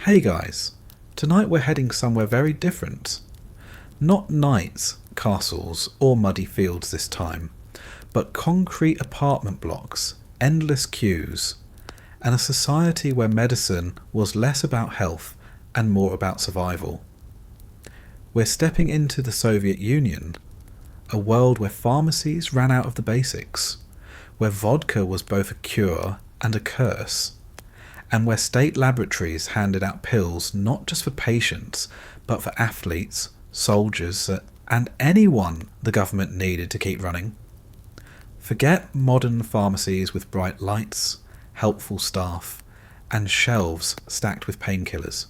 Hey guys, tonight we're heading somewhere very different. Not knights, castles or muddy fields this time, but concrete apartment blocks, endless queues, and a society where medicine was less about health and more about survival. We're stepping into the Soviet Union, a world where pharmacies ran out of the basics, where vodka was both a cure and a curse, and where state laboratories handed out pills not just for patients, but for athletes, soldiers, and anyone the government needed to keep running. Forget modern pharmacies with bright lights, helpful staff, and shelves stacked with painkillers.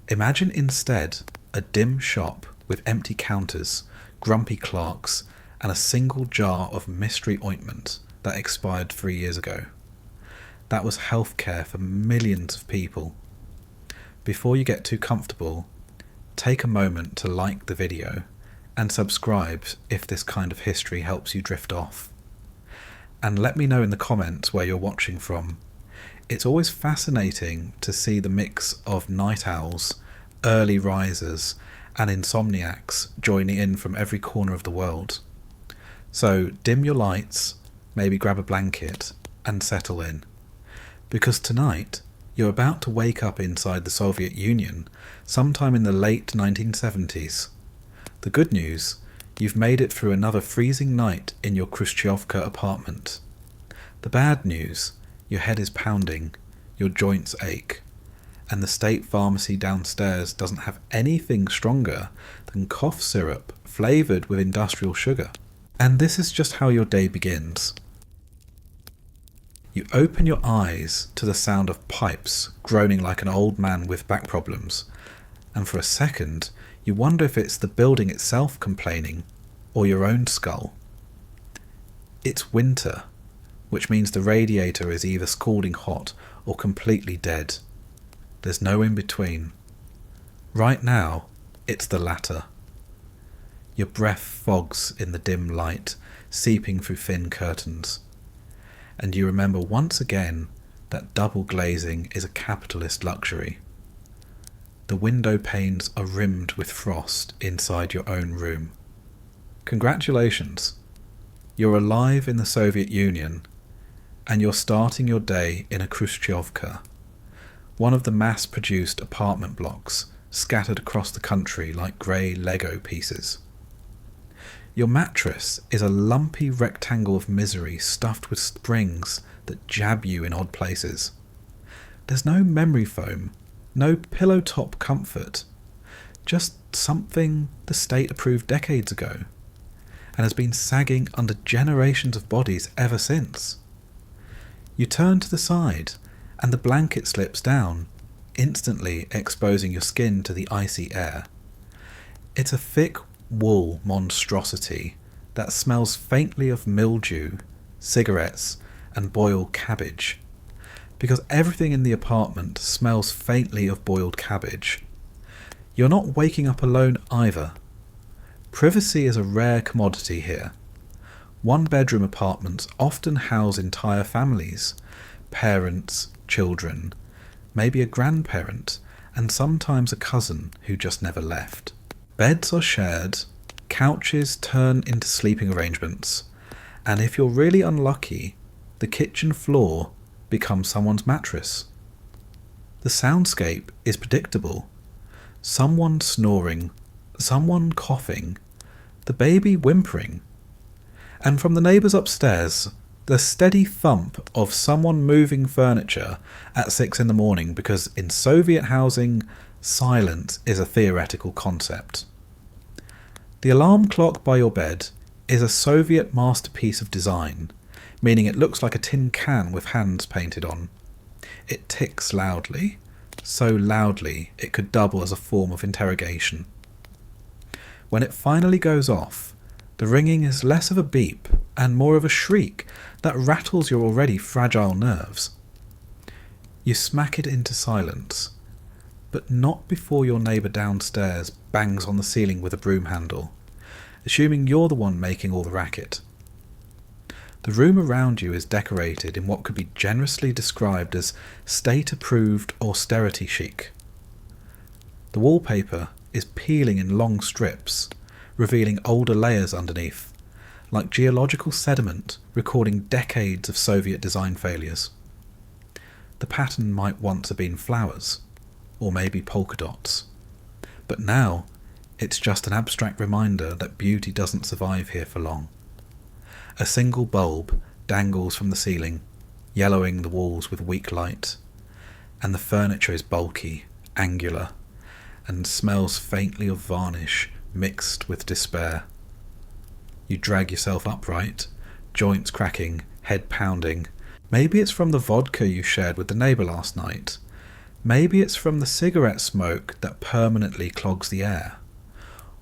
Imagine instead a dim shop with empty counters, grumpy clerks, and a single jar of mystery ointment that expired 3 years ago. That was healthcare for millions of people. Before you get too comfortable, take a moment to like the video and subscribe if this kind of history helps you drift off. And let me know in the comments where you're watching from. It's always fascinating to see the mix of night owls, early risers, and insomniacs joining in from every corner of the world. So dim your lights, maybe grab a blanket, and settle in. Because tonight, you're about to wake up inside the Soviet Union sometime in the late 1970s. The good news, you've made it through another freezing night in your Khrushchevka apartment. The bad news, your head is pounding, your joints ache, and the state pharmacy downstairs doesn't have anything stronger than cough syrup flavoured with industrial sugar. And this is just how your day begins. You open your eyes to the sound of pipes groaning like an old man with back problems, and for a second you wonder if it's the building itself complaining, or your own skull. It's winter, which means the radiator is either scalding hot or completely dead. There's no in between. Right now, it's the latter. Your breath fogs in the dim light, seeping through thin curtains. And you remember once again that double glazing is a capitalist luxury. The window panes are rimmed with frost inside your own room. Congratulations! You're alive in the Soviet Union, and you're starting your day in a Khrushchevka, one of the mass-produced apartment blocks scattered across the country like grey Lego pieces. Your mattress is a lumpy rectangle of misery stuffed with springs that jab you in odd places. There's no memory foam, no pillow top comfort, just something the state approved decades ago, and has been sagging under generations of bodies ever since. You turn to the side, and the blanket slips down, instantly exposing your skin to the icy air. It's a thick wool monstrosity that smells faintly of mildew, cigarettes, and boiled cabbage. Because everything in the apartment smells faintly of boiled cabbage. You're not waking up alone either. Privacy is a rare commodity here. One-bedroom apartments often house entire families, parents, children, maybe a grandparent, and sometimes a cousin who just never left. Beds are shared, couches turn into sleeping arrangements, and if you're really unlucky, the kitchen floor becomes someone's mattress. The soundscape is predictable. Someone snoring, someone coughing, the baby whimpering, and from the neighbours upstairs, the steady thump of someone moving furniture at 6 a.m, because in Soviet housing, silence is a theoretical concept. The alarm clock by your bed is a Soviet masterpiece of design, meaning it looks like a tin can with hands painted on. It ticks loudly, so loudly it could double as a form of interrogation. When it finally goes off, the ringing is less of a beep and more of a shriek that rattles your already fragile nerves. You smack it into silence, but not before your neighbour downstairs bangs on the ceiling with a broom handle, assuming you're the one making all the racket. The The room around you is decorated in what could be generously described as state-approved austerity chic. The wallpaper is peeling in long strips, revealing older layers underneath, like geological sediment recording decades of Soviet design failures. The pattern might once have been flowers, or maybe polka dots, but now it's just an abstract reminder that beauty doesn't survive here for long. A single bulb dangles from the ceiling, yellowing the walls with weak light, and the furniture is bulky, angular, and smells faintly of varnish mixed with despair. You drag yourself upright, joints cracking, head pounding. Maybe it's from the vodka you shared with the neighbour last night. Maybe it's from the cigarette smoke that permanently clogs the air.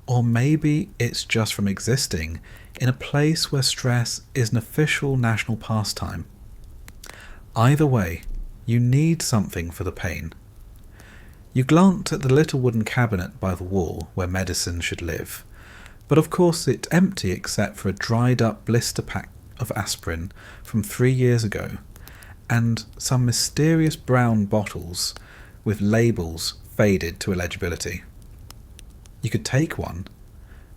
Or maybe it's just from existing in a place where stress is an official national pastime. Either way, you need something for the pain. You glance at the little wooden cabinet by the wall where medicine should live, but of course it's empty except for a dried up blister pack of aspirin from 3 years ago, and some mysterious brown bottles with labels faded to illegibility. You could take one,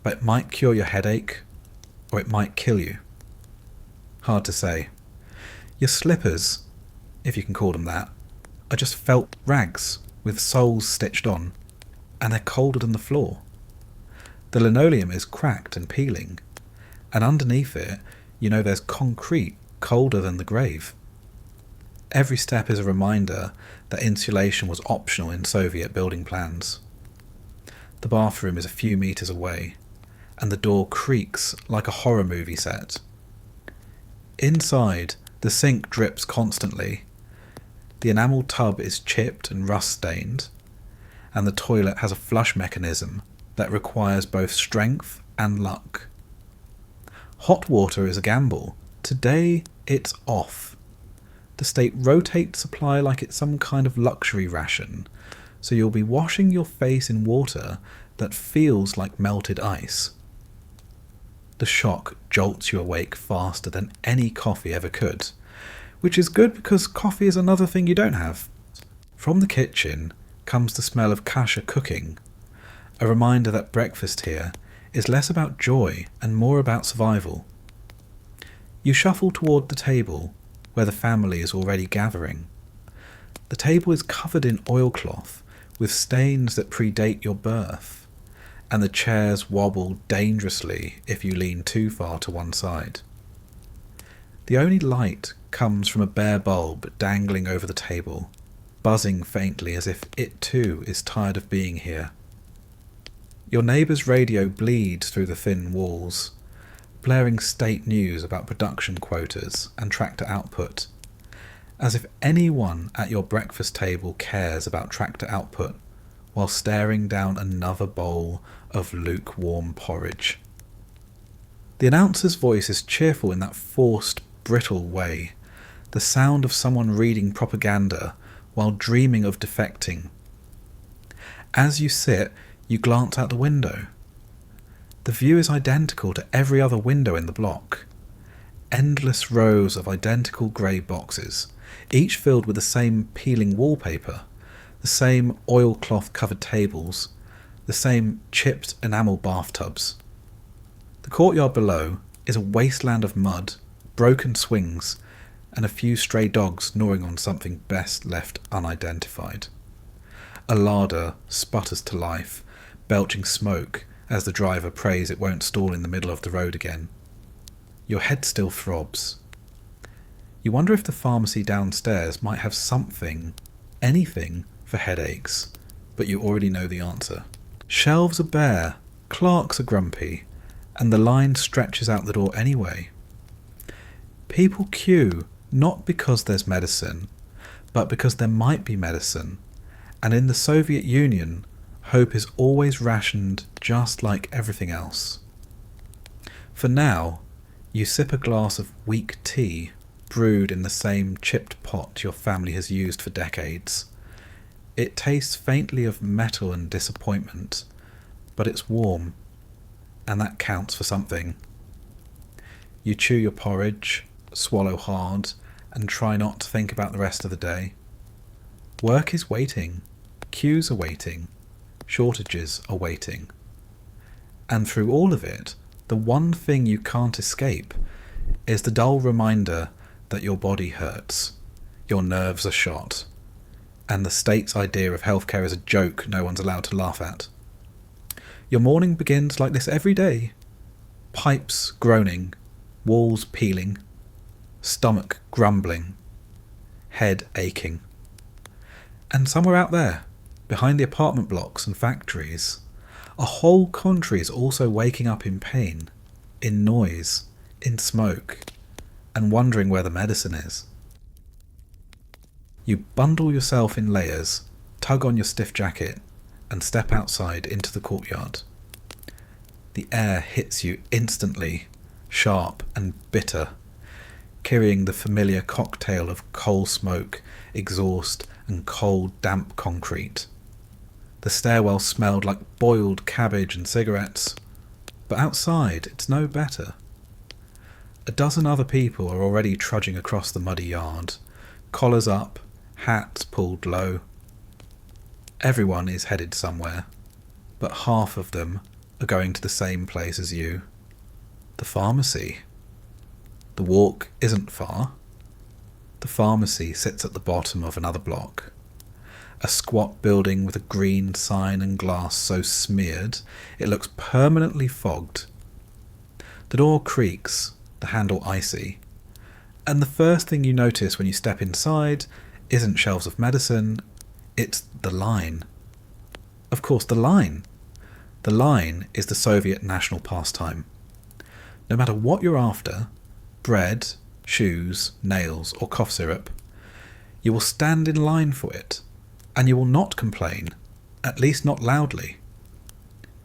but it might cure your headache, or it might kill you. Hard to say. Your slippers, if you can call them that, are just felt rags with soles stitched on, and they're colder than the floor. The linoleum is cracked and peeling, and underneath it, you know there's concrete colder than the grave. Every step is a reminder that insulation was optional in Soviet building plans. The bathroom is a few meters away, and the door creaks like a horror movie set. Inside, the sink drips constantly. The enamel tub is chipped and rust-stained, and the toilet has a flush mechanism that requires both strength and luck. Hot water is a gamble. Today, it's off. The state rotates supply like it's some kind of luxury ration, so you'll be washing your face in water that feels like melted ice. The shock jolts you awake faster than any coffee ever could, which is good because coffee is another thing you don't have. From the kitchen comes the smell of kasha cooking, a reminder that breakfast here is less about joy and more about survival. You shuffle toward the table, where the family is already gathering. The table is covered in oilcloth, with stains that predate your birth, and the chairs wobble dangerously if you lean too far to one side. The only light comes from a bare bulb dangling over the table, buzzing faintly as if it too is tired of being here. Your neighbour's radio bleeds through the thin walls, blaring state news about production quotas and tractor output, as if anyone at your breakfast table cares about tractor output while staring down another bowl of lukewarm porridge. The announcer's voice is cheerful in that forced, brittle way, the sound of someone reading propaganda while dreaming of defecting. As you sit, you glance out the window. The view is identical to every other window in the block. Endless rows of identical grey boxes, each filled with the same peeling wallpaper, the same oilcloth-covered tables, the same chipped enamel bathtubs. The courtyard below is a wasteland of mud, broken swings, and a few stray dogs gnawing on something best left unidentified. A larder sputters to life, belching smoke as the driver prays it won't stall in the middle of the road again. Your head still throbs. You wonder if the pharmacy downstairs might have something, anything, for headaches, but you already know the answer. Shelves are bare, clerks are grumpy, and the line stretches out the door anyway. People queue not because there's medicine, but because there might be medicine, and in the Soviet Union, hope is always rationed just like everything else. For now, you sip a glass of weak tea brewed in the same chipped pot your family has used for decades. It tastes faintly of metal and disappointment, but it's warm, and that counts for something. You chew your porridge, swallow hard, and try not to think about the rest of the day. Work is waiting, queues are waiting, shortages are waiting. And through all of it, the one thing you can't escape is the dull reminder that your body hurts, your nerves are shot, and the state's idea of healthcare is a joke no one's allowed to laugh at. Your morning begins like this every day. Pipes groaning, walls peeling, stomach grumbling, head aching. And somewhere out there, behind the apartment blocks and factories, a whole country is also waking up in pain, in noise, in smoke, and wondering where the medicine is. You bundle yourself in layers, tug on your stiff jacket, and step outside into the courtyard. The air hits you instantly, sharp and bitter, carrying the familiar cocktail of coal smoke, exhaust, and cold, damp concrete. The stairwell smelled like boiled cabbage and cigarettes, but outside it's no better. A dozen other people are already trudging across the muddy yard, collars up, hats pulled low. Everyone is headed somewhere, but half of them are going to the same place as you. The pharmacy. The walk isn't far. The pharmacy sits at the bottom of another block. A squat building with a green sign and glass so smeared it looks permanently fogged. The door creaks, the handle icy, and the first thing you notice when you step inside isn't shelves of medicine, it's the line. Of course, the line. The line is the Soviet national pastime. No matter what you're after, bread, shoes, nails, or cough syrup, you will stand in line for it, and you will not complain, at least not loudly.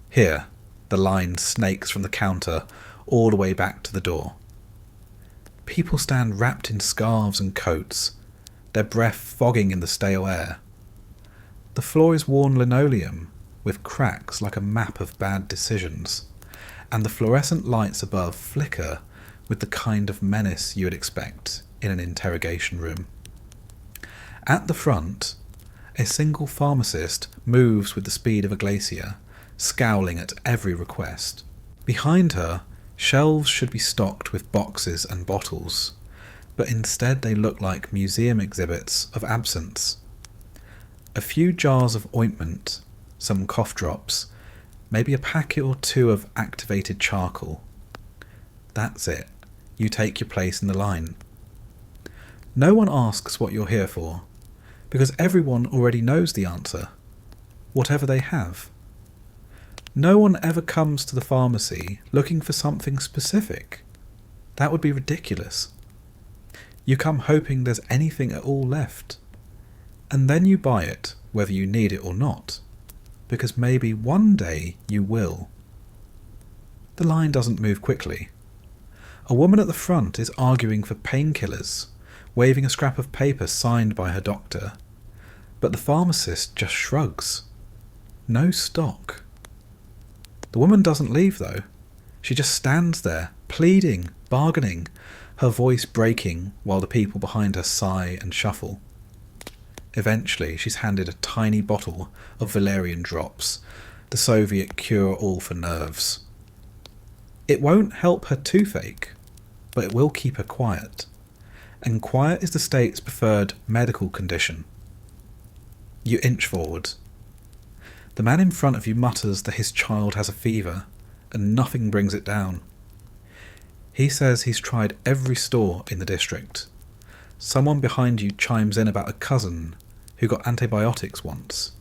Here, the line snakes from the counter all the way back to the door. People stand wrapped in scarves and coats, their breath fogging in the stale air. The floor is worn linoleum, with cracks like a map of bad decisions, and the fluorescent lights above flicker with the kind of menace you would expect in an interrogation room. At the front, a single pharmacist moves with the speed of a glacier, scowling at every request. Behind her, shelves should be stocked with boxes and bottles, but instead they look like museum exhibits of absence. A few jars of ointment, some cough drops, maybe a packet or two of activated charcoal. That's it. You take your place in the line. No one asks what you're here for, because everyone already knows the answer, whatever they have. No one ever comes to the pharmacy looking for something specific. That would be ridiculous. You come hoping there's anything at all left, and then you buy it whether you need it or not, because maybe one day you will. The line doesn't move quickly. A woman at the front is arguing for painkillers, waving a scrap of paper signed by her doctor, but the pharmacist just shrugs. No stock. The woman doesn't leave though. She just stands there, pleading, bargaining, her voice breaking while the people behind her sigh and shuffle. Eventually she's handed a tiny bottle of valerian drops, the Soviet cure-all for nerves. It won't help her toothache, but it will keep her quiet. And quiet is the state's preferred medical condition. You inch forward. The man in front of you mutters that his child has a fever, and nothing brings it down. He says he's tried every store in the district. Someone behind you chimes in about a cousin who got antibiotics once,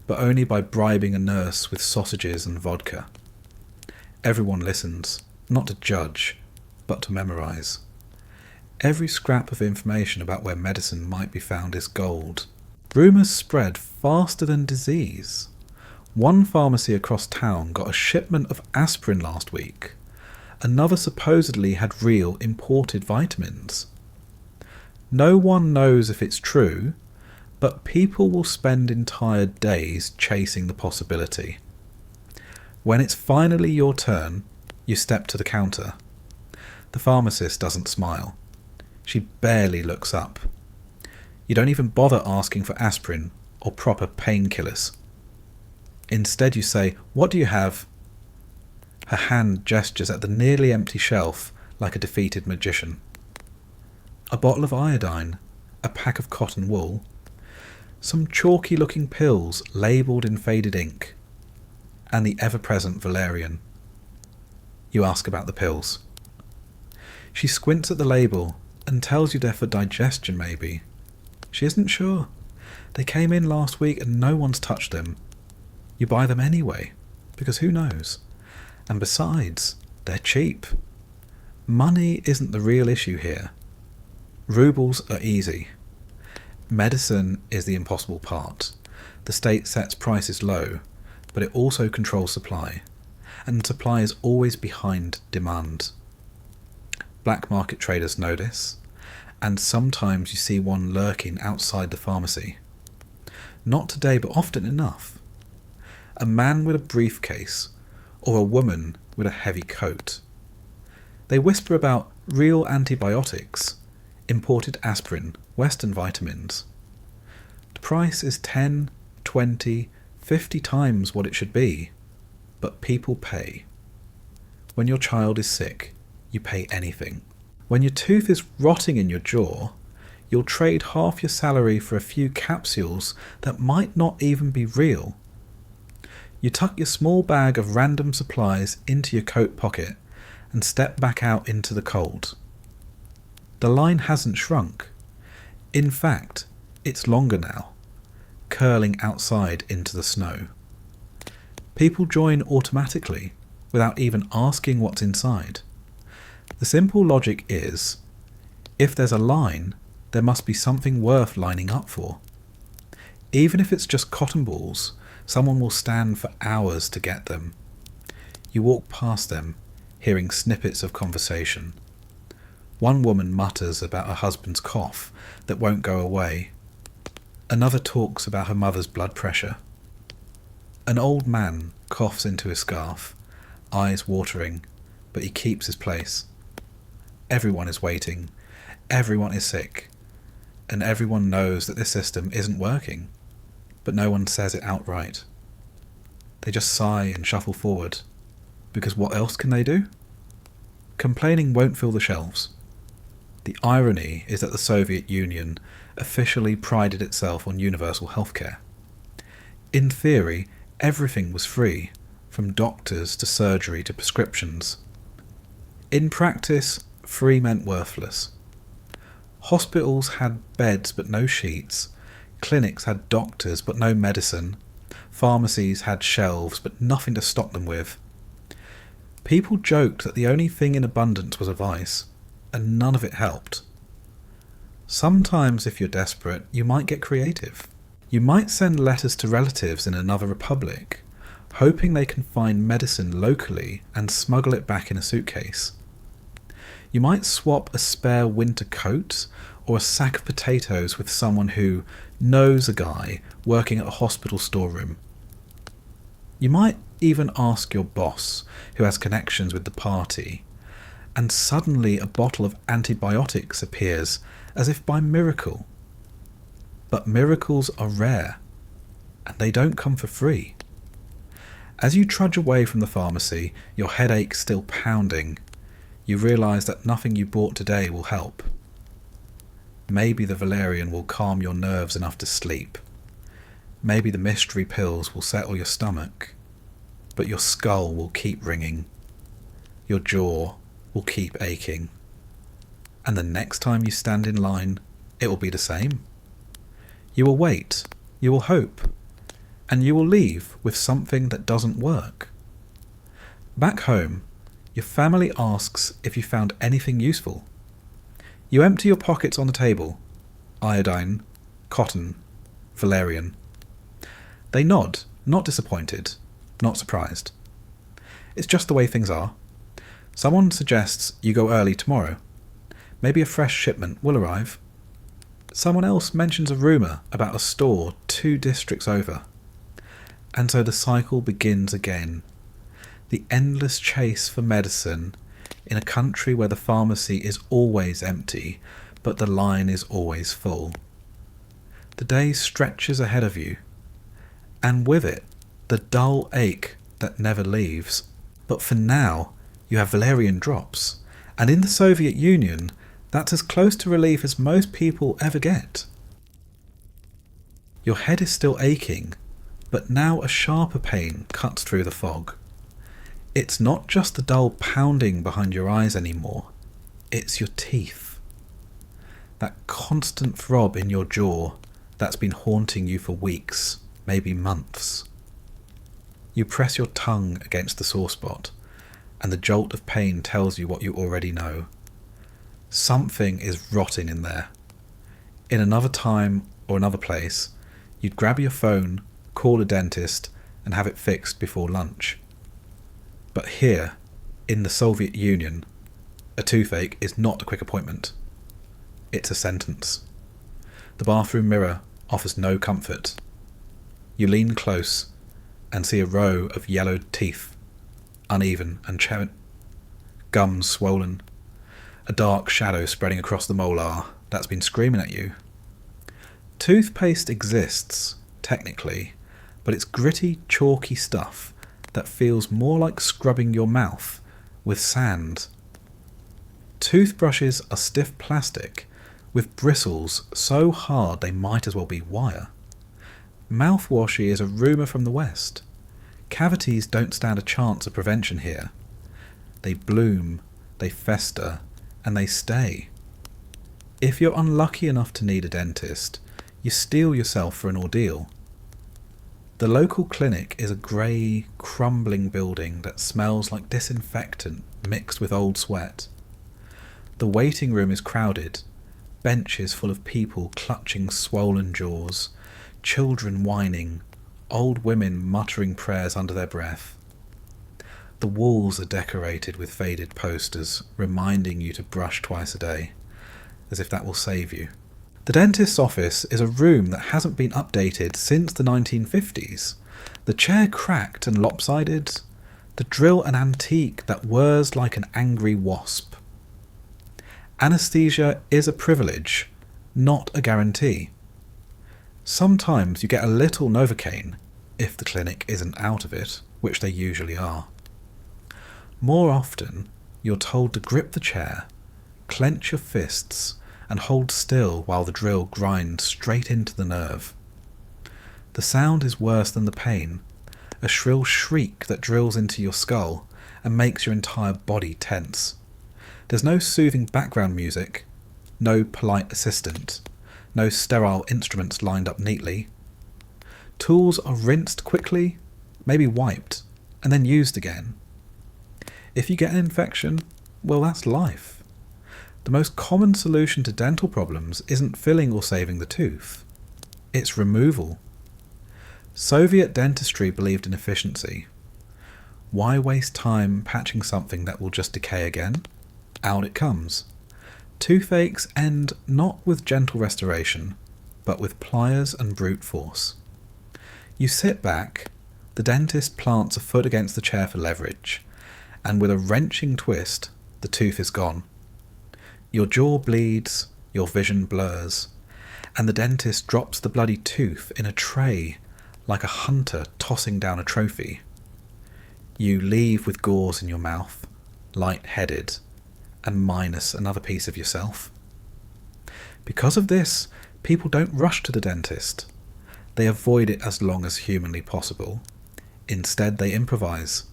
but only by bribing a nurse with sausages and vodka. Everyone listens, not to judge, but to memorize. Every scrap of information about where medicine might be found is gold. Rumours spread faster than disease. One pharmacy across town got a shipment of aspirin last week. Another supposedly had real imported vitamins. No one knows if it's true, but people will spend entire days chasing the possibility. When it's finally your turn, you step to the counter. The pharmacist doesn't smile. She barely looks up. You don't even bother asking for aspirin or proper painkillers. Instead you say, "What do you have?" Her hand gestures at the nearly empty shelf like a defeated magician. A bottle of iodine, a pack of cotton wool, some chalky-looking pills labelled in faded ink, and the ever-present valerian. You ask about the pills. She squints at the label and tells you they're for digestion maybe. She isn't sure. They came in last week and no one's touched them. You buy them anyway, because who knows? And besides, they're cheap. Money isn't the real issue here. Rubles are easy. Medicine is the impossible part. The state sets prices low, but it also controls supply, and supply is always behind demand. Black market traders know this, and sometimes you see one lurking outside the pharmacy. Not today, but often enough. A man with a briefcase, or a woman with a heavy coat. They whisper about real antibiotics, imported aspirin, Western vitamins. The price is 10, 20, 50 times what it should be, but people pay. When your child is sick, you pay anything. When your tooth is rotting in your jaw, you'll trade half your salary for a few capsules that might not even be real. You tuck your small bag of random supplies into your coat pocket and step back out into the cold. The line hasn't shrunk. In fact, it's longer now, curling outside into the snow. People join automatically, without even asking what's inside. The simple logic is, if there's a line, there must be something worth lining up for. Even if it's just cotton balls, someone will stand for hours to get them. You walk past them, hearing snippets of conversation. One woman mutters about her husband's cough that won't go away. Another talks about her mother's blood pressure. An old man coughs into his scarf, eyes watering, but he keeps his place. Everyone is waiting, everyone is sick, and everyone knows that this system isn't working, but no one says it outright. They just sigh and shuffle forward, because what else can they do? Complaining won't fill the shelves. The irony is that the Soviet Union officially prided itself on universal healthcare. In theory, everything was free, from doctors to surgery to prescriptions. In practice, free meant worthless. Hospitals had beds but no sheets, clinics had doctors but no medicine, pharmacies had shelves but nothing to stock them with. People joked that the only thing in abundance was advice, and none of it helped. Sometimes, if you're desperate, you might get creative. You might send letters to relatives in another republic, hoping they can find medicine locally and smuggle it back in a suitcase. You might swap a spare winter coat or a sack of potatoes with someone who knows a guy working at a hospital storeroom. You might even ask your boss, who has connections with the party, and suddenly a bottle of antibiotics appears as if by miracle. But miracles are rare, and they don't come for free. As you trudge away from the pharmacy, your headache still pounding, you realise that nothing you bought today will help. Maybe the valerian will calm your nerves enough to sleep. Maybe the mystery pills will settle your stomach. But your skull will keep ringing. Your jaw will keep aching. And the next time you stand in line, it will be the same. You will wait, you will hope, and you will leave with something that doesn't work. Back home, your family asks if you found anything useful. You empty your pockets on the table. Iodine, cotton, valerian. They nod, not disappointed, not surprised. It's just the way things are. Someone suggests you go early tomorrow. Maybe a fresh shipment will arrive. Someone else mentions a rumour about a store 2 districts over. And so the cycle begins again. The endless chase for medicine in a country where the pharmacy is always empty, but the line is always full. The day stretches ahead of you, and with it, the dull ache that never leaves. But for now, you have valerian drops, and in the Soviet Union, that's as close to relief as most people ever get. Your head is still aching, but now a sharper pain cuts through the fog. It's not just the dull pounding behind your eyes anymore, it's your teeth. That constant throb in your jaw that's been haunting you for weeks, maybe months. You press your tongue against the sore spot, and the jolt of pain tells you what you already know. Something is rotting in there. In another time or another place, you'd grab your phone, call a dentist, and have it fixed before lunch. But here, in the Soviet Union, a toothache is not a quick appointment. It's a sentence. The bathroom mirror offers no comfort. You lean close and see a row of yellowed teeth, uneven and gums swollen, a dark shadow spreading across the molar that's been screaming at you. Toothpaste exists, technically, but it's gritty, chalky stuff that feels more like scrubbing your mouth with sand. Toothbrushes are stiff plastic with bristles so hard they might as well be wire. Mouthwashy is a rumour from the West. Cavities don't stand a chance of prevention here. They bloom, they fester, and they stay. If you're unlucky enough to need a dentist, you steel yourself for an ordeal. The local clinic is a grey, crumbling building that smells like disinfectant mixed with old sweat. The waiting room is crowded, benches full of people clutching swollen jaws, children whining, old women muttering prayers under their breath. The walls are decorated with faded posters reminding you to brush twice a day, as if that will save you. The dentist's office is a room that hasn't been updated since the 1950s. The chair cracked and lopsided, the drill an antique that whirs like an angry wasp. Anesthesia is a privilege, not a guarantee. Sometimes you get a little Novocaine, if the clinic isn't out of it, which they usually are. More often, you're told to grip the chair, clench your fists, and hold still while the drill grinds straight into the nerve. The sound is worse than the pain, a shrill shriek that drills into your skull and makes your entire body tense. There's no soothing background music, no polite assistant, no sterile instruments lined up neatly. Tools are rinsed quickly, maybe wiped, and then used again. If you get an infection, well, that's life. The most common solution to dental problems isn't filling or saving the tooth. It's removal. Soviet dentistry believed in efficiency. Why waste time patching something that will just decay again? Out it comes. Toothaches end not with gentle restoration, but with pliers and brute force. You sit back, the dentist plants a foot against the chair for leverage, and with a wrenching twist, the tooth is gone. Your jaw bleeds, your vision blurs, and the dentist drops the bloody tooth in a tray like a hunter tossing down a trophy. You leave with gauze in your mouth, light-headed, and minus another piece of yourself. Because of this, people don't rush to the dentist. They avoid it as long as humanly possible. Instead, they improvise.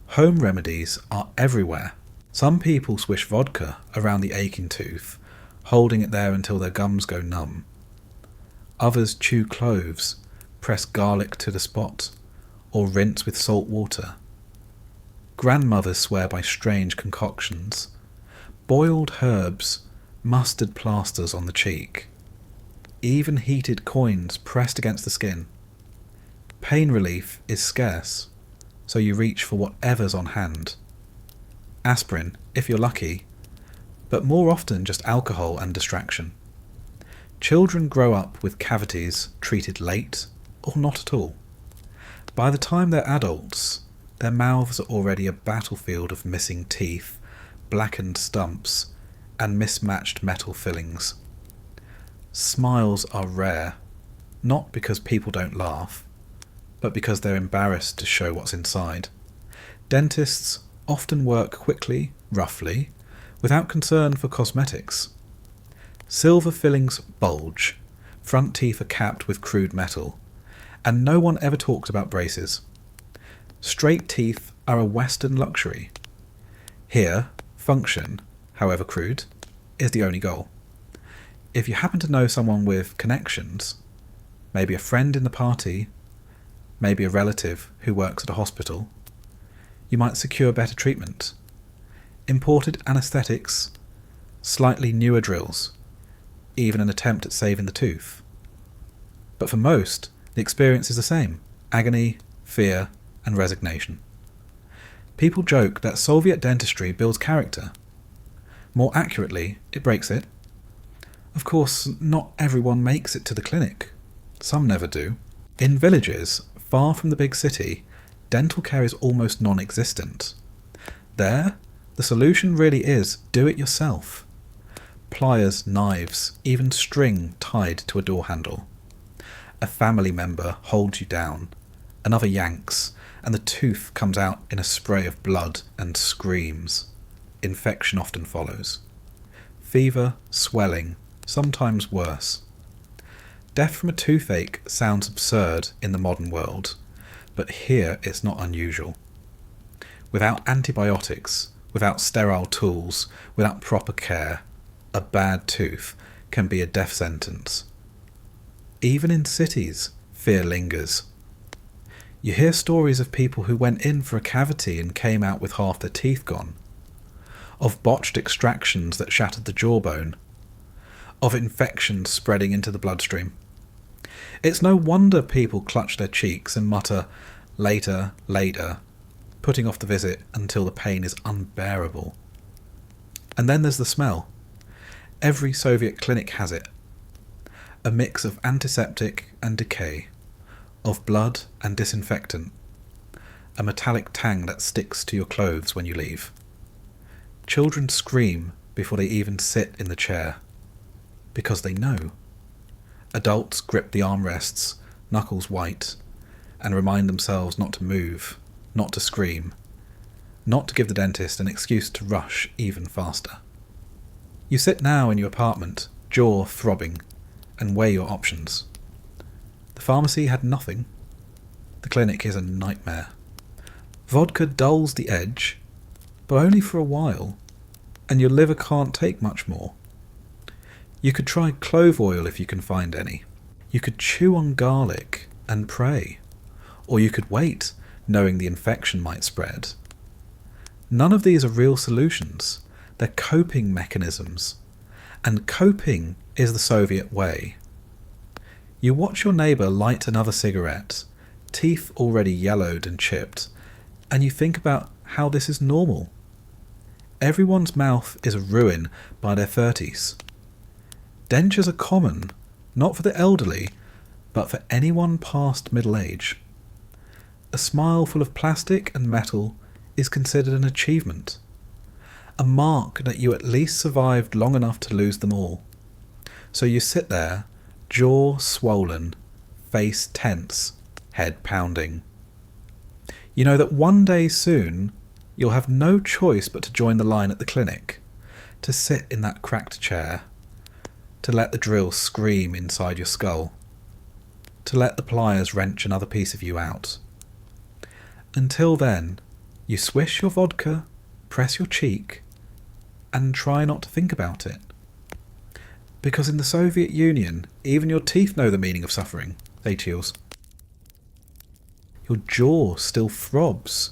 Home remedies are everywhere. Some people swish vodka around the aching tooth, holding it there until their gums go numb. Others chew cloves, press garlic to the spot, or rinse with salt water. Grandmothers swear by strange concoctions. Boiled herbs, mustard plasters on the cheek. Even heated coins pressed against the skin. Pain relief is scarce, so you reach for whatever's on hand. Aspirin, if you're lucky, but more often just alcohol and distraction. Children grow up with cavities treated late or not at all. By the time they're adults, their mouths are already a battlefield of missing teeth, blackened stumps, and mismatched metal fillings. Smiles are rare, not because people don't laugh, but because they're embarrassed to show what's inside. Dentists often work quickly, roughly, without concern for cosmetics. Silver fillings bulge, front teeth are capped with crude metal, and no one ever talks about braces. Straight teeth are a Western luxury. Here, function, however crude, is the only goal. If you happen to know someone with connections, maybe a friend in the party, maybe a relative who works at a hospital, you might secure better treatment. Imported anaesthetics, slightly newer drills, even an attempt at saving the tooth. But for most, the experience is the same: agony, fear, and resignation. People joke that Soviet dentistry builds character. More accurately, it breaks it. Of course, not everyone makes it to the clinic. Some never do. In villages, far from the big city, dental care is almost non-existent. There, the solution really is do it yourself. Pliers, knives, even string tied to a door handle. A family member holds you down, another yanks, and the tooth comes out in a spray of blood and screams. Infection often follows. Fever, swelling, sometimes worse. Death from a toothache sounds absurd in the modern world, but here it's not unusual. Without antibiotics, without sterile tools, without proper care, a bad tooth can be a death sentence. Even in cities, fear lingers. You hear stories of people who went in for a cavity and came out with half their teeth gone, of botched extractions that shattered the jawbone, of infections spreading into the bloodstream. It's no wonder people clutch their cheeks and mutter, "Later, later," putting off the visit until the pain is unbearable. And then there's the smell. Every Soviet clinic has it. A mix of antiseptic and decay, of blood and disinfectant, a metallic tang that sticks to your clothes when you leave. Children scream before they even sit in the chair, because they know. Adults grip the armrests, knuckles white, and remind themselves not to move, not to scream, not to give the dentist an excuse to rush even faster. You sit now in your apartment, jaw throbbing, and weigh your options. The pharmacy had nothing. The clinic is a nightmare. Vodka dulls the edge, but only for a while, and your liver can't take much more. You could try clove oil if you can find any. You could chew on garlic and pray, or you could wait, knowing the infection might spread. None of these are real solutions. They're coping mechanisms, and coping is the Soviet way. You watch your neighbour light another cigarette, teeth already yellowed and chipped, and you think about how this is normal. Everyone's mouth is a ruin by their 30s. Dentures are common, not for the elderly, but for anyone past middle age. A smile full of plastic and metal is considered an achievement, a mark that you at least survived long enough to lose them all. So you sit there, jaw swollen, face tense, head pounding. You know that one day soon you'll have no choice but to join the line at the clinic, to sit in that cracked chair, to let the drill scream inside your skull, to let the pliers wrench another piece of you out. Until then, you swish your vodka, press your cheek, and try not to think about it. Because in the Soviet Union, even your teeth know the meaning of suffering, they cheers. Your jaw still throbs,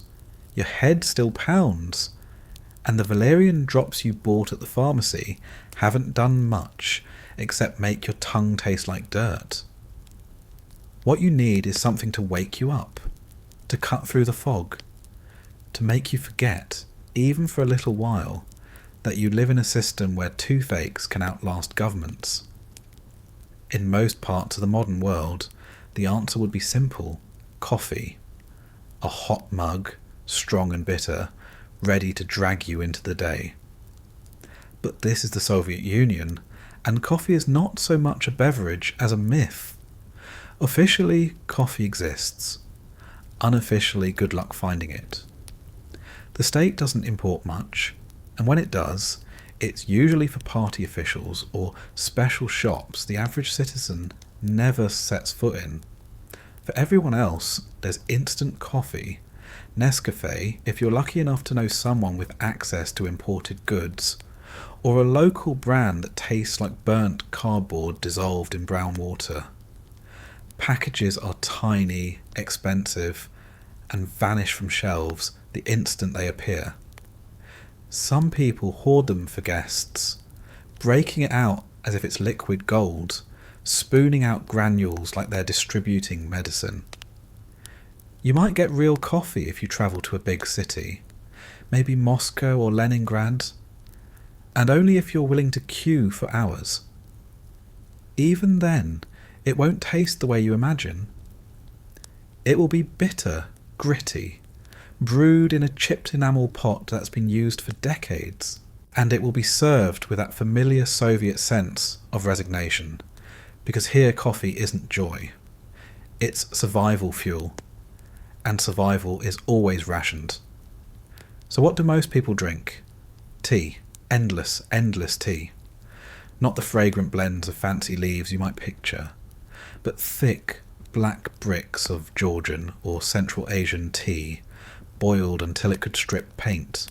your head still pounds, and the valerian drops you bought at the pharmacy haven't done much except make your tongue taste like dirt. What you need is something to wake you up, to cut through the fog, to make you forget, even for a little while, that you live in a system where toothaches can outlast governments. In most parts of the modern world, the answer would be simple: coffee. A hot mug, strong and bitter, ready to drag you into the day. But this is the Soviet Union, and coffee is not so much a beverage as a myth. Officially, coffee exists. Unofficially, good luck finding it. The state doesn't import much, and when it does, it's usually for party officials or special shops the average citizen never sets foot in. For everyone else, there's instant coffee, Nescafe if you're lucky enough to know someone with access to imported goods, or a local brand that tastes like burnt cardboard dissolved in brown water. Packages are tiny, expensive, and vanish from shelves the instant they appear. Some people hoard them for guests, breaking it out as if it's liquid gold, spooning out granules like they're distributing medicine. You might get real coffee if you travel to a big city, maybe Moscow or Leningrad, and only if you're willing to queue for hours. Even then, it won't taste the way you imagine. It will be bitter, gritty, brewed in a chipped enamel pot that's been used for decades, and it will be served with that familiar Soviet sense of resignation, because here coffee isn't joy. It's survival fuel, and survival is always rationed. So what do most people drink? Tea. Endless, endless tea. Not the fragrant blends of fancy leaves you might picture, but thick, black bricks of Georgian or Central Asian tea, boiled until it could strip paint.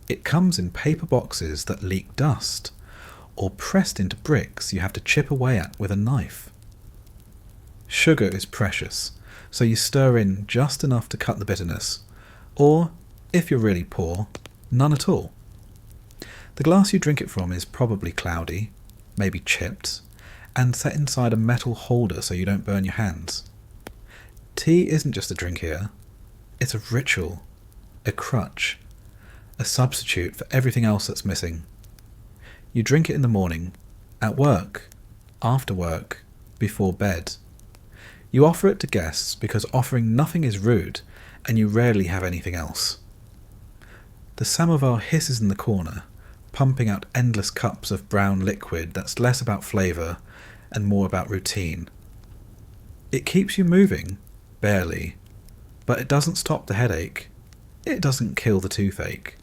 It comes in paper boxes that leak dust, or pressed into bricks you have to chip away at with a knife. Sugar is precious, so you stir in just enough to cut the bitterness, or, if you're really poor, none at all. The glass you drink it from is probably cloudy, maybe chipped, and set inside a metal holder so you don't burn your hands. Tea isn't just a drink here. It's a ritual, a crutch, a substitute for everything else that's missing. You drink it in the morning, at work, after work, before bed. You offer it to guests because offering nothing is rude, and you rarely have anything else. The samovar hisses in the corner, pumping out endless cups of brown liquid that's less about flavour and more about routine. It keeps you moving, barely, but it doesn't stop the headache. It doesn't kill the toothache.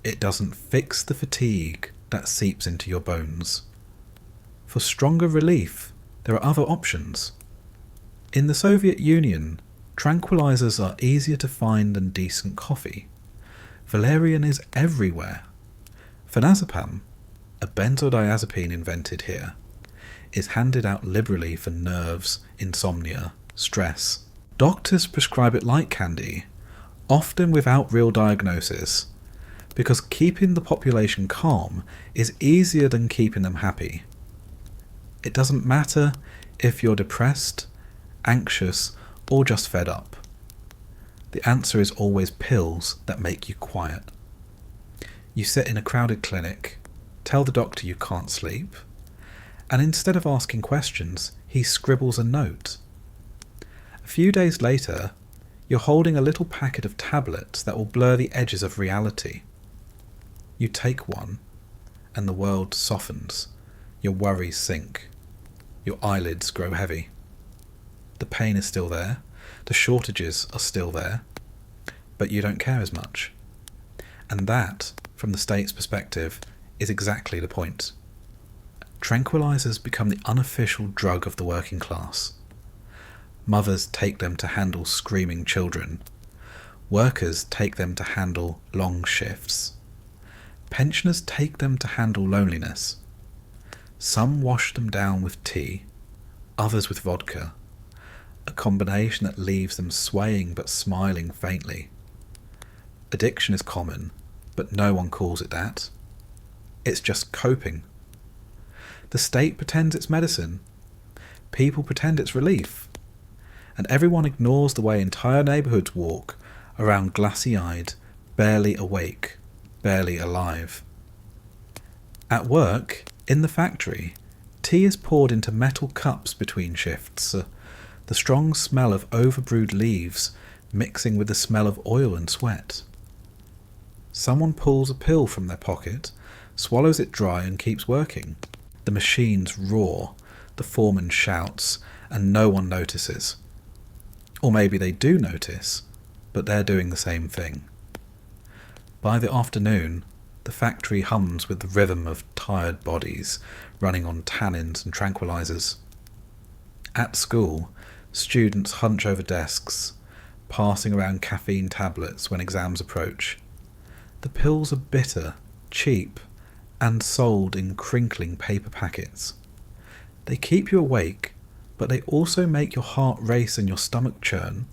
It doesn't fix the fatigue that seeps into your bones. For stronger relief, there are other options. In the Soviet Union, tranquilizers are easier to find than decent coffee. Valerian is everywhere. Phenazepam, a benzodiazepine invented here, is handed out liberally for nerves, insomnia, stress. Doctors prescribe it like candy, often without real diagnosis, because keeping the population calm is easier than keeping them happy. It doesn't matter if you're depressed, anxious, or just fed up. The answer is always pills that make you quiet. You sit in a crowded clinic, tell the doctor you can't sleep, and instead of asking questions, he scribbles a note. A few days later, you're holding a little packet of tablets that will blur the edges of reality. You take one, and the world softens. Your worries sink. Your eyelids grow heavy. The pain is still there, the shortages are still there, but you don't care as much. And that, from the state's perspective, is exactly the point. Tranquilizers become the unofficial drug of the working class. Mothers take them to handle screaming children. Workers take them to handle long shifts. Pensioners take them to handle loneliness. Some wash them down with tea, others with vodka, a combination that leaves them swaying but smiling faintly. Addiction is common, but no one calls it that. It's just coping. The state pretends it's medicine. People pretend it's relief. And everyone ignores the way entire neighbourhoods walk around glassy-eyed, barely awake, barely alive. At work, in the factory, tea is poured into metal cups between shifts, the strong smell of overbrewed leaves mixing with the smell of oil and sweat. Someone pulls a pill from their pocket, swallows it dry and keeps working. The machines roar, the foreman shouts, and no one notices. Or maybe they do notice, but they're doing the same thing. By the afternoon, the factory hums with the rhythm of tired bodies running on tannins and tranquilizers. At school, students hunch over desks, passing around caffeine tablets when exams approach. The pills are bitter, cheap, and sold in crinkling paper packets. They keep you awake, but they also make your heart race and your stomach churn.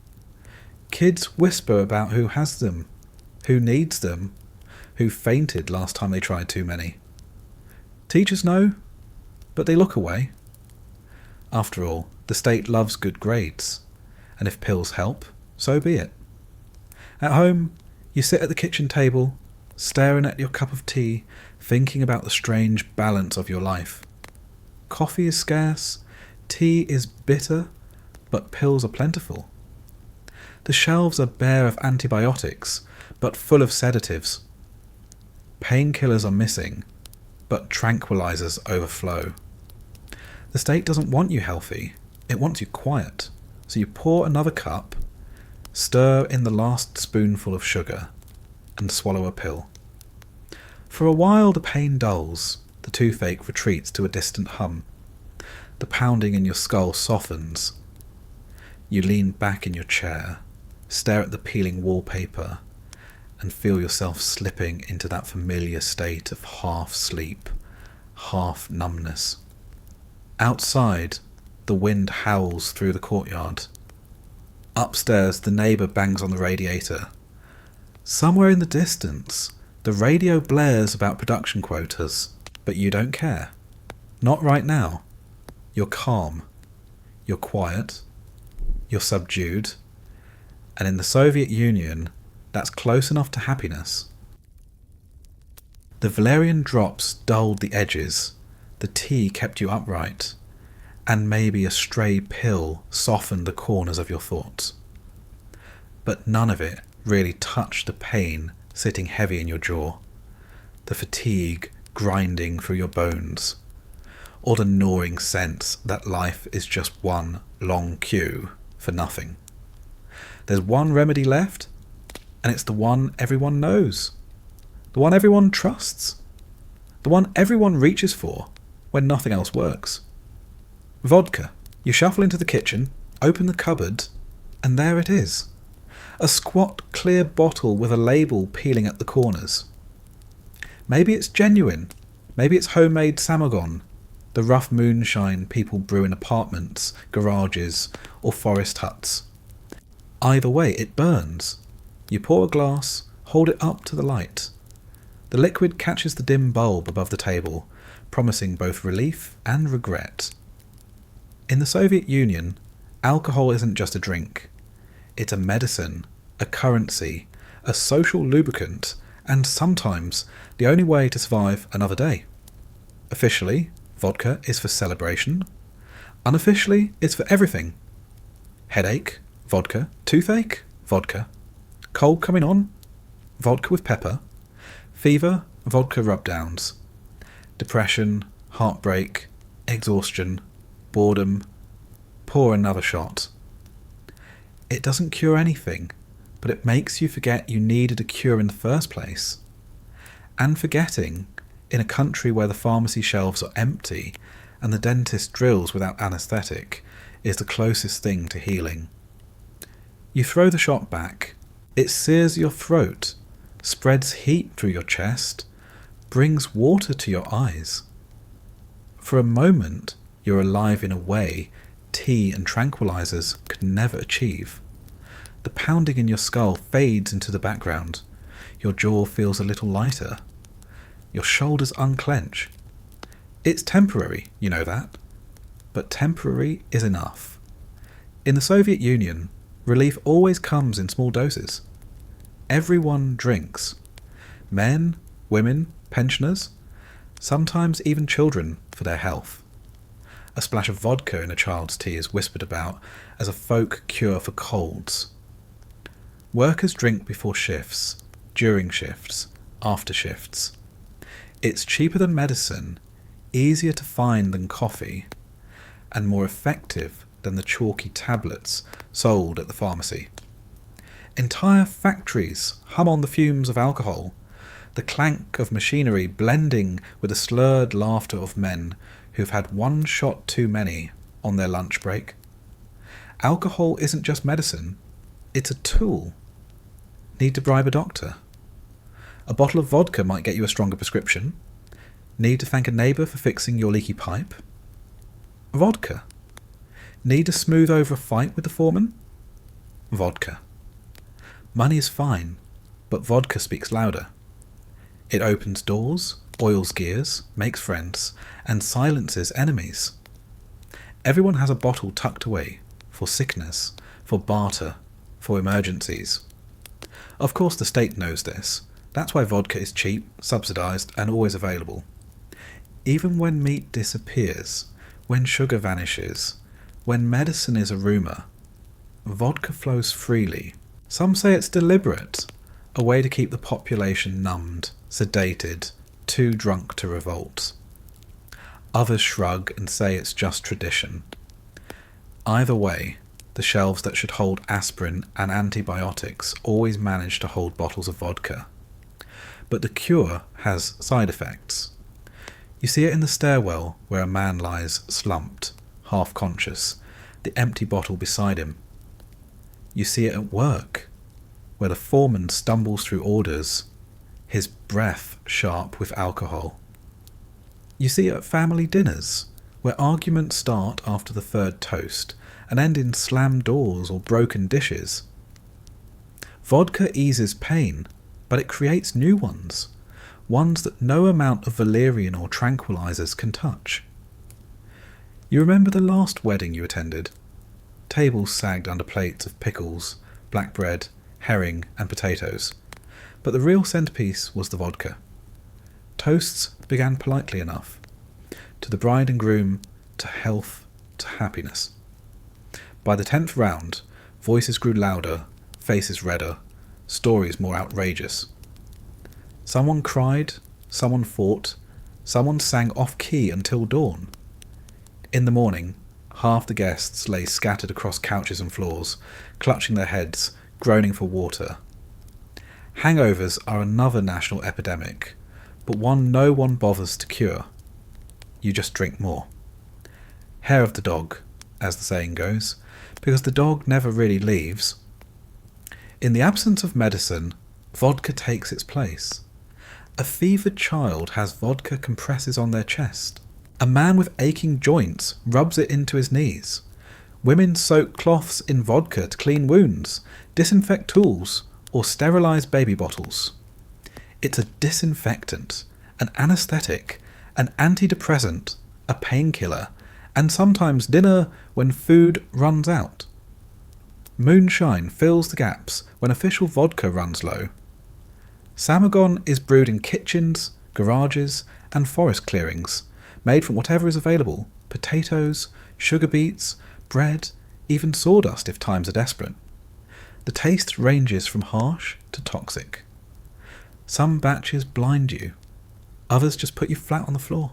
Kids whisper about who has them, who needs them, who fainted last time they tried too many. Teachers know, but they look away. After all, the state loves good grades, and if pills help, so be it. At home, you sit at the kitchen table, staring at your cup of tea, thinking about the strange balance of your life. Coffee is scarce, tea is bitter, but pills are plentiful. The shelves are bare of antibiotics, but full of sedatives. Painkillers are missing, but tranquilizers overflow. The state doesn't want you healthy, it wants you quiet. So you pour another cup, stir in the last spoonful of sugar, and swallow a pill. For a while the pain dulls, the toothache retreats to a distant hum. The pounding in your skull softens. You lean back in your chair, stare at the peeling wallpaper, and feel yourself slipping into that familiar state of half sleep, half numbness. Outside, the wind howls through the courtyard. Upstairs, the neighbour bangs on the radiator. Somewhere in the distance, the radio blares about production quotas, but you don't care. Not right now. You're calm. You're quiet. You're subdued. And in the Soviet Union, that's close enough to happiness. The valerian drops dulled the edges, the tea kept you upright, and maybe a stray pill softened the corners of your thoughts. But none of it really touched the pain sitting heavy in your jaw, the fatigue grinding through your bones, or the gnawing sense that life is just one long queue for nothing. There's one remedy left, and it's the one everyone knows, the one everyone trusts, the one everyone reaches for when nothing else works. Vodka. You shuffle into the kitchen, open the cupboard, and there it is. A squat, clear bottle with a label peeling at the corners. Maybe it's genuine, maybe it's homemade samagon, the rough moonshine people brew in apartments, garages, or forest huts. Either way, it burns. You pour a glass, hold it up to the light. The liquid catches the dim bulb above the table, promising both relief and regret. In the Soviet Union, alcohol isn't just a drink. It's a medicine, a currency, a social lubricant, and sometimes the only way to survive another day. Officially, vodka is for celebration. Unofficially, it's for everything. Headache, vodka. Toothache, vodka. Cold coming on, vodka with pepper. Fever, vodka rub-downs. Depression, heartbreak, exhaustion, boredom, pour another shot. It doesn't cure anything, but it makes you forget you needed a cure in the first place. And forgetting, in a country where the pharmacy shelves are empty and the dentist drills without anaesthetic, is the closest thing to healing. You throw the shot back. It sears your throat, spreads heat through your chest, brings water to your eyes. For a moment, you're alive in a way tea and tranquilizers could never achieve. The pounding in your skull fades into the background. Your jaw feels a little lighter. Your shoulders unclench. It's temporary, you know that. But temporary is enough. In the Soviet Union, relief always comes in small doses. Everyone drinks. Men, women, pensioners, sometimes even children for their health. A splash of vodka in a child's tea is whispered about as a folk cure for colds. Workers drink before shifts, during shifts, after shifts. It's cheaper than medicine, easier to find than coffee, and more effective than the chalky tablets sold at the pharmacy. Entire factories hum on the fumes of alcohol, the clank of machinery blending with the slurred laughter of men who've had one shot too many on their lunch break. Alcohol isn't just medicine, it's a tool. Need to bribe a doctor? A bottle of vodka might get you a stronger prescription. Need to thank a neighbour for fixing your leaky pipe? Vodka. Need to smooth over a fight with the foreman? Vodka. Money is fine, but vodka speaks louder. It opens doors, oils gears, makes friends, and silences enemies. Everyone has a bottle tucked away, for sickness, for barter, for emergencies. Of course the state knows this. That's why vodka is cheap, subsidised, and always available. Even when meat disappears, when sugar vanishes, when medicine is a rumour, vodka flows freely. Some say it's deliberate, a way to keep the population numbed, sedated, too drunk to revolt. Others shrug and say it's just tradition. Either way, the shelves that should hold aspirin and antibiotics always manage to hold bottles of vodka. But the cure has side effects. You see it in the stairwell where a man lies slumped, half-conscious, the empty bottle beside him. You see it at work, where the foreman stumbles through orders, his breath sharp with alcohol. You see it at family dinners, where arguments start after the third toast and end in slammed doors or broken dishes. Vodka eases pain, but it creates new ones that no amount of valerian or tranquilizers can touch. You remember the last wedding you attended? Tables sagged under plates of pickles, black bread, herring and potatoes. But the real centrepiece was the vodka. Toasts began politely enough. To the bride and groom, to health, to happiness. By the 10th round, voices grew louder, faces redder, stories more outrageous. Someone cried, someone fought, someone sang off-key until dawn. In the morning, half the guests lay scattered across couches and floors, clutching their heads, groaning for water. Hangovers are another national epidemic, but one no one bothers to cure. You just drink more. Hair of the dog, as the saying goes, because the dog never really leaves. In the absence of medicine, vodka takes its place. A fevered child has vodka compresses on their chest. A man with aching joints rubs it into his knees. Women soak cloths in vodka to clean wounds, disinfect tools, or sterilise baby bottles. It's a disinfectant, an anaesthetic, an antidepressant, a painkiller, and sometimes dinner when food runs out. Moonshine fills the gaps when official vodka runs low. Samagon is brewed in kitchens, garages, and forest clearings, made from whatever is available: potatoes, sugar beets, bread, even sawdust if times are desperate. The taste ranges from harsh to toxic. Some batches blind you, others just put you flat on the floor.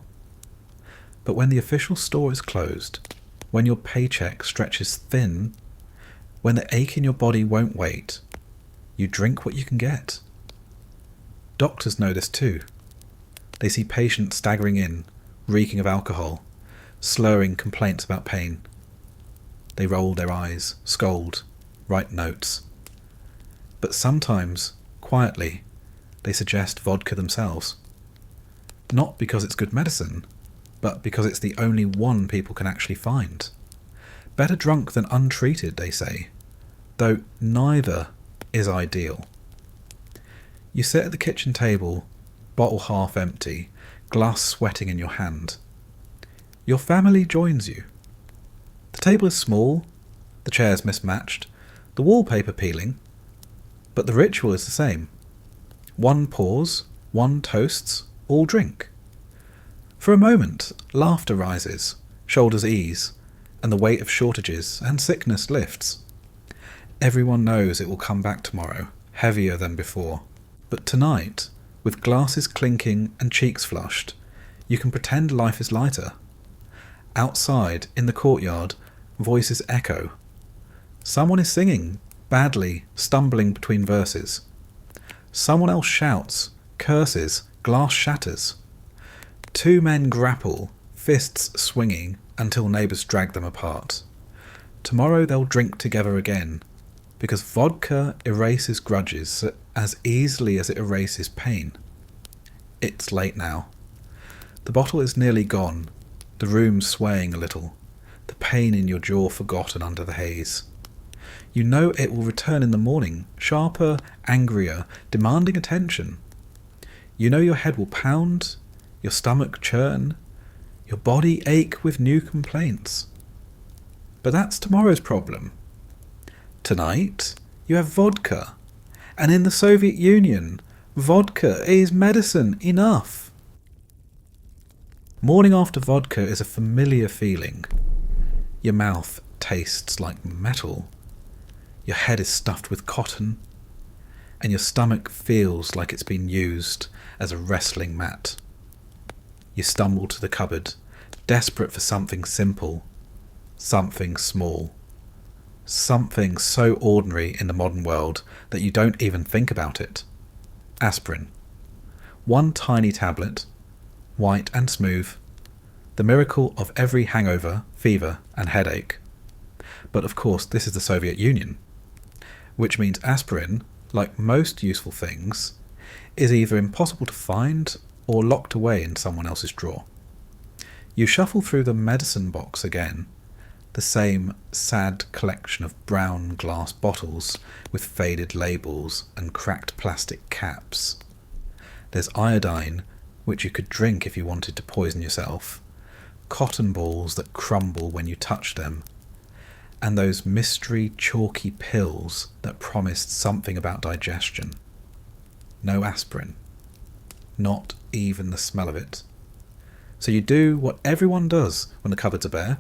But when the official store is closed, when your paycheck stretches thin, when the ache in your body won't wait, you drink what you can get. Doctors know this too. They see patients staggering in, reeking of alcohol, slurring complaints about pain. They roll their eyes, scold, write notes. But sometimes, quietly, they suggest vodka themselves. Not because it's good medicine, but because it's the only one people can actually find. Better drunk than untreated, they say, though neither is ideal. You sit at the kitchen table, bottle half empty, glass sweating in your hand. Your family joins you. The table is small, the chairs mismatched, the wallpaper peeling, but the ritual is the same. One pours, one toasts, all drink. For a moment, laughter rises, shoulders ease, and the weight of shortages and sickness lifts. Everyone knows it will come back tomorrow, heavier than before. But tonight, with glasses clinking and cheeks flushed, you can pretend life is lighter. Outside, in the courtyard, voices echo. Someone is singing, badly, stumbling between verses. Someone else shouts, curses, glass shatters. Two men grapple, fists swinging, until neighbours drag them apart. Tomorrow they'll drink together again, because vodka erases grudges as easily as it erases pain. It's late now. The bottle is nearly gone, the room swaying a little, the pain in your jaw forgotten under the haze. You know it will return in the morning, sharper, angrier, demanding attention. You know your head will pound, your stomach churn, your body ache with new complaints. But that's tomorrow's problem. Tonight, you have vodka. And in the Soviet Union, vodka is medicine enough. Morning after vodka is a familiar feeling. Your mouth tastes like metal. Your head is stuffed with cotton. And your stomach feels like it's been used as a wrestling mat. You stumble to the cupboard, desperate for something simple, something small. Something so ordinary in the modern world that you don't even think about it. Aspirin. One tiny tablet, white and smooth, the miracle of every hangover, fever and headache. But of course this is the Soviet Union, which means aspirin, like most useful things, is either impossible to find or locked away in someone else's drawer. You shuffle through the medicine box again, the same sad collection of brown glass bottles with faded labels and cracked plastic caps. There's iodine, which you could drink if you wanted to poison yourself, cotton balls that crumble when you touch them, and those mystery chalky pills that promised something about digestion. No aspirin. Not even the smell of it. So you do what everyone does when the cupboards are bare.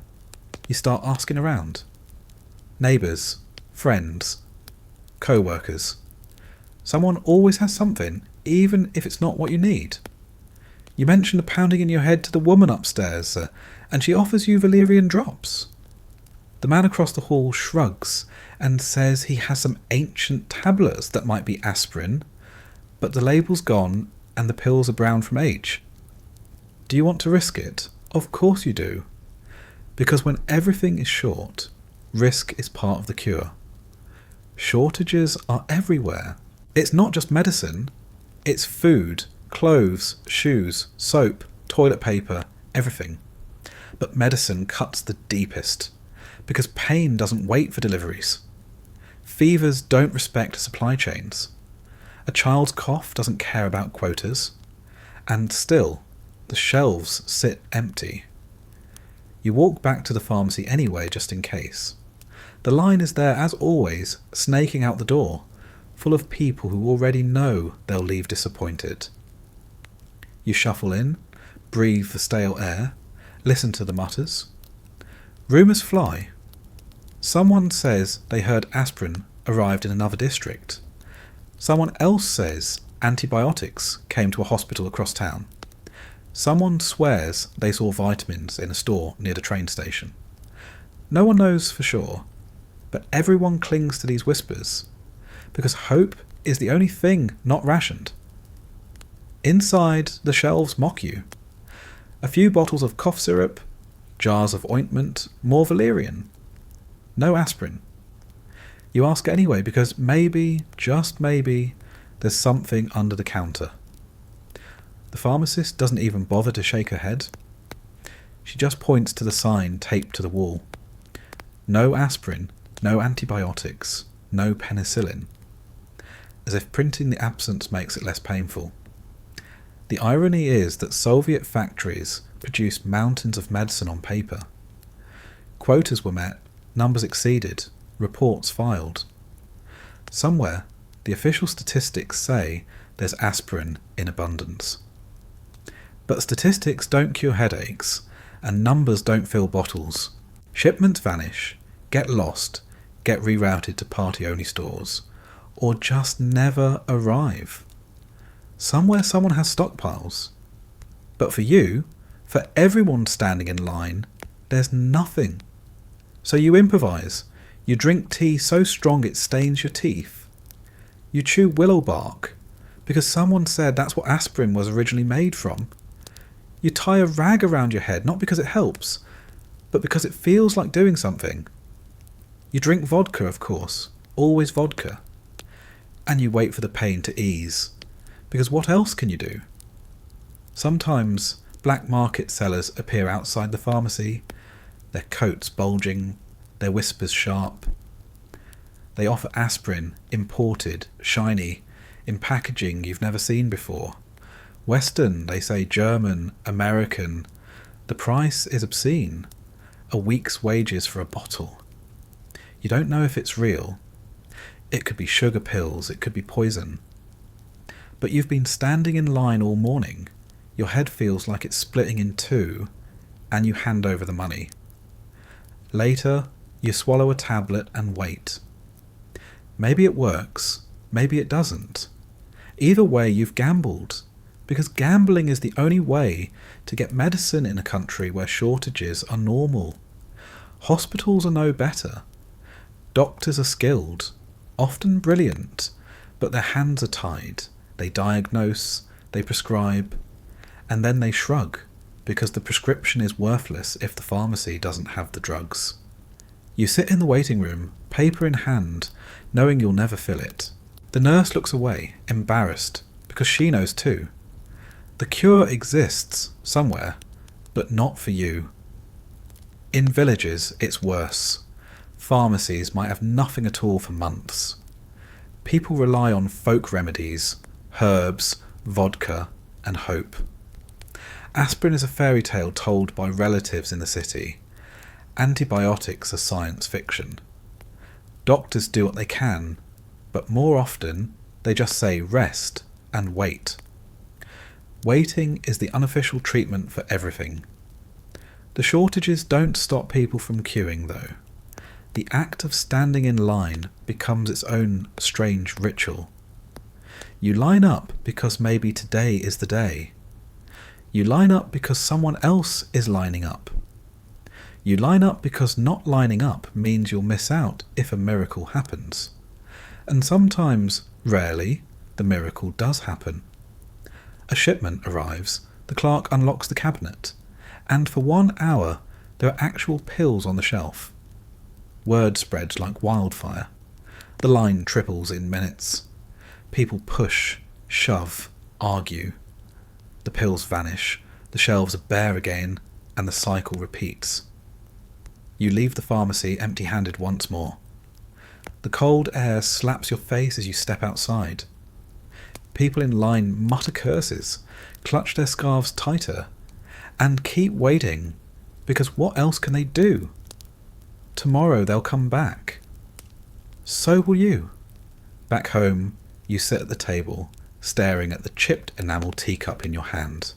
You start asking around. Neighbours, friends, co-workers. Someone always has something, even if it's not what you need. You mention the pounding in your head to the woman upstairs, and she offers you valerian drops. The man across the hall shrugs and says he has some ancient tablets that might be aspirin, but the label's gone and the pills are brown from age. Do you want to risk it? Of course you do. Because when everything is short, risk is part of the cure. Shortages are everywhere. It's not just medicine, it's food, clothes, shoes, soap, toilet paper, everything. But medicine cuts the deepest, because pain doesn't wait for deliveries. Fevers don't respect supply chains. A child's cough doesn't care about quotas. And still, the shelves sit empty. You walk back to the pharmacy anyway, just in case. The line is there, as always, snaking out the door, full of people who already know they'll leave disappointed. You shuffle in, breathe the stale air, listen to the mutters. Rumours fly. Someone says they heard aspirin arrived in another district. Someone else says antibiotics came to a hospital across town. Someone swears they saw vitamins in a store near the train station. No one knows for sure, but everyone clings to these whispers, because hope is the only thing not rationed. Inside, the shelves mock you. A few bottles of cough syrup, jars of ointment, more valerian. No aspirin. You ask anyway because maybe, just maybe, there's something under the counter. The pharmacist doesn't even bother to shake her head. She just points to the sign taped to the wall. No aspirin, no antibiotics, no penicillin. As if printing the absence makes it less painful. The irony is that Soviet factories produced mountains of medicine on paper. Quotas were met, numbers exceeded, reports filed. Somewhere, the official statistics say there's aspirin in abundance. But statistics don't cure headaches, and numbers don't fill bottles. Shipments vanish, get lost, get rerouted to party-only stores, or just never arrive. somewhere someone has stockpiles. But for you, for everyone standing in line, there's nothing. So you improvise. You drink tea so strong it stains your teeth. You chew willow bark because someone said that's what aspirin was originally made from. You tie a rag around your head not because it helps, but because it feels like doing something. You drink vodka, of course, always vodka. And you wait for the pain to ease, because what else can you do? Sometimes black market sellers appear outside the pharmacy, their coats bulging, their whispers sharp. They offer aspirin, imported, shiny, in packaging you've never seen before. Western, they say German, American. The price is obscene. A week's wages for a bottle. You don't know if it's real. It could be sugar pills, it could be poison. But you've been standing in line all morning. Your head feels like it's splitting in two, and you hand over the money. Later, you swallow a tablet and wait. Maybe it works, maybe it doesn't. Either way, you've gambled, because gambling is the only way to get medicine in a country where shortages are normal. Hospitals are no better. Doctors are skilled, often brilliant, but their hands are tied. They diagnose, they prescribe, and then they shrug, because the prescription is worthless if the pharmacy doesn't have the drugs. You sit in the waiting room, paper in hand, knowing you'll never fill it. The nurse looks away, embarrassed, because she knows too. The cure exists somewhere, but not for you. In villages, it's worse. Pharmacies might have nothing at all for months. People rely on folk remedies, herbs, vodka, and hope. Aspirin is a fairy tale told by relatives in the city. Antibiotics are science fiction. Doctors do what they can, but more often they just say rest and wait. Waiting is the unofficial treatment for everything. The shortages don't stop people from queuing, though. The act of standing in line becomes its own strange ritual. You line up because maybe today is the day. You line up because someone else is lining up. You line up because not lining up means you'll miss out if a miracle happens. And sometimes, rarely, the miracle does happen. A shipment arrives, the clerk unlocks the cabinet, and for 1 hour there are actual pills on the shelf. Word spreads like wildfire. The line triples in minutes. People push, shove, argue. The pills vanish, the shelves are bare again, and the cycle repeats. You leave the pharmacy empty-handed once more. The cold air slaps your face as you step outside. People in line mutter curses, clutch their scarves tighter, and keep waiting, because what else can they do? Tomorrow they'll come back. So will you. Back home, you sit at the table, staring at the chipped enamel teacup in your hand.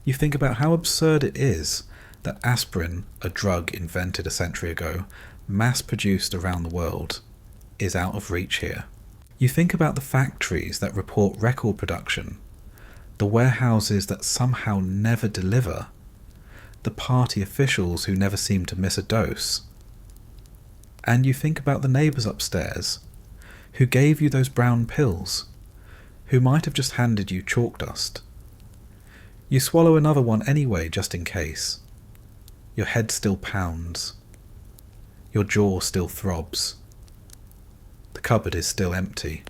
You think about how absurd it is that aspirin, a drug invented a century ago, mass-produced around the world, is out of reach here. You think about the factories that report record production, the warehouses that somehow never deliver, the party officials who never seem to miss a dose. And you think about the neighbours upstairs, who gave you those brown pills, who might have just handed you chalk dust. You swallow another one anyway, just in case. Your head still pounds. Your jaw still throbs. The cupboard is still empty.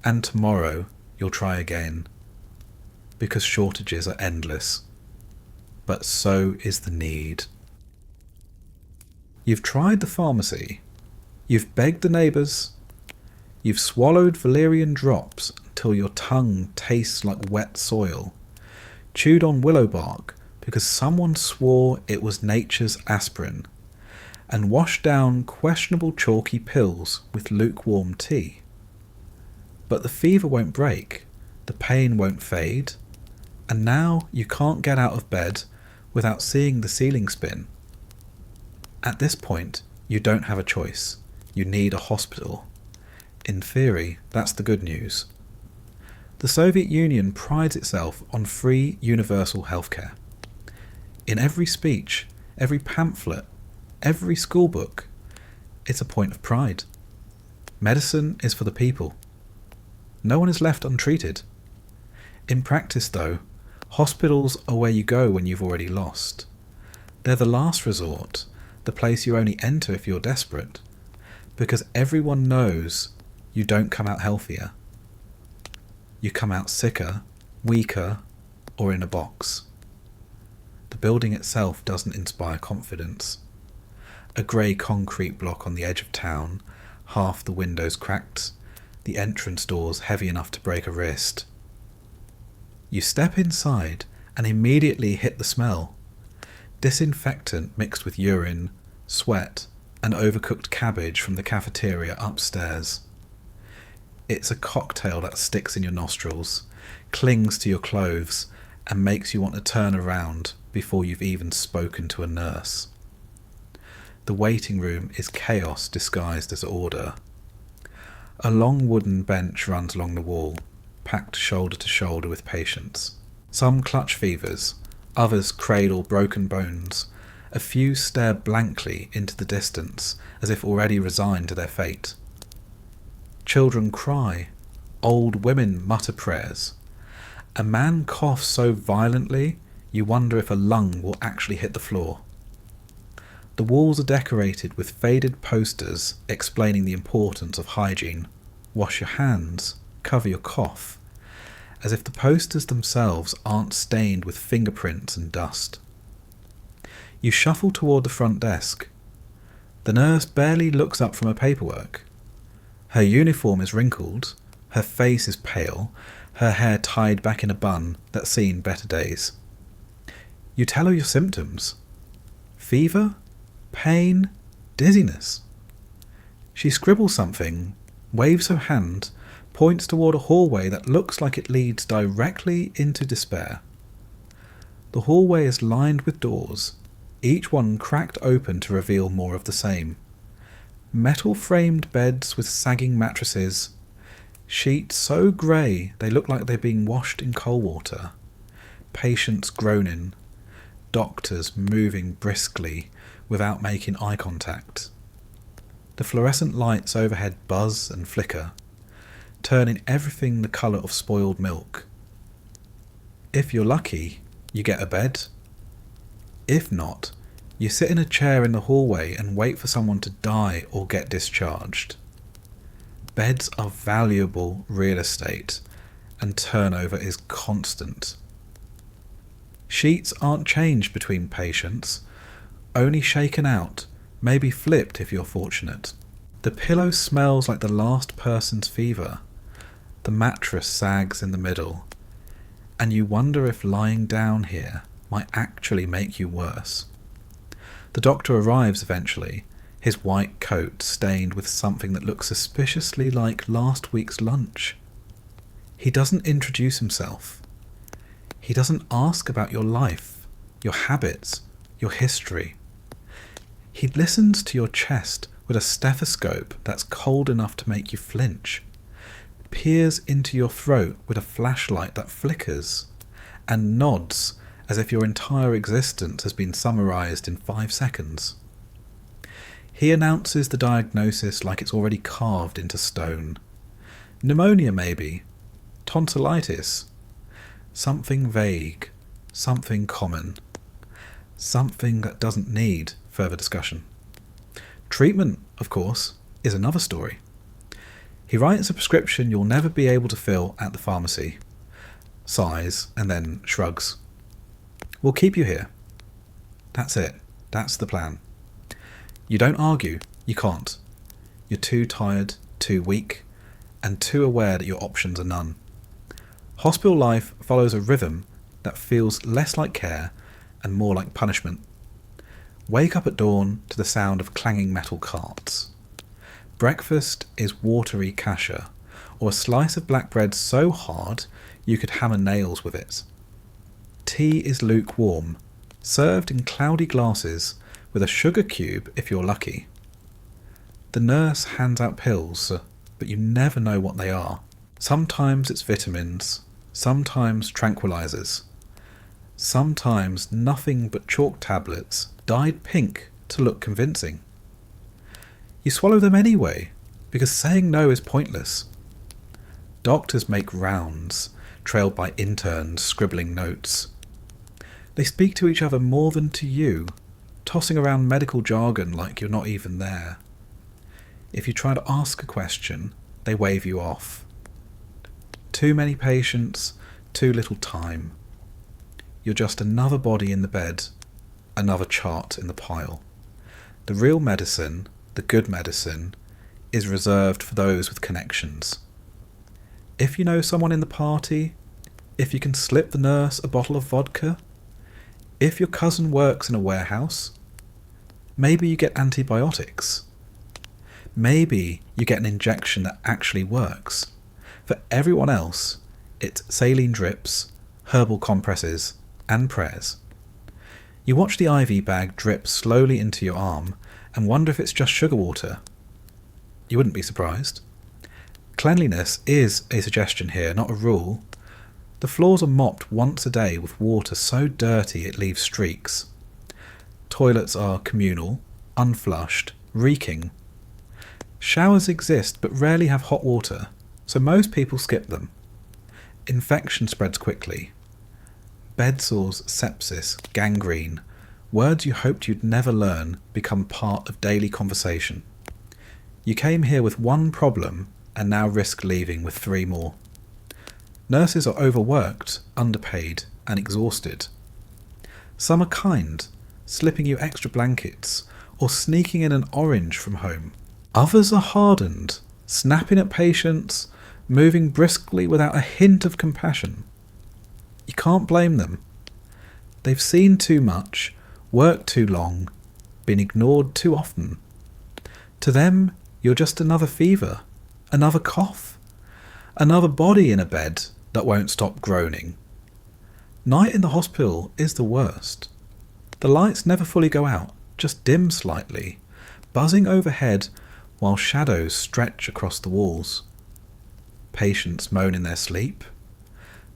And tomorrow you'll try again, because shortages are endless. But so is the need. You've tried the pharmacy. You've begged the neighbours. You've swallowed valerian drops until your tongue tastes like wet soil. Chewed on willow bark because someone swore it was nature's aspirin, and washed down questionable chalky pills with lukewarm tea. But the fever won't break, the pain won't fade, and now you can't get out of bed without seeing the ceiling spin. At this point, you don't have a choice. You need a hospital. In theory, that's the good news. The Soviet Union prides itself on free universal healthcare. In every speech, every pamphlet, every schoolbook, it's a point of pride. Medicine is for the people. No one is left untreated. In practice, though, hospitals are where you go when you've already lost. They're the last resort, the place you only enter if you're desperate, because everyone knows you don't come out healthier. You come out sicker, weaker, or in a box. The building itself doesn't inspire confidence. A grey concrete block on the edge of town, half the windows cracked, the entrance doors heavy enough to break a wrist. You step inside and immediately hit the smell. Disinfectant mixed with urine, sweat, and overcooked cabbage from the cafeteria upstairs. It's a cocktail that sticks in your nostrils, clings to your clothes, and makes you want to turn around before you've even spoken to a nurse. The waiting room is chaos disguised as order. A long wooden bench runs along the wall, packed shoulder to shoulder with patients. Some clutch fevers, others cradle broken bones. A few stare blankly into the distance, as if already resigned to their fate. Children cry. Old women mutter prayers. A man coughs so violently, you wonder if a lung will actually hit the floor. The walls are decorated with faded posters explaining the importance of hygiene. Wash your hands, cover your cough, as if the posters themselves aren't stained with fingerprints and dust. You shuffle toward the front desk. The nurse barely looks up from her paperwork. Her uniform is wrinkled, her face is pale, her hair tied back in a bun that's seen better days. You tell her your symptoms. Fever? Pain? Dizziness? She scribbles something, waves her hand, points toward a hallway that looks like it leads directly into despair. The hallway is lined with doors, each one cracked open to reveal more of the same. Metal-framed beds with sagging mattresses, sheets so grey they look like they're being washed in coal water, patients groaning, doctors moving briskly without making eye contact. The fluorescent lights overhead buzz and flicker, turning everything the colour of spoiled milk. If you're lucky, you get a bed. If not, you sit in a chair in the hallway and wait for someone to die or get discharged. Beds are valuable real estate, and turnover is constant. Sheets aren't changed between patients, only shaken out, maybe flipped if you're fortunate. The pillow smells like the last person's fever. The mattress sags in the middle, and you wonder if lying down here might actually make you worse. The doctor arrives eventually, his white coat stained with something that looks suspiciously like last week's lunch. He doesn't introduce himself. He doesn't ask about your life, your habits, your history. He listens to your chest with a stethoscope that's cold enough to make you flinch, peers into your throat with a flashlight that flickers, and nods as if your entire existence has been summarized in 5 seconds. He announces the diagnosis like it's already carved into stone. Pneumonia, maybe. Tonsillitis. Something vague. Something common. Something that doesn't need further discussion. Treatment, of course, is another story. He writes a prescription you'll never be able to fill at the pharmacy. Sighs, and then shrugs. We'll keep you here. That's it. That's the plan. You don't argue. You can't. You're too tired, too weak, and too aware that your options are none. Hospital life follows a rhythm that feels less like care and more like punishment. Wake up at dawn to the sound of clanging metal carts. Breakfast is watery kasha, or a slice of black bread so hard you could hammer nails with it. Tea is lukewarm, served in cloudy glasses with a sugar cube if you're lucky. The nurse hands out pills, but you never know what they are. Sometimes it's vitamins, sometimes tranquilizers, sometimes nothing but chalk tablets dyed pink to look convincing. You swallow them anyway, because saying no is pointless. Doctors make rounds, trailed by interns scribbling notes. They speak to each other more than to you, tossing around medical jargon like you're not even there. If you try to ask a question, they wave you off. Too many patients, too little time. You're just another body in the bed, another chart in the pile. The real medicine, the good medicine, is reserved for those with connections. If you know someone in the party, if you can slip the nurse a bottle of vodka, if your cousin works in a warehouse, maybe you get antibiotics. Maybe you get an injection that actually works. For everyone else, it's saline drips, herbal compresses, and prayers. You watch the IV bag drip slowly into your arm and wonder if it's just sugar water. You wouldn't be surprised. Cleanliness is a suggestion here, not a rule. The floors are mopped once a day with water so dirty it leaves streaks. Toilets are communal, unflushed, reeking. Showers exist but rarely have hot water, so most people skip them. Infection spreads quickly. Bed sores, sepsis, gangrene, words you hoped you'd never learn, become part of daily conversation. You came here with one problem and now risk leaving with 3 more. Nurses are overworked, underpaid, and exhausted. Some are kind, slipping you extra blankets, or sneaking in an orange from home. Others are hardened, snapping at patients, moving briskly without a hint of compassion. You can't blame them. They've seen too much, worked too long, been ignored too often. To them, you're just another fever, another cough, another body in a bed that won't stop groaning. Night in the hospital is the worst. The lights never fully go out, just dim slightly, buzzing overhead while shadows stretch across the walls. Patients moan in their sleep.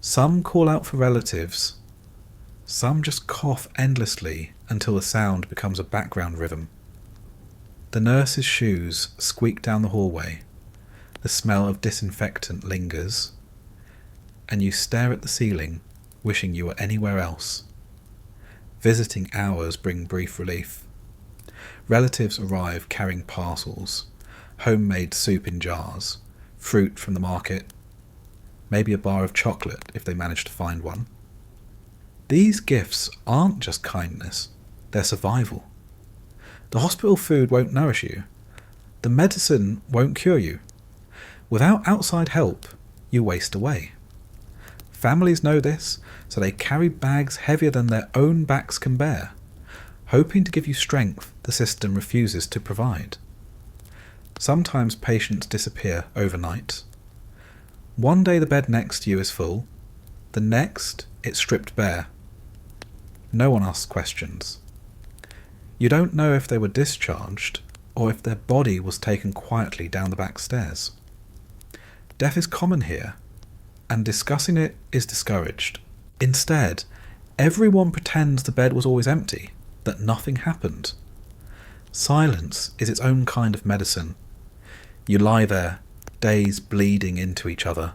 Some call out for relatives. Some just cough endlessly until the sound becomes a background rhythm. The nurse's shoes squeak down the hallway. The smell of disinfectant lingers. And you stare at the ceiling, wishing you were anywhere else. Visiting hours bring brief relief. Relatives arrive carrying parcels, homemade soup in jars, fruit from the market, maybe a bar of chocolate if they manage to find one. These gifts aren't just kindness, they're survival. The hospital food won't nourish you. The medicine won't cure you. Without outside help, you waste away. Families know this, so they carry bags heavier than their own backs can bear, hoping to give you strength the system refuses to provide. Sometimes patients disappear overnight. One day the bed next to you is full, the next it's stripped bare. No one asks questions. You don't know if they were discharged or if their body was taken quietly down the back stairs. Death is common here, and discussing it is discouraged. Instead, everyone pretends the bed was always empty, that nothing happened. Silence is its own kind of medicine. You lie there, days bleeding into each other,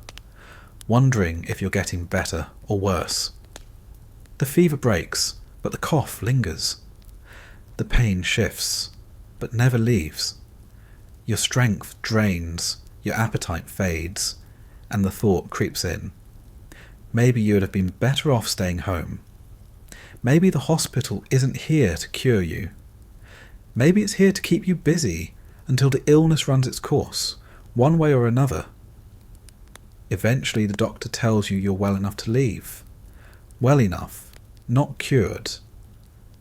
wondering if you're getting better or worse. The fever breaks, but the cough lingers. The pain shifts, but never leaves. Your strength drains, your appetite fades, and the thought creeps in. Maybe you would have been better off staying home. Maybe the hospital isn't here to cure you. Maybe it's here to keep you busy until the illness runs its course, one way or another. Eventually the doctor tells you you're well enough to leave. Well enough, not cured.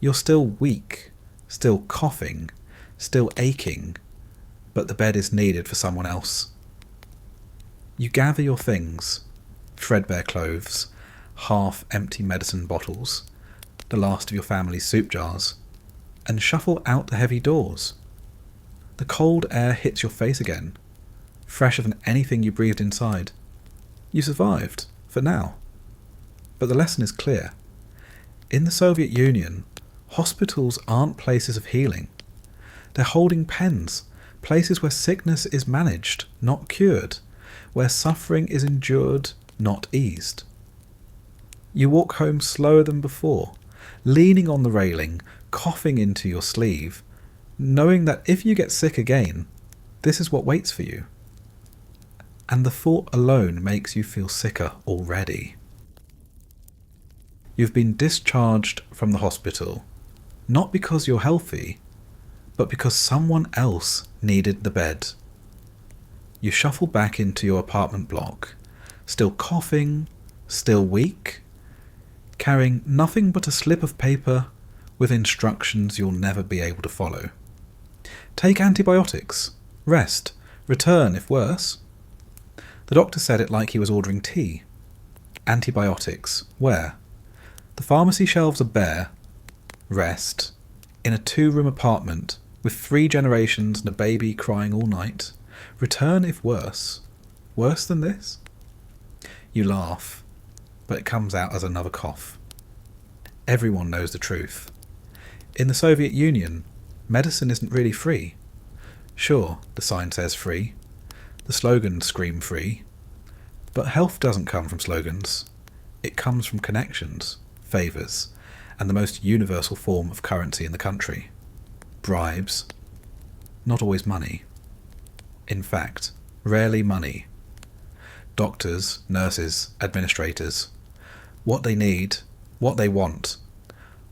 You're still weak, still coughing, still aching, but the bed is needed for someone else. You gather your things, threadbare clothes, half-empty medicine bottles, the last of your family's soup jars, and shuffle out the heavy doors. The cold air hits your face again, fresher than anything you breathed inside. You survived, for now. But the lesson is clear. In the Soviet Union, hospitals aren't places of healing. They're holding pens, places where sickness is managed, not cured, where suffering is endured, not eased. You walk home slower than before, leaning on the railing, coughing into your sleeve, knowing that if you get sick again, this is what waits for you. And the thought alone makes you feel sicker already. You've been discharged from the hospital, not because you're healthy, but because someone else needed the bed. You shuffle back into your apartment block, still coughing, still weak, carrying nothing but a slip of paper with instructions you'll never be able to follow. Take antibiotics, rest, return if worse. The doctor said it like he was ordering tea. Antibiotics, where? The pharmacy shelves are bare. Rest, in a 2-room apartment with 3 generations and a baby crying all night. Return if worse. Worse than this? You laugh, but it comes out as another cough. Everyone knows the truth. In the Soviet Union, medicine isn't really free. Sure, the sign says free. The slogans scream free. But health doesn't come from slogans. It comes from connections, favours, and the most universal form of currency in the country. Bribes. Not always money. In fact, rarely money. Doctors, nurses, administrators. What they need, what they want,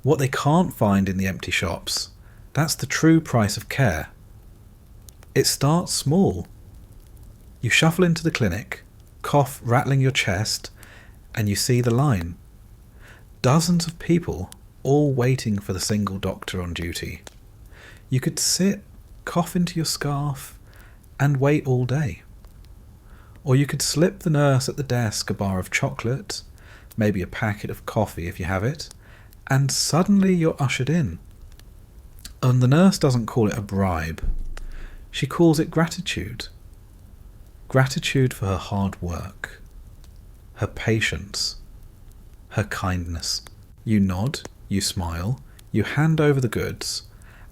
what they can't find in the empty shops. That's the true price of care. It starts small. You shuffle into the clinic, cough rattling your chest, and you see the line. Dozens of people, all waiting for the single doctor on duty. You could sit, cough into your scarf, and wait all day. Or you could slip the nurse at the desk a bar of chocolate, maybe a packet of coffee if you have it, and suddenly you're ushered in. And the nurse doesn't call it a bribe. She calls it gratitude. Gratitude for her hard work, her patience, her kindness. You nod, you smile, you hand over the goods,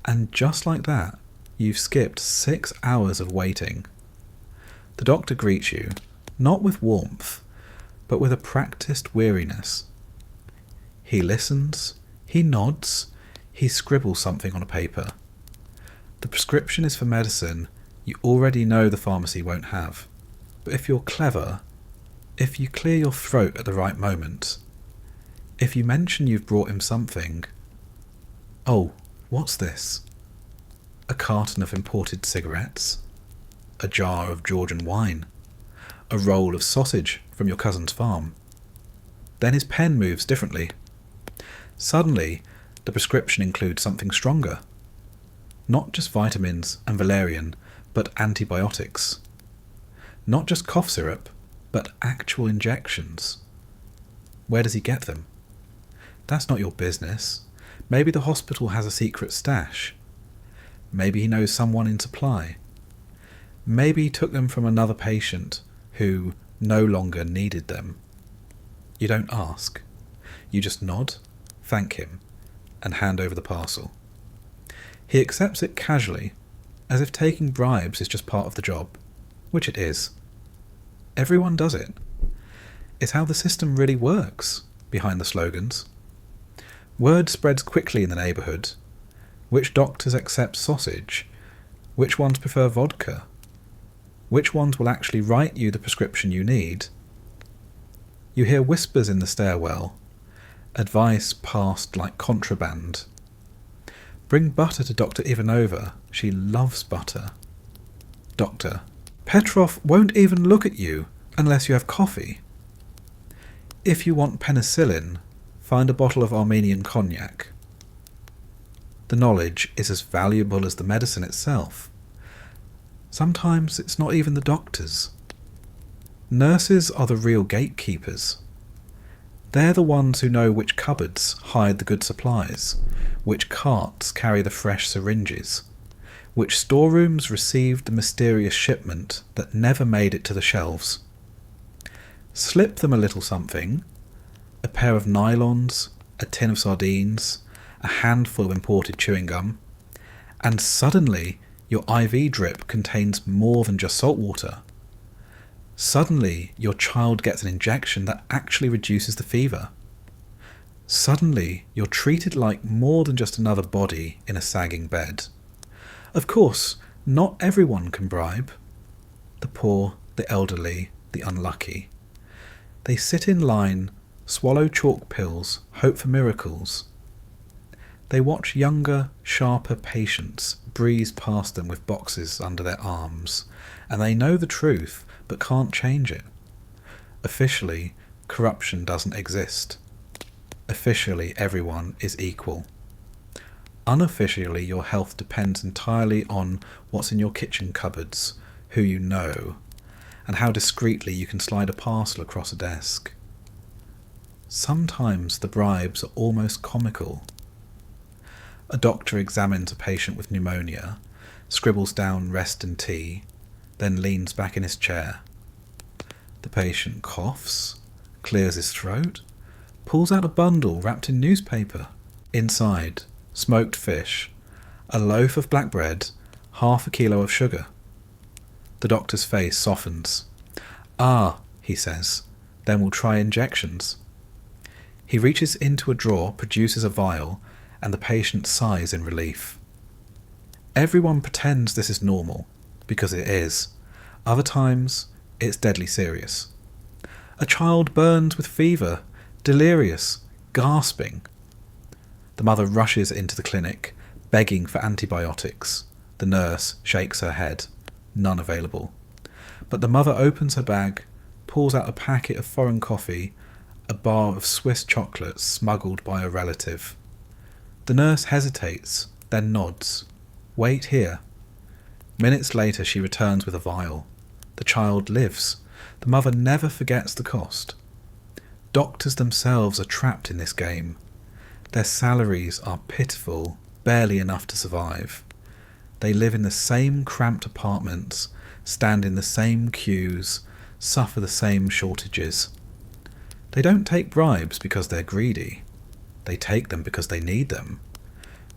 and just like that, you've skipped 6 hours of waiting. The doctor greets you, not with warmth, but with a practiced weariness. He listens, he nods, he scribbles something on a paper. The prescription is for medicine you already know the pharmacy won't have. But if you're clever, if you clear your throat at the right moment, if you mention you've brought him something. Oh, what's this? A carton of imported cigarettes? A jar of Georgian wine? A roll of sausage from your cousin's farm? Then his pen moves differently. Suddenly, the prescription includes something stronger. Not just vitamins and valerian, but antibiotics. Not just cough syrup, but actual injections. Where does he get them? That's not your business. Maybe the hospital has a secret stash. Maybe he knows someone in supply. Maybe he took them from another patient who no longer needed them. You don't ask. You just nod, thank him, and hand over the parcel. He accepts it casually, as if taking bribes is just part of the job, which it is. Everyone does it. It's how the system really works, behind the slogans. Word spreads quickly in the neighbourhood. Which doctors accept sausage? Which ones prefer vodka? Which ones will actually write you the prescription you need? You hear whispers in the stairwell, advice passed like contraband. Bring butter to Dr. Ivanova, she loves butter. Doctor, Petrov won't even look at you unless you have coffee. If you want penicillin, find a bottle of Armenian cognac. The knowledge is as valuable as the medicine itself. Sometimes it's not even the doctors. Nurses are the real gatekeepers. They're the ones who know which cupboards hide the good supplies, which carts carry the fresh syringes, which storerooms received the mysterious shipment that never made it to the shelves. Slip them a little something, a pair of nylons, a tin of sardines, a handful of imported chewing gum, and suddenly your IV drip contains more than just salt water. Suddenly your child gets an injection that actually reduces the fever. Suddenly you're treated like more than just another body in a sagging bed. Of course, not everyone can bribe. The poor, the elderly, the unlucky. They sit in line, swallow chalk pills, hope for miracles. They watch younger, sharper patients breeze past them with boxes under their arms, and they know the truth but can't change it. Officially, corruption doesn't exist. Officially, everyone is equal. Unofficially, your health depends entirely on what's in your kitchen cupboards, who you know, and how discreetly you can slide a parcel across a desk. Sometimes the bribes are almost comical. A doctor examines a patient with pneumonia, scribbles down rest and tea, then leans back in his chair. The patient coughs, clears his throat, pulls out a bundle wrapped in newspaper. Inside, smoked fish, a loaf of black bread, half a kilo of sugar. The doctor's face softens. "Ah," he says, "then we'll try injections." He reaches into a drawer, produces a vial, and the patient sighs in relief. Everyone pretends this is normal, because it is. Other times, it's deadly serious. A child burns with fever, delirious, gasping. The mother rushes into the clinic, begging for antibiotics. The nurse shakes her head. None available. But the mother opens her bag, pulls out a packet of foreign coffee, a bar of Swiss chocolate smuggled by a relative. The nurse hesitates, then nods. "Wait here." Minutes later she returns with a vial. The child lives. The mother never forgets the cost. Doctors themselves are trapped in this game. Their salaries are pitiful, barely enough to survive. They live in the same cramped apartments, stand in the same queues, suffer the same shortages. They don't take bribes because they're greedy. They take them because they need them.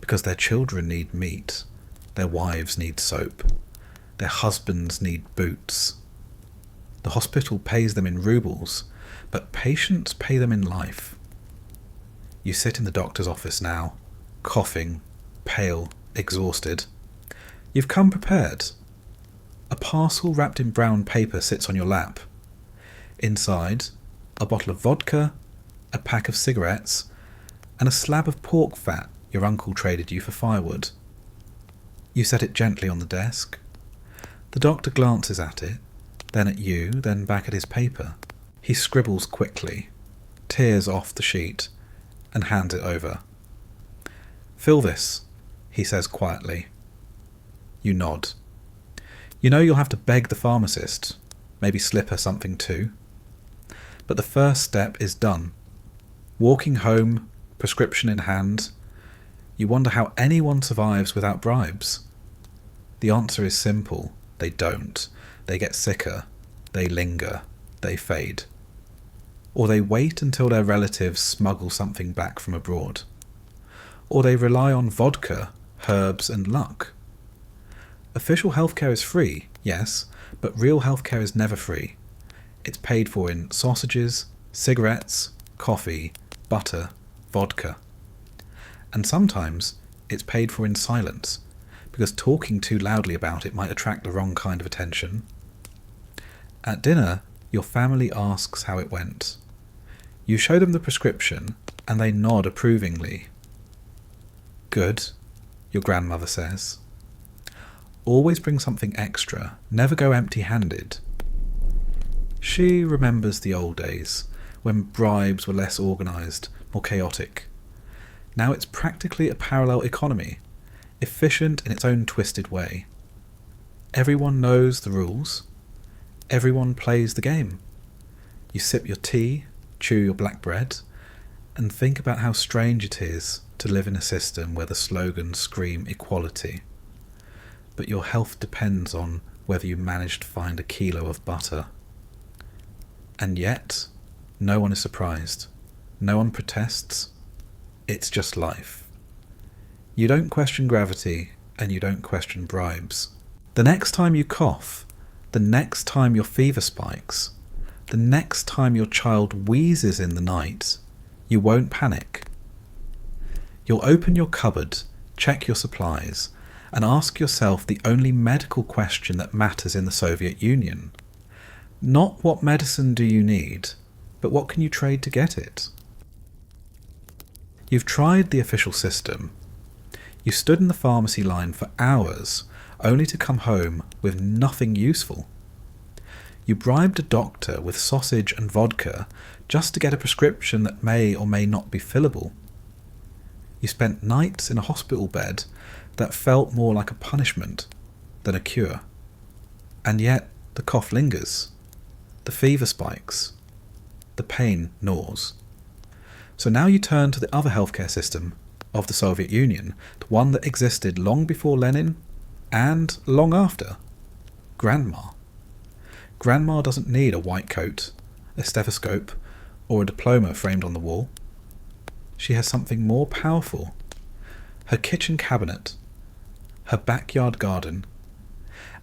Because their children need meat. Their wives need soap. Their husbands need boots. The hospital pays them in rubles, but patients pay them in life. You sit in the doctor's office now, coughing, pale, exhausted. You've come prepared. A parcel wrapped in brown paper sits on your lap. Inside, a bottle of vodka, a pack of cigarettes, and a slab of pork fat your uncle traded you for firewood. You set it gently on the desk. The doctor glances at it, then at you, then back at his paper. He scribbles quickly, tears off the sheet, and hands it over. "Fill this," he says quietly. You nod. You know you'll have to beg the pharmacist, maybe slip her something too. But the first step is done. Walking home, prescription in hand, you wonder how anyone survives without bribes. The answer is simple. They don't. They get sicker. They linger. They fade. Or they wait until their relatives smuggle something back from abroad. Or they rely on vodka, herbs and luck. Official healthcare is free, yes, but real healthcare is never free. It's paid for in sausages, cigarettes, coffee, butter, vodka. And sometimes it's paid for in silence, because talking too loudly about it might attract the wrong kind of attention. At dinner, your family asks how it went. You show them the prescription, and they nod approvingly. "Good," your grandmother says. Always bring something extra, never go empty-handed. She remembers the old days, when bribes were less organised, more chaotic. Now it's practically a parallel economy, efficient in its own twisted way. Everyone knows the rules. Everyone plays the game. You sip your tea, chew your black bread, and think about how strange it is to live in a system where the slogans scream equality. But your health depends on whether you manage to find a kilo of butter. And yet, no one is surprised. No one protests. It's just life. You don't question gravity, and you don't question bribes. The next time you cough, the next time your fever spikes, the next time your child wheezes in the night, you won't panic. You'll open your cupboard, check your supplies, and ask yourself the only medical question that matters in the Soviet Union. Not what medicine do you need, but what can you trade to get it? You've tried the official system. You stood in the pharmacy line for hours, only to come home with nothing useful. You bribed a doctor with sausage and vodka just to get a prescription that may or may not be fillable. You spent nights in a hospital bed that felt more like a punishment than a cure. And yet the cough lingers, the fever spikes, the pain gnaws. So now you turn to the other healthcare system of the Soviet Union, the one that existed long before Lenin and long after. Grandma. Grandma doesn't need a white coat, a stethoscope, or a diploma framed on the wall. She has something more powerful. Her kitchen cabinet, her backyard garden,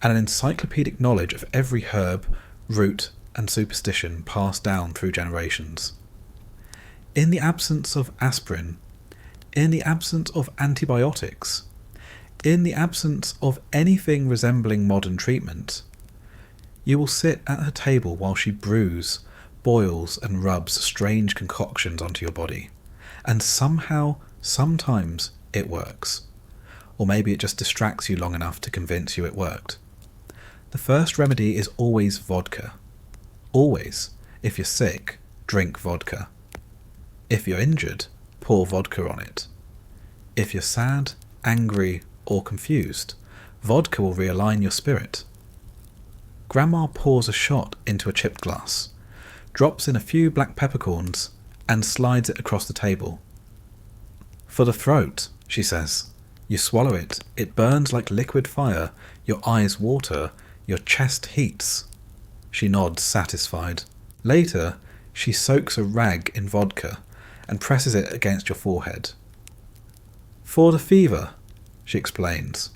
and an encyclopedic knowledge of every herb, root, and superstition passed down through generations. In the absence of aspirin, in the absence of antibiotics, in the absence of anything resembling modern treatment, you will sit at her table while she brews, boils, and rubs strange concoctions onto your body. And somehow, sometimes, it works. Or maybe it just distracts you long enough to convince you it worked. The first remedy is always vodka. Always. If you're sick, drink vodka. If you're injured, pour vodka on it. If you're sad, angry, or confused, vodka will realign your spirit. Grandma pours a shot into a chipped glass, drops in a few black peppercorns, and slides it across the table. For the throat, she says. You swallow it. It burns like liquid fire. Your eyes water. Your chest heats. She nods, satisfied. Later, she soaks a rag in vodka and presses it against your forehead. For the fever, she explains.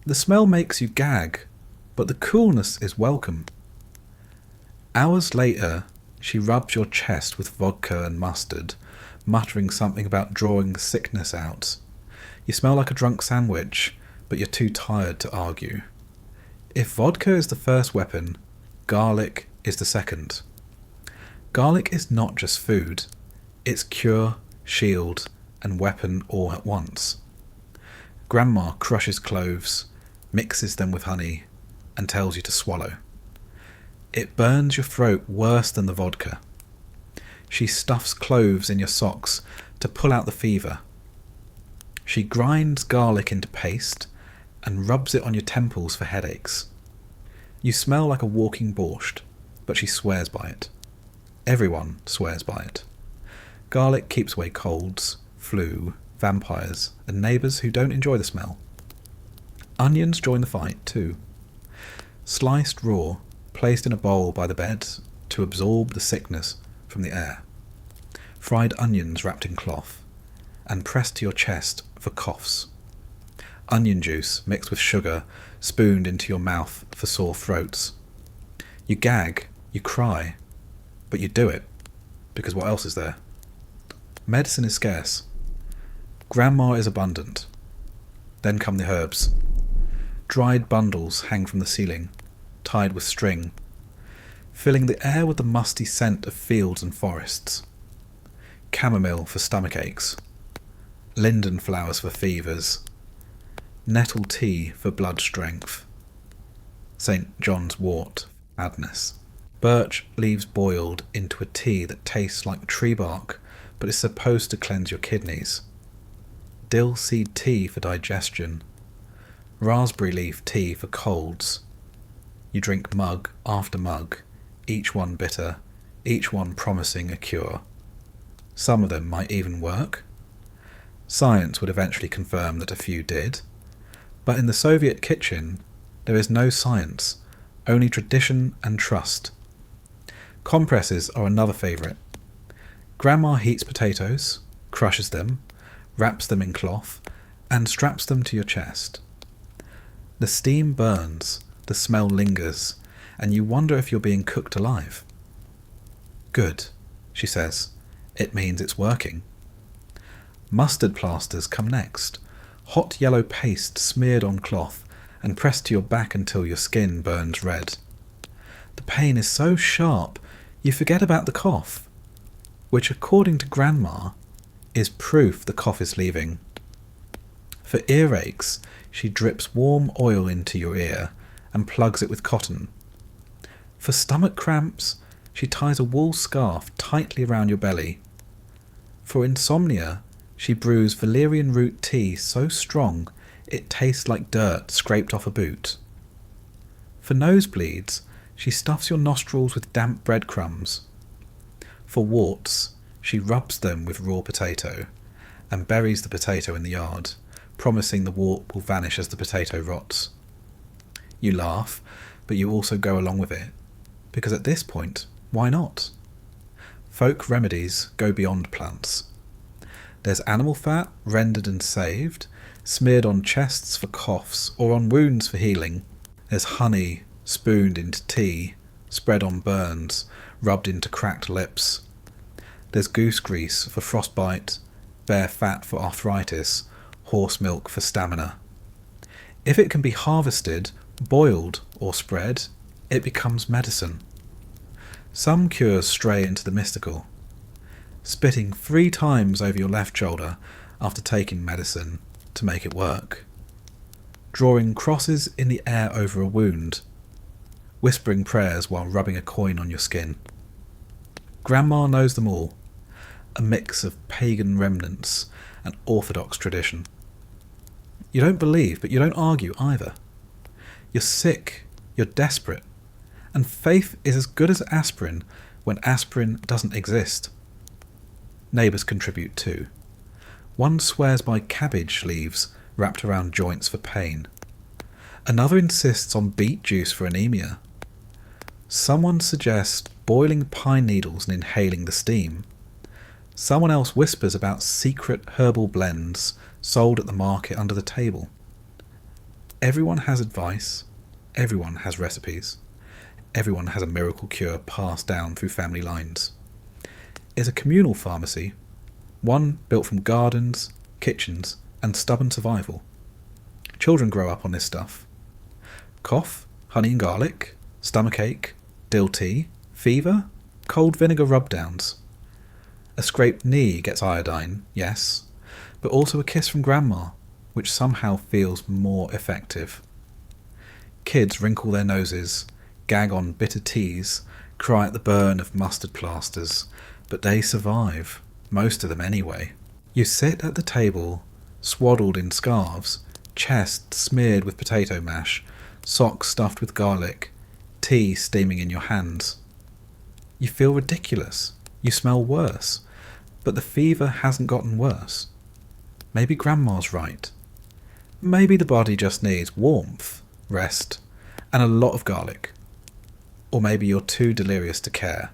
The smell makes you gag, but the coolness is welcome. Hours later, she rubs your chest with vodka and mustard, muttering something about drawing sickness out. You smell like a drunk sandwich, but you're too tired to argue. If vodka is the first weapon, garlic is the second. Garlic is not just food. It's cure, shield, and weapon all at once. Grandma crushes cloves, mixes them with honey, and tells you to swallow. It burns your throat worse than the vodka. She stuffs cloves in your socks to pull out the fever. She grinds garlic into paste and rubs it on your temples for headaches. You smell like a walking borscht, but she swears by it. Everyone swears by it. Garlic keeps away colds, flu, vampires, and neighbours who don't enjoy the smell. Onions join the fight too. Sliced raw, placed in a bowl by the bed to absorb the sickness from the air. Fried onions wrapped in cloth and pressed to your chest for coughs. Onion juice mixed with sugar spooned into your mouth for sore throats. You gag, you cry, but you do it, because what else is there? Medicine is scarce. Grandma is abundant. Then come the herbs. Dried bundles hang from the ceiling, tied with string, filling the air with the musty scent of fields and forests. Chamomile for stomach aches, linden flowers for fevers, nettle tea for blood strength, St. John's wort for madness, birch leaves boiled into a tea that tastes like tree bark but is supposed to cleanse your kidneys, dill seed tea for digestion, raspberry leaf tea for colds. You drink mug after mug, each one bitter, each one promising a cure. Some of them might even work. Science would eventually confirm that a few did. But in the Soviet kitchen, there is no science, only tradition and trust. Compresses are another favourite. Grandma heats potatoes, crushes them, wraps them in cloth, and straps them to your chest. The steam burns, the smell lingers, and you wonder if you're being cooked alive. Good, she says. It means it's working. Mustard plasters come next. Hot yellow paste smeared on cloth and pressed to your back until your skin burns red. The pain is so sharp you forget about the cough, which according to Grandma is proof the cough is leaving. For earaches, she drips warm oil into your ear and plugs it with cotton. For stomach cramps, she ties a wool scarf tightly around your belly. For insomnia, she brews valerian root tea so strong it tastes like dirt scraped off a boot. For nosebleeds, she stuffs your nostrils with damp breadcrumbs. For warts, she rubs them with raw potato and buries the potato in the yard, promising the wart will vanish as the potato rots. You laugh, but you also go along with it, because at this point, why not? Folk remedies go beyond plants. There's animal fat, rendered and saved, smeared on chests for coughs or on wounds for healing. There's honey, spooned into tea, spread on burns, rubbed into cracked lips. There's goose grease for frostbite, bear fat for arthritis, horse milk for stamina. If it can be harvested, boiled or spread, it becomes medicine. Some cures stray into the mystical. Spitting 3 times over your left shoulder after taking medicine to make it work. Drawing crosses in the air over a wound. Whispering prayers while rubbing a coin on your skin. Grandma knows them all. A mix of pagan remnants and orthodox tradition. You don't believe, but you don't argue either. You're sick, you're desperate, and faith is as good as aspirin when aspirin doesn't exist. Neighbours contribute too. One swears by cabbage leaves wrapped around joints for pain. Another insists on beet juice for anemia. Someone suggests boiling pine needles and inhaling the steam. Someone else whispers about secret herbal blends sold at the market under the table. Everyone has advice. Everyone has recipes. Everyone has a miracle cure passed down through family lines. It's a communal pharmacy, one built from gardens, kitchens, and stubborn survival. Children grow up on this stuff. Cough, honey and garlic, stomachache, dill tea, fever, cold vinegar rub-downs. A scraped knee gets iodine, yes, but also a kiss from Grandma, which somehow feels more effective. Kids wrinkle their noses, gag on bitter teas, cry at the burn of mustard plasters, but they survive, most of them anyway. You sit at the table, swaddled in scarves, chest smeared with potato mash, socks stuffed with garlic, tea steaming in your hands. You feel ridiculous. You smell worse. But the fever hasn't gotten worse. Maybe Grandma's right. Maybe the body just needs warmth, rest, and a lot of garlic. Or maybe you're too delirious to care.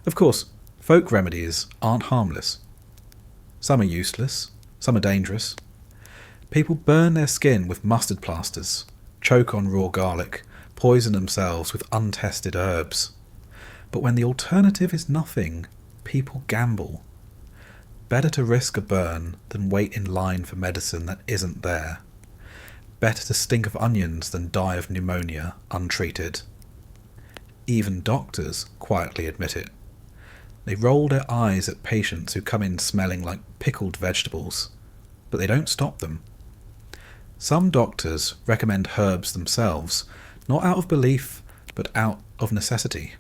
Of course, folk remedies aren't harmless. Some are useless, some are dangerous. People burn their skin with mustard plasters, choke on raw garlic, poison themselves with untested herbs. But when the alternative is nothing, people gamble. Better to risk a burn than wait in line for medicine that isn't there. Better to stink of onions than die of pneumonia untreated. Even doctors quietly admit it. They roll their eyes at patients who come in smelling like pickled vegetables, but they don't stop them. Some doctors recommend herbs themselves, not out of belief, but out of necessity.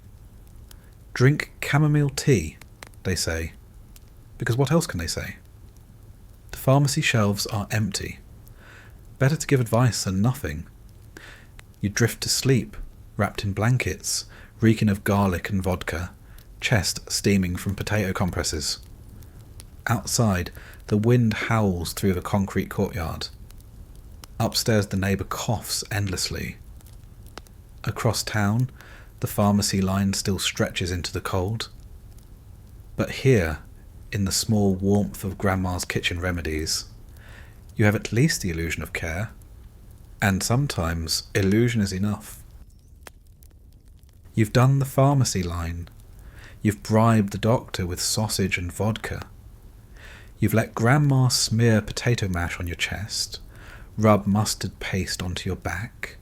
Drink chamomile tea, they say, because what else can they say? The pharmacy shelves are empty. Better to give advice than nothing. You drift to sleep, wrapped in blankets, reeking of garlic and vodka, chest steaming from potato compresses. Outside, the wind howls through the concrete courtyard. Upstairs, the neighbour coughs endlessly. Across town, The pharmacy line still stretches into the cold. But here, in the small warmth of Grandma's kitchen remedies, you have at least the illusion of care. And sometimes illusion is enough. You've done the pharmacy line. You've bribed the doctor with sausage and vodka. You've let Grandma smear potato mash on your chest, rub mustard paste onto your back,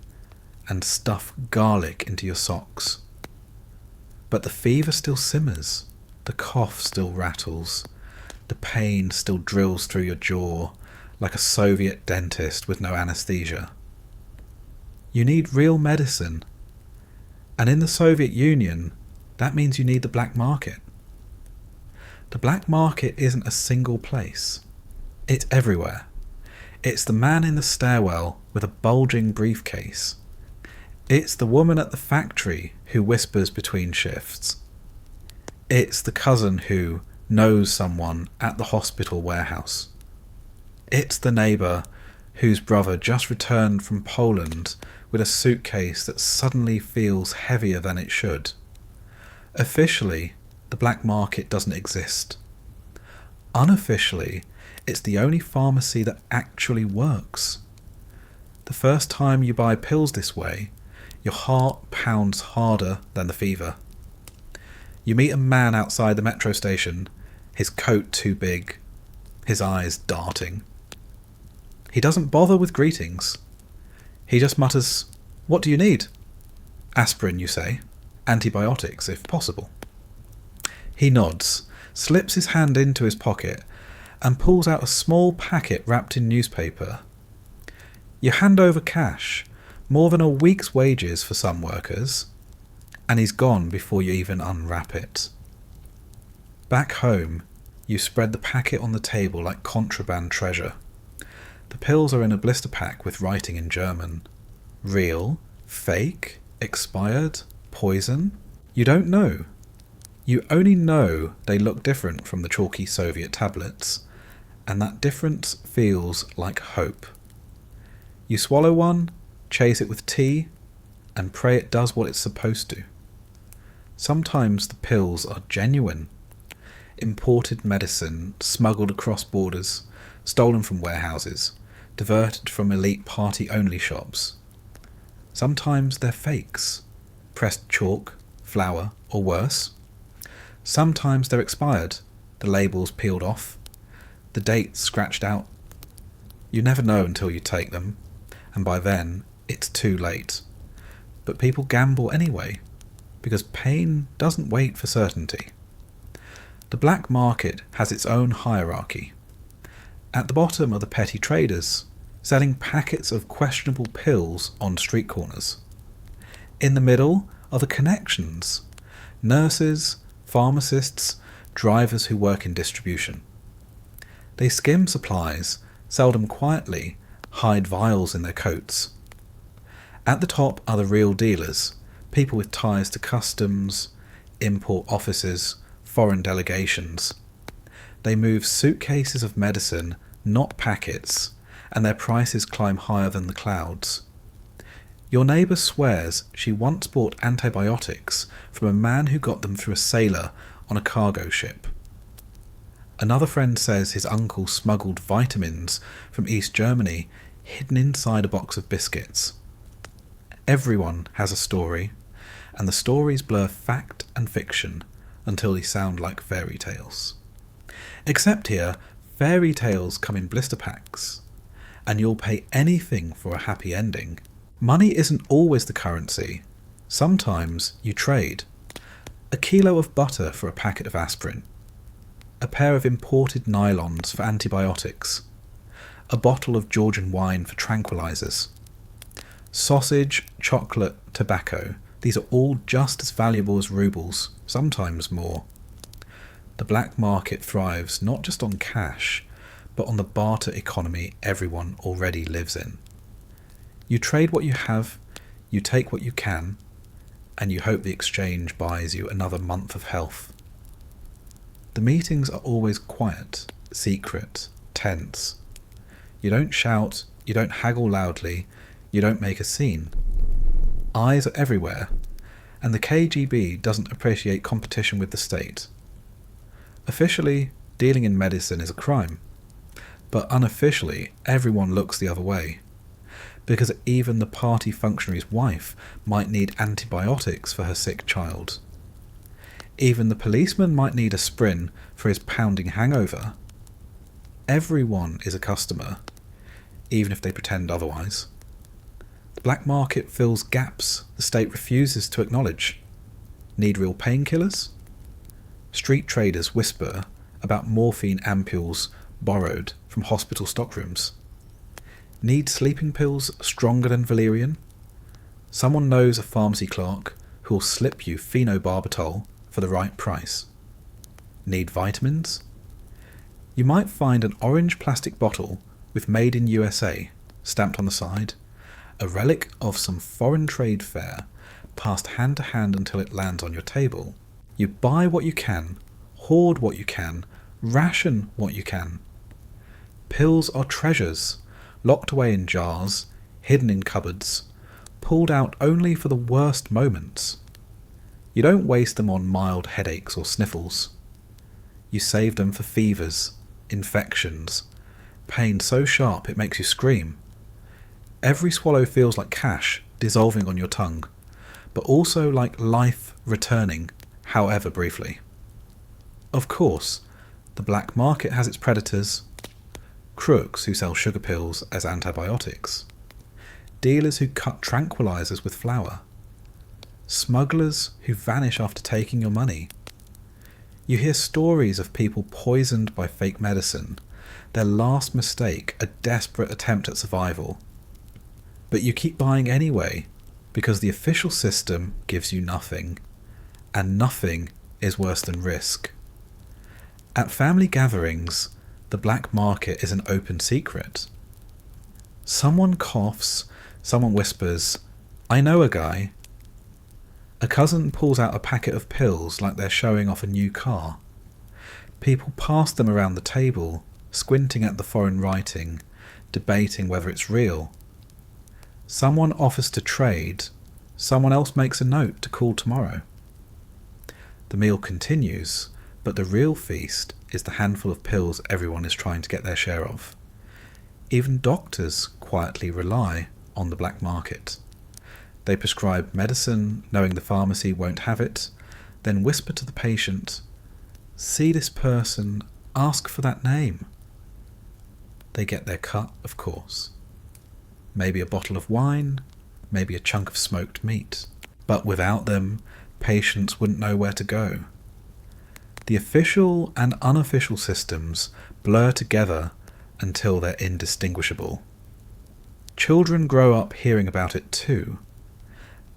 and stuff garlic into your socks. But the fever still simmers, the cough still rattles, the pain still drills through your jaw like a Soviet dentist with no anesthesia. You need real medicine, and in the Soviet Union, that means you need the black market. The black market isn't a single place. It's everywhere. It's the man in the stairwell with a bulging briefcase. It's the woman at the factory who whispers between shifts. It's the cousin who knows someone at the hospital warehouse. It's the neighbour whose brother just returned from Poland with a suitcase that suddenly feels heavier than it should. Officially, the black market doesn't exist. Unofficially, it's the only pharmacy that actually works. The first time you buy pills this way, your heart pounds harder than the fever. You meet a man outside the metro station, his coat too big, his eyes darting. He doesn't bother with greetings. He just mutters, "What do you need?" "Aspirin, you say. Antibiotics, if possible." He nods, slips his hand into his pocket, and pulls out a small packet wrapped in newspaper. You hand over cash, more than a week's wages for some workers, and he's gone before you even unwrap it. Back home, you spread the packet on the table like contraband treasure. The pills are in a blister pack with writing in German. Real? Fake? Expired? Poison? You don't know. You only know they look different from the chalky Soviet tablets, and that difference feels like hope. You swallow one, chase it with tea, and pray it does what it's supposed to. Sometimes the pills are genuine. Imported medicine smuggled across borders, stolen from warehouses, diverted from elite party-only shops. Sometimes they're fakes, pressed chalk, flour, or worse. Sometimes they're expired, the labels peeled off, the dates scratched out. You never know until you take them, and by then it's too late. But people gamble anyway, because pain doesn't wait for certainty. The black market has its own hierarchy. At the bottom are the petty traders, selling packets of questionable pills on street corners. In the middle are the connections, nurses, pharmacists, drivers who work in distribution. They skim supplies, sell them quietly, hide vials in their coats. At the top are the real dealers, people with ties to customs, import offices, foreign delegations. They move suitcases of medicine, not packets, and their prices climb higher than the clouds. Your neighbour swears she once bought antibiotics from a man who got them through a sailor on a cargo ship. Another friend says his uncle smuggled vitamins from East Germany hidden inside a box of biscuits. Everyone has a story, and the stories blur fact and fiction until they sound like fairy tales. Except here, fairy tales come in blister packs, and you'll pay anything for a happy ending. Money isn't always the currency. Sometimes you trade. A kilo of butter for a packet of aspirin. A pair of imported nylons for antibiotics. A bottle of Georgian wine for tranquilizers. Sausage, chocolate, tobacco. These are all just as valuable as rubles, sometimes more. The black market thrives not just on cash, but on the barter economy everyone already lives in. You trade what you have, you take what you can, and you hope the exchange buys you another month of health. The meetings are always quiet, secret, tense. You don't shout, you don't haggle loudly, you don't make a scene. Eyes are everywhere, and the KGB doesn't appreciate competition with the state. Officially, dealing in medicine is a crime, but unofficially everyone looks the other way, because even the party functionary's wife might need antibiotics for her sick child. Even the policeman might need aspirin for his pounding hangover. Everyone is a customer, even if they pretend otherwise. The black market fills gaps the state refuses to acknowledge. Need real painkillers? Street traders whisper about morphine ampules borrowed from hospital stockrooms. Need sleeping pills stronger than valerian? Someone knows a pharmacy clerk who will slip you phenobarbital for the right price. Need vitamins? You might find an orange plastic bottle with Made in USA stamped on the side, a relic of some foreign trade fair, passed hand to hand until it lands on your table. You buy what you can, hoard what you can, ration what you can. Pills are treasures, locked away in jars, hidden in cupboards, pulled out only for the worst moments. You don't waste them on mild headaches or sniffles. You save them for fevers, infections, pain so sharp it makes you scream. Every swallow feels like cash dissolving on your tongue, but also like life returning, however briefly. Of course, the black market has its predators: crooks who sell sugar pills as antibiotics, dealers who cut tranquilizers with flour, smugglers who vanish after taking your money. You hear stories of people poisoned by fake medicine, their last mistake a desperate attempt at survival. But you keep buying anyway, because the official system gives you nothing, and nothing is worse than risk. At family gatherings, the black market is an open secret. Someone coughs, someone whispers, "I know a guy." A cousin pulls out a packet of pills like they're showing off a new car. People pass them around the table, squinting at the foreign writing, debating whether it's real. Someone offers to trade, someone else makes a note to call tomorrow. The meal continues, but the real feast is the handful of pills everyone is trying to get their share of. Even doctors quietly rely on the black market. They prescribe medicine, knowing the pharmacy won't have it, then whisper to the patient, "See this person, ask for that name." They get their cut, of course. Maybe a bottle of wine, maybe a chunk of smoked meat. But without them, patients wouldn't know where to go. The official and unofficial systems blur together until they're indistinguishable. Children grow up hearing about it too.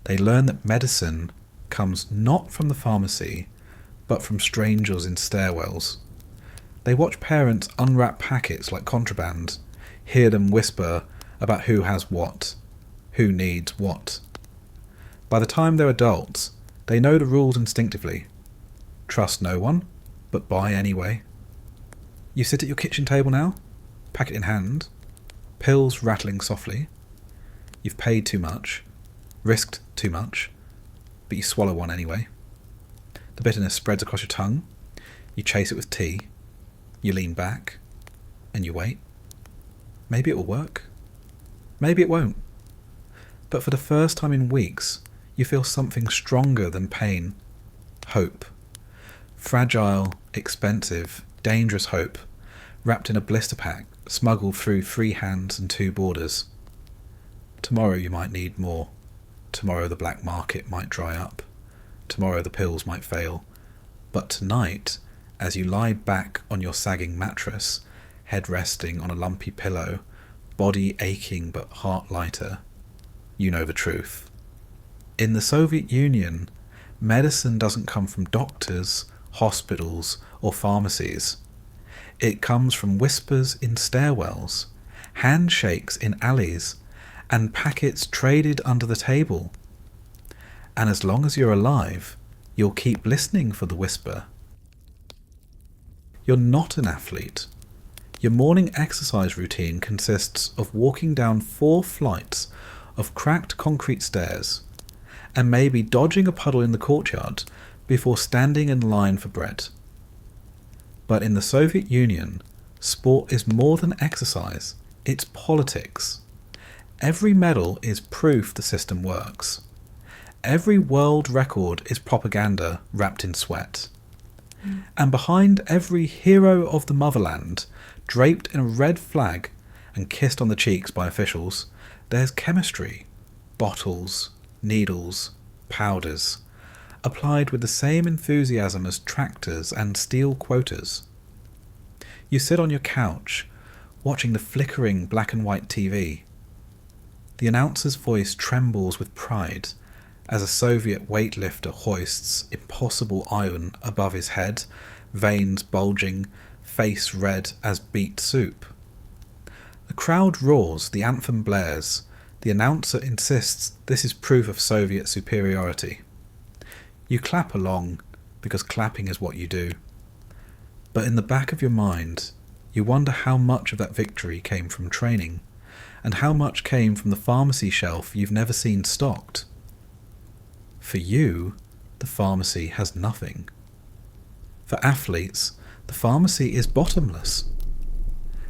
They learn that medicine comes not from the pharmacy, but from strangers in stairwells. They watch parents unwrap packets like contraband, hear them whisper about who has what, who needs what. By the time they're adults, they know the rules instinctively. Trust no one, but buy anyway. You sit at your kitchen table now, packet in hand, pills rattling softly. You've paid too much, risked too much, but you swallow one anyway. The bitterness spreads across your tongue. You chase it with tea. You lean back, and you wait. Maybe it will work. Maybe it won't. But for the first time in weeks, you feel something stronger than pain. Hope. Fragile, expensive, dangerous hope, wrapped in a blister pack, smuggled through 3 hands and 2 borders. Tomorrow you might need more. Tomorrow the black market might dry up. Tomorrow the pills might fail. But tonight, as you lie back on your sagging mattress, head resting on a lumpy pillow, body aching but heart lighter, you know the truth. In the Soviet Union, medicine doesn't come from doctors, hospitals, or pharmacies. It comes from whispers in stairwells, handshakes in alleys, and packets traded under the table. And as long as you're alive, you'll keep listening for the whisper. You're not an athlete. Your morning exercise routine consists of walking down 4 flights of cracked concrete stairs, and maybe dodging a puddle in the courtyard before standing in line for bread. But in the Soviet Union, sport is more than exercise, it's politics. Every medal is proof the system works. Every world record is propaganda wrapped in sweat. And behind every hero of the motherland, draped in a red flag and kissed on the cheeks by officials, there's chemistry, bottles, needles, powders, applied with the same enthusiasm as tractors and steel quotas. You sit on your couch, watching the flickering black and white TV. The announcer's voice trembles with pride as a Soviet weightlifter hoists impossible iron above his head, veins bulging, face red as beet soup. The crowd roars, the anthem blares. The announcer insists this is proof of Soviet superiority. You clap along, because clapping is what you do. But in the back of your mind, you wonder how much of that victory came from training, and how much came from the pharmacy shelf you've never seen stocked. For you, the pharmacy has nothing. For athletes, the pharmacy is bottomless.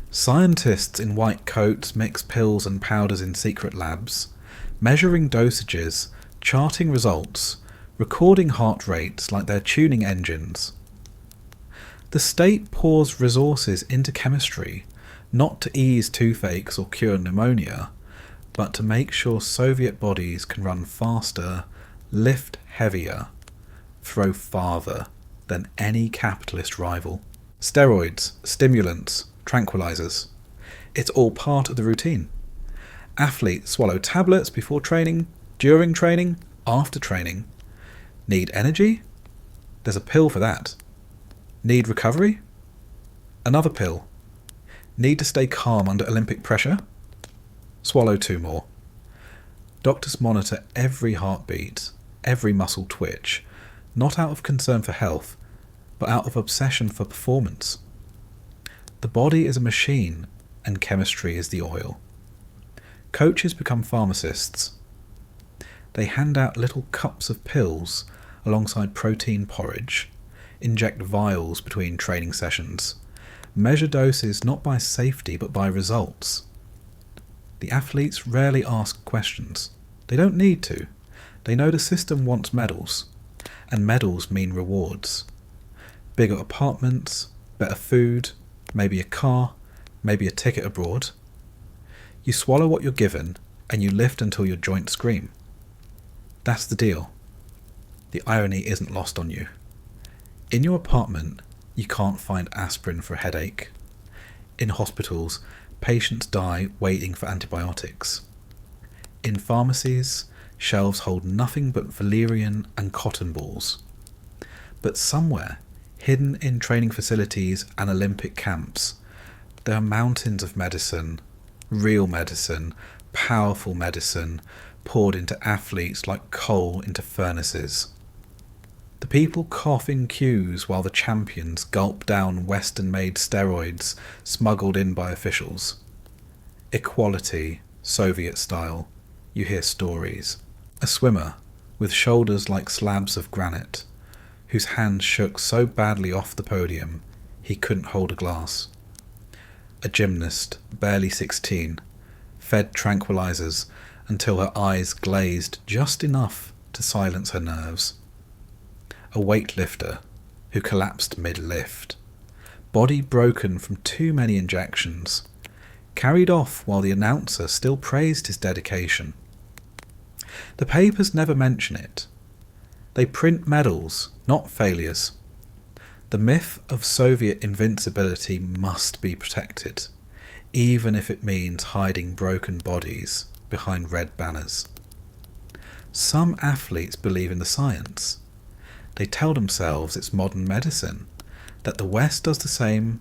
Scientists in white coats mix pills and powders in secret labs, measuring dosages, charting results, recording heart rates like they're tuning engines. The state pours resources into chemistry, not to ease toothaches or cure pneumonia, but to make sure Soviet bodies can run faster, lift heavier, throw farther than any capitalist rival. Steroids, stimulants, tranquilizers. It's all part of the routine. Athletes swallow tablets before training, during training, after training. Need energy? There's a pill for that. Need recovery? Another pill. Need to stay calm under Olympic pressure? Swallow 2 more. Doctors monitor every heartbeat, every muscle twitch, not out of concern for health, but out of obsession for performance. The body is a machine, and chemistry is the oil. Coaches become pharmacists. They hand out little cups of pills alongside protein porridge, inject vials between training sessions, measure doses not by safety but by results. The athletes rarely ask questions. They don't need to. They know the system wants medals, and medals mean rewards. Bigger apartments, better food, maybe a car, maybe a ticket abroad. You swallow what you're given, and you lift until your joints scream. That's the deal. The irony isn't lost on you. In your apartment, you can't find aspirin for a headache. In hospitals, patients die waiting for antibiotics. In pharmacies, shelves hold nothing but valerian and cotton balls. But somewhere, hidden in training facilities and Olympic camps, there are mountains of medicine, real medicine, powerful medicine, poured into athletes like coal into furnaces. The people cough in queues while the champions gulp down Western-made steroids smuggled in by officials. Equality, Soviet style, you hear stories. A swimmer, with shoulders like slabs of granite, whose hands shook so badly off the podium he couldn't hold a glass. A gymnast, barely 16, fed tranquilizers until her eyes glazed just enough to silence her nerves. A weightlifter who collapsed mid-lift, body broken from too many injections, carried off while the announcer still praised his dedication. The papers never mention it. They print medals, not failures. The myth of Soviet invincibility must be protected, even if it means hiding broken bodies behind red banners. Some athletes believe in the science. They tell themselves it's modern medicine, that the West does the same,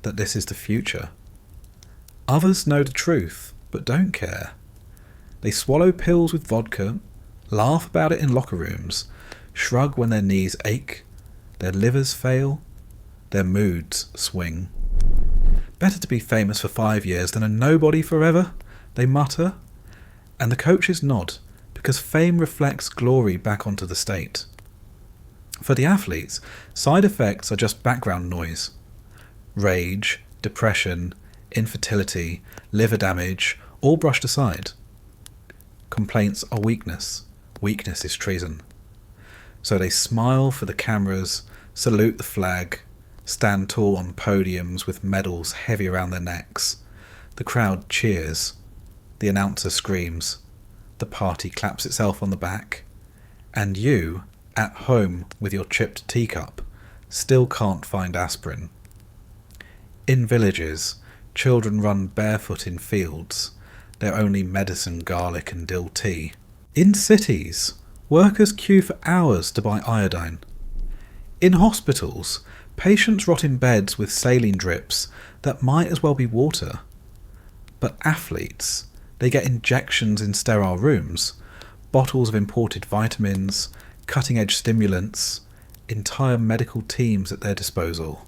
that this is the future. Others know the truth, but don't care. They swallow pills with vodka, laugh about it in locker rooms, shrug when their knees ache, their livers fail, their moods swing. Better to be famous for 5 years than a nobody forever, they mutter, and the coaches nod, because fame reflects glory back onto the state. For the athletes, side effects are just background noise. Rage, depression, infertility, liver damage, all brushed aside. Complaints are weakness. Weakness is treason. So they smile for the cameras, salute the flag, stand tall on podiums with medals heavy around their necks. The crowd cheers. The announcer screams. The party claps itself on the back. And you, at home with your chipped teacup, still can't find aspirin. In villages, children run barefoot in fields, their only medicine garlic and dill tea. In cities, workers queue for hours to buy iodine. In hospitals, patients rot in beds with saline drips that might as well be water. But athletes, they get injections in sterile rooms, bottles of imported vitamins, cutting-edge stimulants, entire medical teams at their disposal.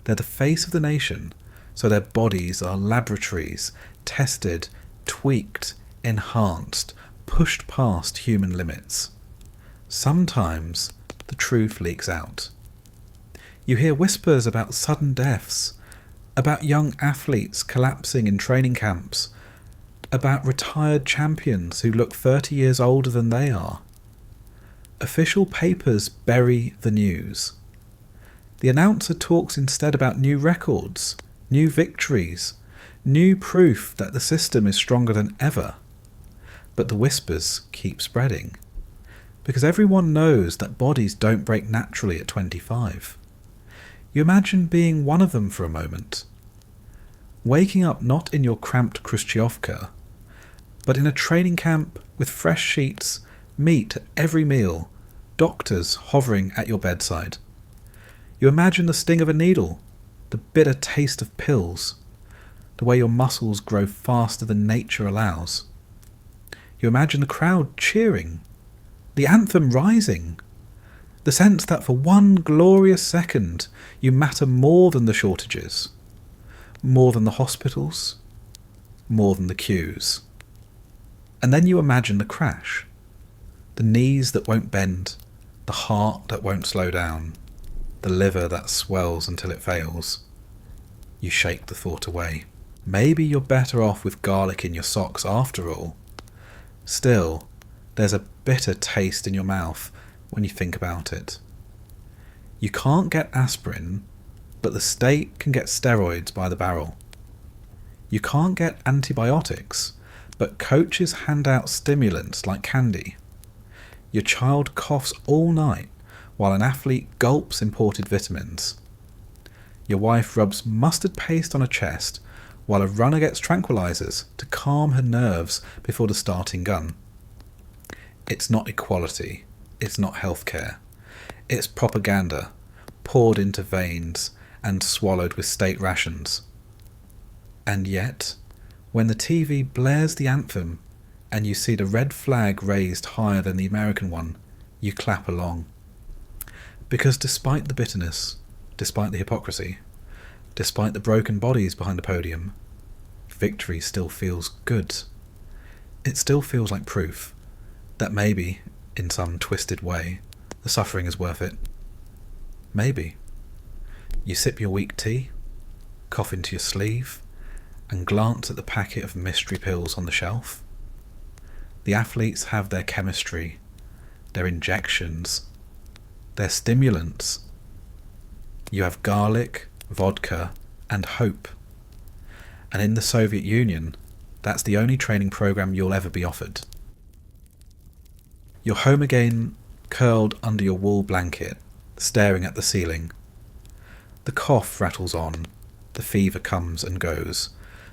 They're the face of the nation, so their bodies are laboratories, tested, tweaked, enhanced, pushed past human limits. Sometimes the truth leaks out. You hear whispers about sudden deaths, about young athletes collapsing in training camps, about retired champions who look 30 years older than they are. Official papers bury the news. The announcer talks instead about new records, new victories, new proof that the system is stronger than ever. But the whispers keep spreading, because everyone knows that bodies don't break naturally at 25. You imagine being one of them for a moment. Waking up not in your cramped Khrushchevka, but in a training camp with fresh sheets, meat at every meal, doctors hovering at your bedside. You imagine the sting of a needle, the bitter taste of pills, the way your muscles grow faster than nature allows. You imagine the crowd cheering, the anthem rising, the sense that for one glorious second you matter more than the shortages, more than the hospitals, more than the queues. And then you imagine the crash, the knees that won't bend, the heart that won't slow down, the liver that swells until it fails. You shake the thought away. Maybe you're better off with garlic in your socks after all. Still, there's a bitter taste in your mouth when you think about it. You can't get aspirin, but the state can get steroids by the barrel. You can't get antibiotics, but coaches hand out stimulants like candy. Your child coughs all night while an athlete gulps imported vitamins. Your wife rubs mustard paste on her chest while a runner gets tranquilizers to calm her nerves before the starting gun. It's not equality, it's not healthcare. It's propaganda, poured into veins and swallowed with state rations. And yet, when the TV blares the anthem and you see the red flag raised higher than the American one, you clap along. Because despite the bitterness, despite the hypocrisy, despite the broken bodies behind the podium, victory still feels good. It still feels like proof that maybe, in some twisted way, the suffering is worth it. Maybe. You sip your weak tea, cough into your sleeve, and glance at the packet of mystery pills on the shelf. The athletes have their chemistry, their injections, their stimulants. You have garlic, vodka, and hope. And in the Soviet Union, that's the only training program you'll ever be offered. You're home again, curled under your wool blanket, staring at the ceiling. The cough rattles on, the fever comes and goes,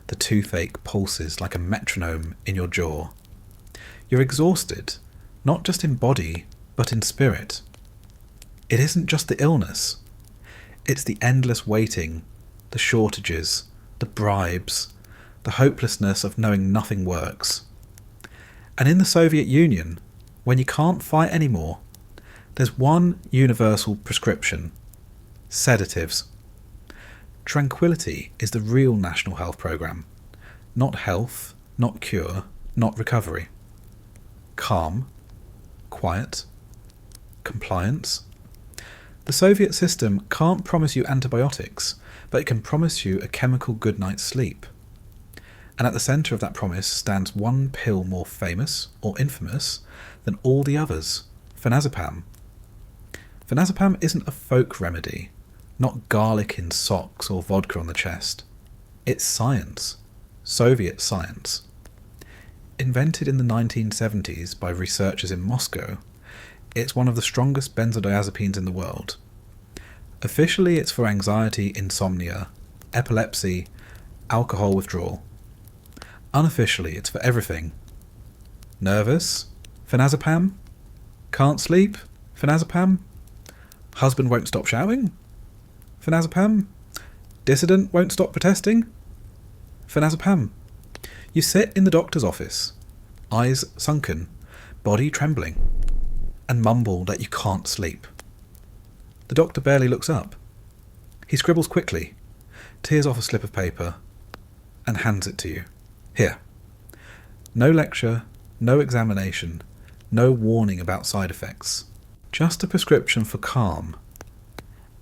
the toothache pulses like a metronome in your jaw. You're exhausted, not just in body, but in spirit. It isn't just the illness. It's the endless waiting, the shortages, the bribes, the hopelessness of knowing nothing works. And in the Soviet Union, when you can't fight anymore, there's one universal prescription: sedatives. Tranquility is the real national health program. Not health, not cure, not recovery. calm, quiet, compliance. The Soviet system can't promise you antibiotics, but it can promise you a chemical good night's sleep. And at the centre of that promise stands one pill more famous or infamous than all the others, phenazepam. Phenazepam isn't a folk remedy, not garlic in socks or vodka on the chest. It's science, Soviet science. Invented in the 1970s by researchers in Moscow, it's one of the strongest benzodiazepines in the world. Officially, it's for anxiety, insomnia, epilepsy, alcohol withdrawal. Unofficially, it's for everything. Nervous? Phenazepam? Can't sleep? Phenazepam? Husband won't stop shouting? Phenazepam? Dissident won't stop protesting? Phenazepam. You sit in the doctor's office, eyes sunken, body trembling, and mumble that you can't sleep. The doctor barely looks up. He scribbles quickly, tears off a slip of paper, and hands it to you. Here. No lecture, no examination, no warning about side effects. Just a prescription for calm.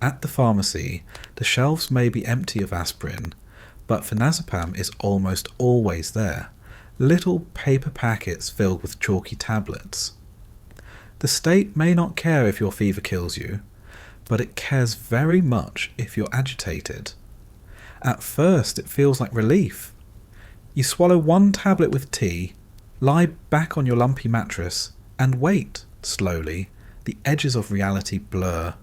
At the pharmacy, the shelves may be empty of aspirin, but phenazepam is almost always there. Little paper packets filled with chalky tablets. The state may not care if your fever kills you, but it cares very much if you're agitated. At first, it feels like relief. You swallow one tablet with tea, lie back on your lumpy mattress, and wait, slowly. The edges of reality blur.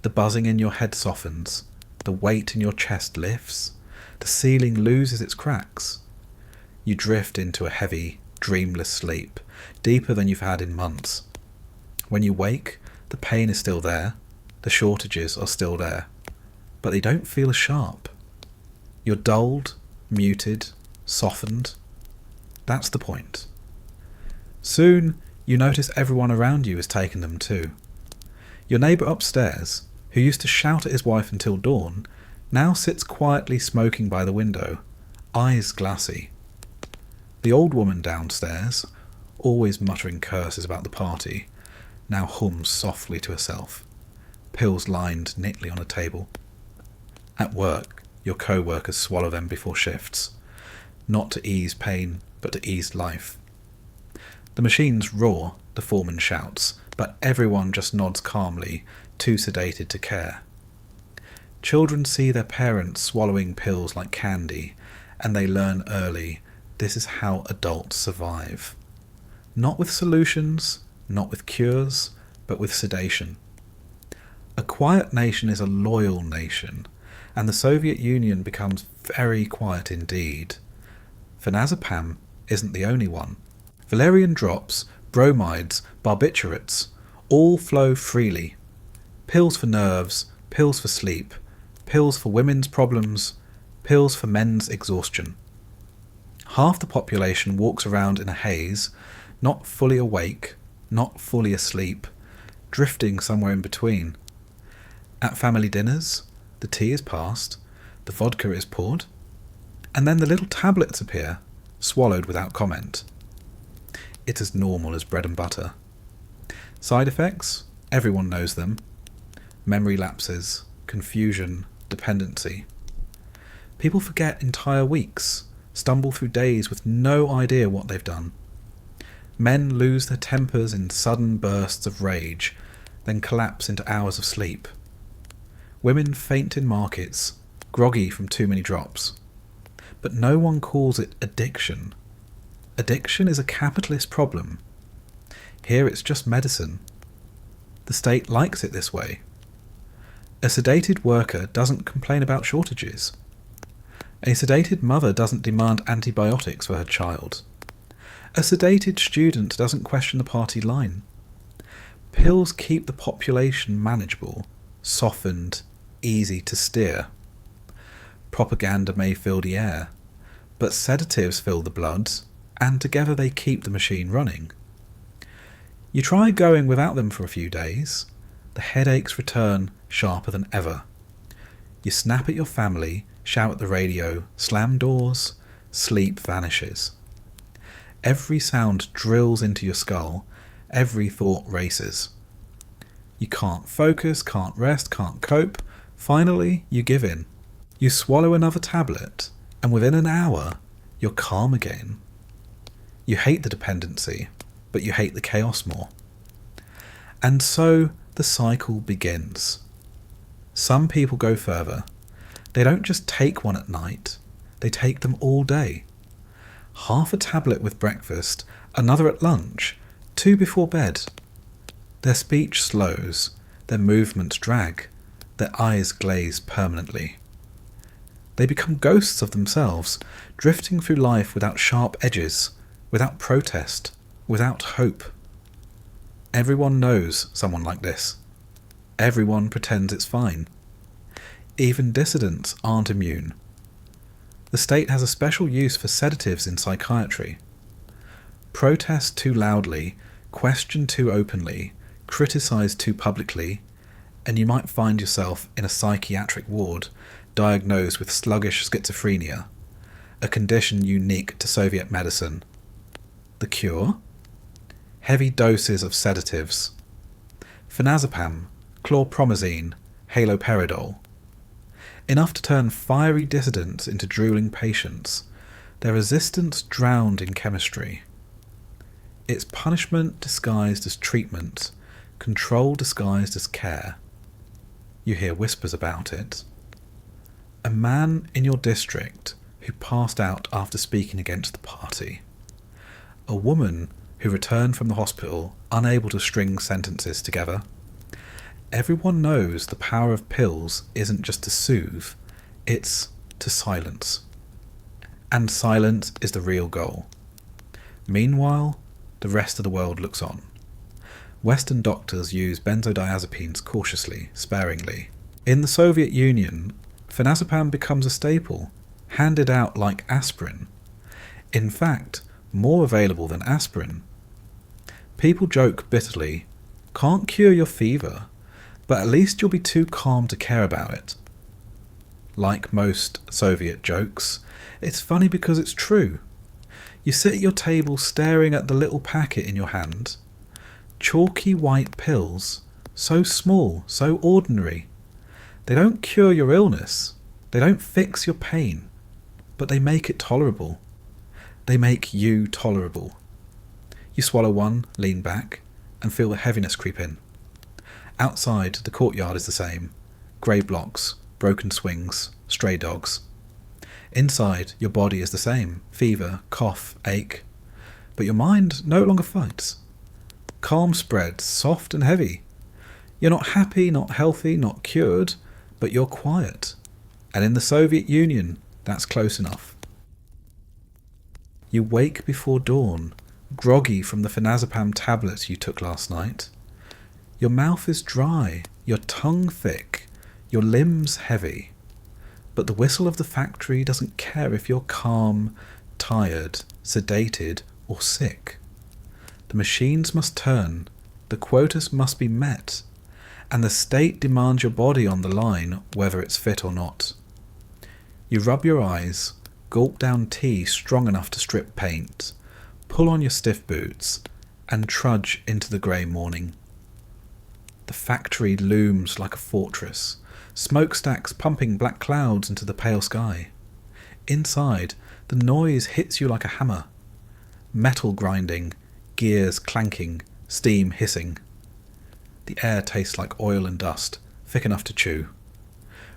The buzzing in your head softens. The weight in your chest lifts. The ceiling loses its cracks. You drift into a heavy, dreamless sleep, deeper than you've had in months. When you wake, the pain is still there. The shortages are still there. But they don't feel as sharp. You're dulled, muted, softened. That's the point. Soon, you notice everyone around you has taken them too. Your neighbour upstairs, who used to shout at his wife until dawn, now sits quietly smoking by the window, eyes glassy. The old woman downstairs, always muttering curses about the party, now hums softly to herself, pills lined neatly on a table. At work, your co-workers swallow them before shifts, not to ease pain, but to ease life. The machines roar, the foreman shouts, but everyone just nods calmly, too sedated to care. Children see their parents swallowing pills like candy, and they learn early this is how adults survive. Not with solutions, not with cures, but with sedation. A quiet nation is a loyal nation, and the Soviet Union becomes very quiet indeed. Phenazepam isn't the only one. Valerian drops, bromides, barbiturates, all flow freely. Pills for nerves, pills for sleep, pills for women's problems, pills for men's exhaustion. Half the population walks around in a haze, not fully awake, not fully asleep, drifting somewhere in between. At family dinners, the tea is passed, the vodka is poured, and then the little tablets appear, swallowed without comment. It's as normal as bread and butter. Side effects? Everyone knows them. Memory lapses, confusion, dependency. People forget entire weeks, stumble through days with no idea what they've done. Men lose their tempers in sudden bursts of rage, then collapse into hours of sleep. Women faint in markets, groggy from too many drops. But no one calls it addiction. Addiction is a capitalist problem. Here it's just medicine. The state likes it this way. A sedated worker doesn't complain about shortages. A sedated mother doesn't demand antibiotics for her child. A sedated student doesn't question the party line. Pills keep the population manageable, softened, easy to steer. Propaganda may fill the air, but sedatives fill the blood, and together they keep the machine running. You try going without them for a few days. The headaches return sharper than ever. You snap at your family, shout at the radio, slam doors, sleep vanishes. Every sound drills into your skull. Every thought races. You can't focus, can't rest, can't cope. Finally, you give in. You swallow another tablet, and within an hour, you're calm again. You hate the dependency, but you hate the chaos more. And so the cycle begins. Some people go further. They don't just take one at night, they take them all day. Half a tablet with breakfast, another at lunch, 2 before bed. Their speech slows, their movements drag, their eyes glaze permanently. They become ghosts of themselves, drifting through life without sharp edges, without protest, without hope. Everyone knows someone like this. Everyone pretends it's fine. Even dissidents aren't immune. The state has a special use for sedatives in psychiatry. Protest too loudly, question too openly, criticize too publicly, and you might find yourself in a psychiatric ward diagnosed with sluggish schizophrenia, a condition unique to Soviet medicine. The cure? Heavy doses of sedatives. Phenazepam, chlorpromazine, haloperidol. Enough to turn fiery dissidents into drooling patients, their resistance drowned in chemistry. It's punishment disguised as treatment, control disguised as care. You hear whispers about it. A man in your district who passed out after speaking against the party. A woman who returned from the hospital unable to string sentences together. Everyone knows the power of pills isn't just to soothe, it's to silence. And silence is the real goal. Meanwhile, the rest of the world looks on. Western doctors use benzodiazepines cautiously, sparingly. In the Soviet Union, phenazepam becomes a staple, handed out like aspirin. In fact, more available than aspirin. People joke bitterly, can't cure your fever, but at least you'll be too calm to care about it. Like most Soviet jokes, it's funny because it's true. You sit at your table staring at the little packet in your hand. Chalky white pills, so small, so ordinary. They don't cure your illness, they don't fix your pain, but they make it tolerable. They make you tolerable. You swallow one, lean back, and feel the heaviness creep in. Outside, the courtyard is the same. Grey blocks, broken swings, stray dogs. Inside, your body is the same. Fever, cough, ache. But your mind no longer fights. Calm spreads, soft and heavy. You're not happy, not healthy, not cured, but you're quiet. And in the Soviet Union, that's close enough. You wake before dawn, groggy from the phenazepam tablets you took last night. Your mouth is dry, your tongue thick, your limbs heavy. But the whistle of the factory doesn't care if you're calm, tired, sedated, or sick. The machines must turn, the quotas must be met, and the state demands your body on the line, whether it's fit or not. You rub your eyes, gulp down tea strong enough to strip paint, pull on your stiff boots, and trudge into the grey morning. The factory looms like a fortress, smokestacks pumping black clouds into the pale sky. Inside, the noise hits you like a hammer. Metal grinding, gears clanking, steam hissing. The air tastes like oil and dust, thick enough to chew.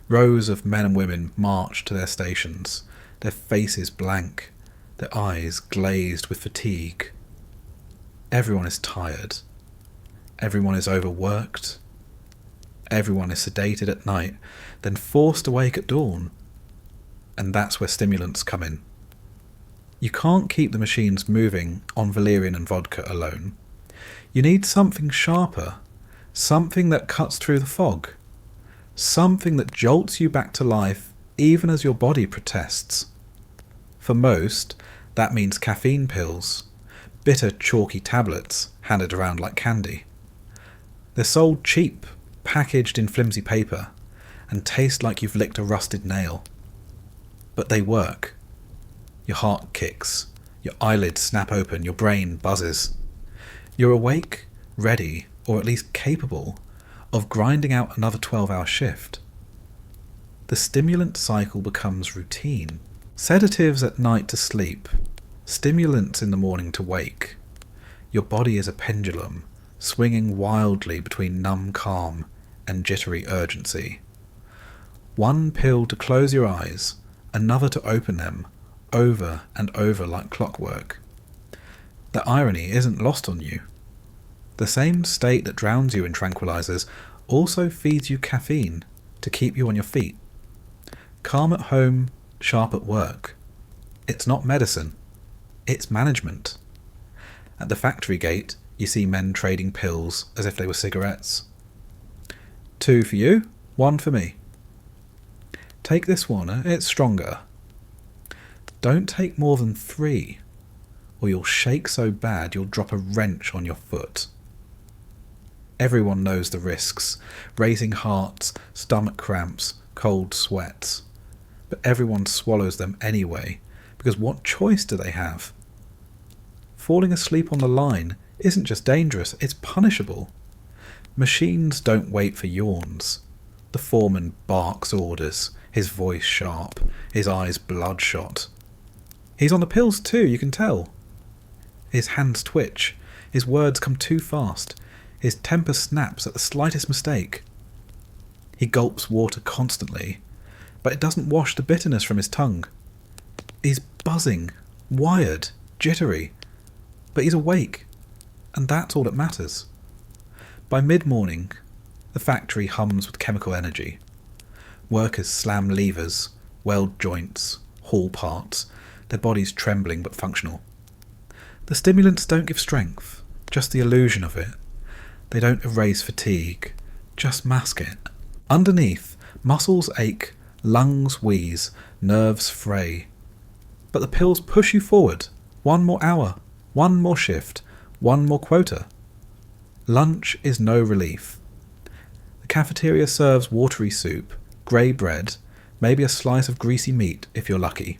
Rows of men and women march to their stations, their faces blank, their eyes glazed with fatigue. Everyone is tired. Everyone is overworked. Everyone is sedated at night, then forced awake at dawn. And that's where stimulants come in. You can't keep the machines moving on valerian and vodka alone. You need something sharper, something that cuts through the fog, something that jolts you back to life even as your body protests. For most, that means caffeine pills, bitter chalky tablets handed around like candy. They're sold cheap, packaged in flimsy paper, and taste like you've licked a rusted nail. But they work. Your heart kicks, Your eyelids snap open, your brain buzzes. You're awake, ready, or at least capable, of grinding out another 12-hour shift. The stimulant cycle becomes routine. Sedatives at night to sleep, stimulants in the morning to wake. Your body is a pendulum, swinging wildly between numb calm and jittery urgency. One pill to close your eyes, another to open them, over and over like clockwork. The irony isn't lost on you. The same state that drowns you in tranquilizers also feeds you caffeine to keep you on your feet. Calm at home, sharp at work. It's not medicine, it's management. At the factory gate, you see men trading pills as if they were cigarettes. 2 for you, 1 for me. Take this one, it's stronger. Don't take more than 3, or you'll shake so bad you'll drop a wrench on your foot. Everyone knows the risks: racing hearts, stomach cramps, cold sweats. But everyone swallows them anyway, because what choice do they have? Falling asleep on the line isn't just dangerous, it's punishable. Machines don't wait for yawns. The foreman barks orders, his voice sharp, his eyes bloodshot. He's on the pills too, you can tell. His hands twitch, his words come too fast, his temper snaps at the slightest mistake. He gulps water constantly, but it doesn't wash the bitterness from his tongue. He's buzzing, wired, jittery, but he's awake, and that's all that matters. By mid-morning, the factory hums with chemical energy. Workers slam levers, weld joints, haul parts, their bodies trembling but functional. The stimulants don't give strength, just the illusion of it. They don't erase fatigue, just mask it. Underneath, muscles ache, lungs wheeze, nerves fray. But the pills push you forward. 1 more hour, 1 more shift, 1 more quota. Lunch is no relief. The cafeteria serves watery soup, grey bread, maybe a slice of greasy meat if you're lucky.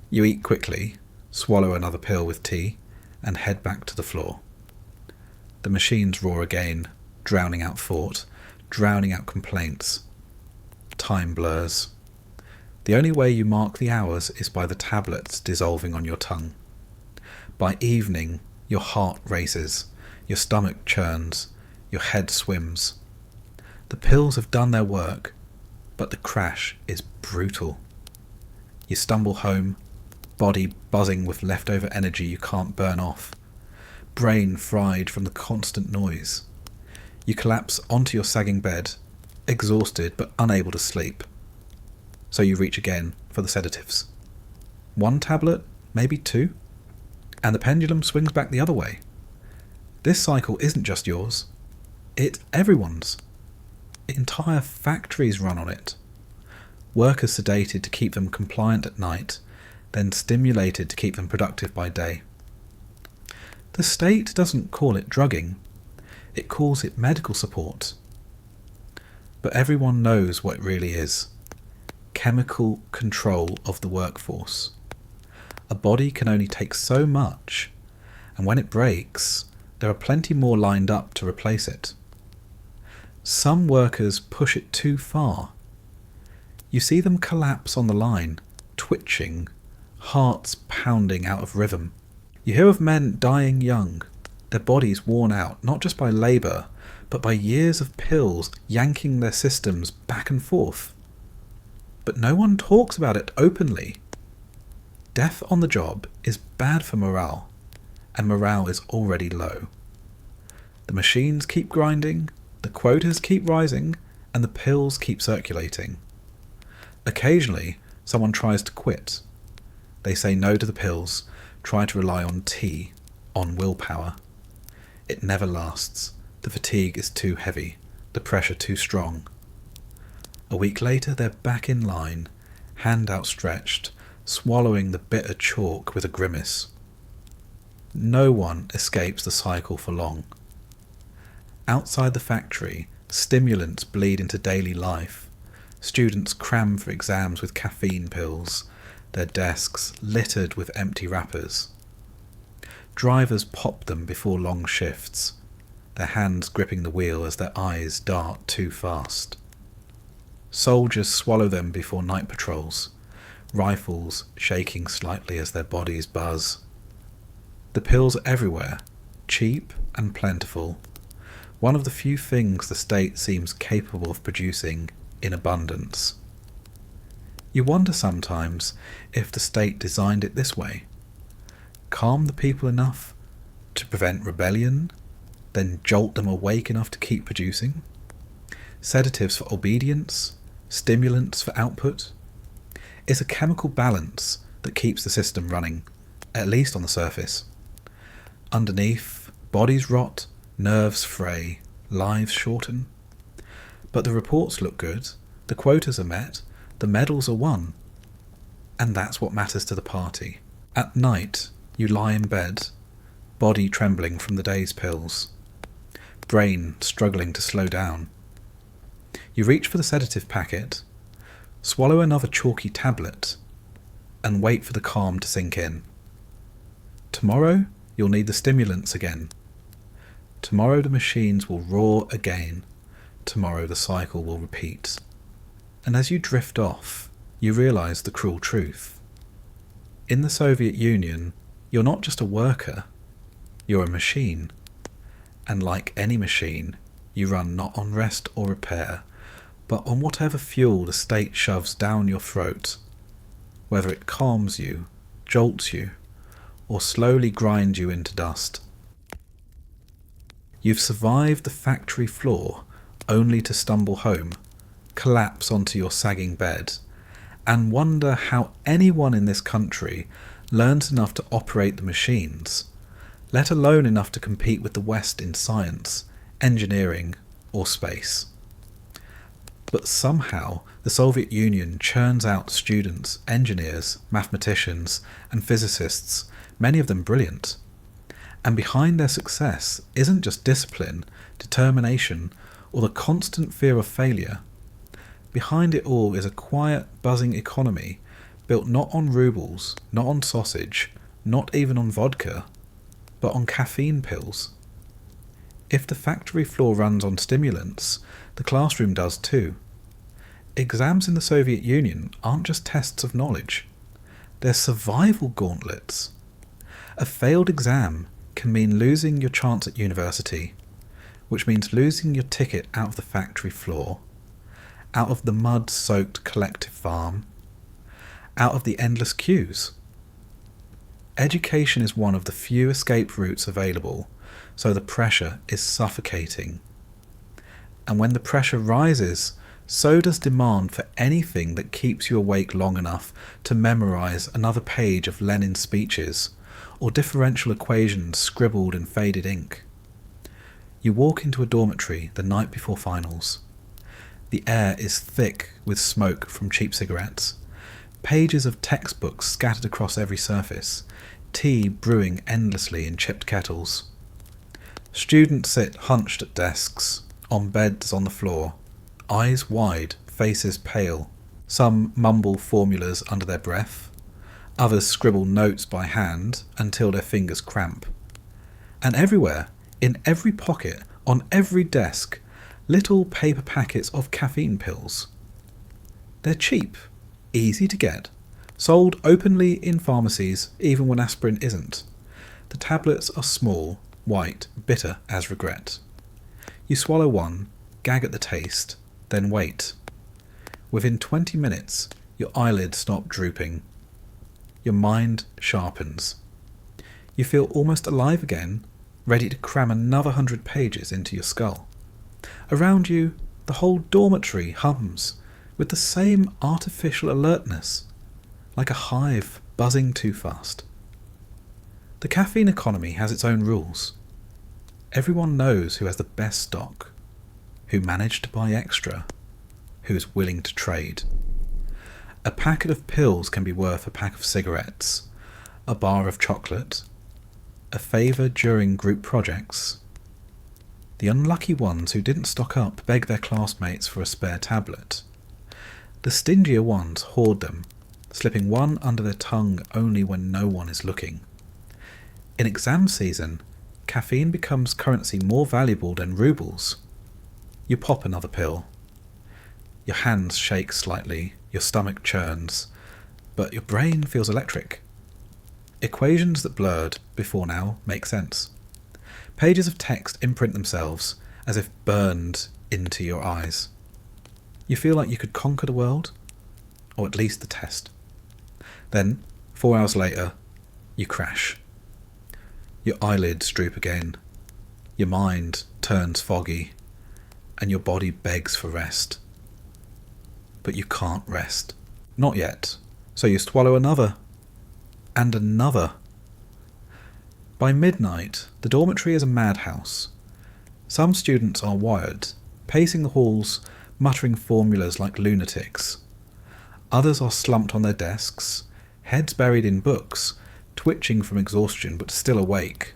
You eat quickly, swallow another pill with tea, and head back to the floor. The machines roar again, drowning out thought, drowning out complaints. Time blurs. The only way you mark the hours is by the tablets dissolving on your tongue. By evening, your heart races, your stomach churns, your head swims. The pills have done their work, but the crash is brutal. You stumble home, body buzzing with leftover energy you can't burn off, brain fried from the constant noise. You collapse onto your sagging bed, exhausted but unable to sleep. So you reach again for the sedatives. 1 tablet, maybe 2, and the pendulum swings back the other way. This cycle isn't just yours, it's everyone's. Entire factories run on it. Workers sedated to keep them compliant at night, then stimulated to keep them productive by day. The state doesn't call it drugging, it calls it medical support. But everyone knows what it really is: chemical control of the workforce. A body can only take so much, and when it breaks, there are plenty more lined up to replace it. Some workers push it too far. You see them collapse on the line, twitching, hearts pounding out of rhythm. You hear of men dying young, their bodies worn out not just by labour, but by years of pills yanking their systems back and forth. But no one talks about it openly. Death on the job is bad for morale, and morale is already low. The machines keep grinding, the quotas keep rising, and the pills keep circulating. Occasionally, someone tries to quit. They say no to the pills, try to rely on tea, on willpower. It never lasts. The fatigue is too heavy, the pressure too strong. A week later, they're back in line, hand outstretched, swallowing the bitter chalk with a grimace. No one escapes the cycle for long. Outside the factory, stimulants bleed into daily life. Students cram for exams with caffeine pills, their desks littered with empty wrappers. Drivers pop them before long shifts, their hands gripping the wheel as their eyes dart too fast. Soldiers swallow them before night patrols, rifles shaking slightly as their bodies buzz. The pills are everywhere, cheap and plentiful, one of the few things the state seems capable of producing in abundance. You wonder sometimes if the state designed it this way. Calm the people enough to prevent rebellion, then jolt them awake enough to keep producing. Sedatives for obedience, stimulants for output. It's a chemical balance that keeps the system running, at least on the surface. Underneath, bodies rot, nerves fray, lives shorten. But the reports look good, the quotas are met, the medals are won. And that's what matters to the party. At night, you lie in bed, body trembling from the day's pills, brain struggling to slow down. You reach for the sedative packet, swallow another chalky tablet, and wait for the calm to sink in. Tomorrow, you'll need the stimulants again. Tomorrow the machines will roar again. Tomorrow the cycle will repeat. And as you drift off, you realise the cruel truth. In the Soviet Union, you're not just a worker, you're a machine. And like any machine, you run not on rest or repair, but on whatever fuel the state shoves down your throat, whether it calms you, jolts you, or slowly grinds you into dust. You've survived the factory floor only to stumble home, collapse onto your sagging bed, and wonder how anyone in this country learns enough to operate the machines, let alone enough to compete with the West in science, engineering, or space. But somehow the Soviet Union churns out students, engineers, mathematicians, and physicists, many of them brilliant. And behind their success isn't just discipline, determination, or the constant fear of failure. Behind it all is a quiet, buzzing economy built not on rubles, not on sausage, not even on vodka, but on caffeine pills. If the factory floor runs on stimulants, the classroom does too. Exams in the Soviet Union aren't just tests of knowledge, they're survival gauntlets. A failed exam can mean losing your chance at university, which means losing your ticket out of the factory floor, out of the mud-soaked collective farm, out of the endless queues. Education is one of the few escape routes available, so the pressure is suffocating. And when the pressure rises, so does demand for anything that keeps you awake long enough to memorize another page of Lenin's speeches, or differential equations scribbled in faded ink. You walk into a dormitory the night before finals. The air is thick with smoke from cheap cigarettes, pages of textbooks scattered across every surface, tea brewing endlessly in chipped kettles. Students sit hunched at desks, on beds on the floor, eyes wide, faces pale. Some mumble formulas under their breath, others scribble notes by hand until their fingers cramp. And everywhere, in every pocket, on every desk, little paper packets of caffeine pills. They're cheap, easy to get, sold openly in pharmacies even when aspirin isn't. The tablets are small, white, bitter as regret. You swallow one, gag at the taste, then wait. Within 20 minutes, your eyelids stop drooping. Your mind sharpens. You feel almost alive again, ready to cram another 100 pages into your skull. Around you, the whole dormitory hums with the same artificial alertness, like a hive buzzing too fast. The caffeine economy has its own rules. Everyone knows who has the best stock, who managed to buy extra, who is willing to trade. A packet of pills can be worth a pack of cigarettes, a bar of chocolate, a favour during group projects. The unlucky ones who didn't stock up beg their classmates for a spare tablet. The stingier ones hoard them, slipping one under their tongue only when no one is looking. In exam season, caffeine becomes currency more valuable than rubles. You pop another pill. Your hands shake slightly, your stomach churns, but your brain feels electric. Equations that blurred before now make sense. Pages of text imprint themselves as if burned into your eyes. You feel like you could conquer the world, or at least the test. Then, 4 hours later, you crash. Your eyelids droop again, your mind turns foggy, and your body begs for rest. But you can't rest. Not yet. So you swallow another. And another. By midnight, the dormitory is a madhouse. Some students are wired, pacing the halls, muttering formulas like lunatics. Others are slumped on their desks, heads buried in books, twitching from exhaustion but still awake.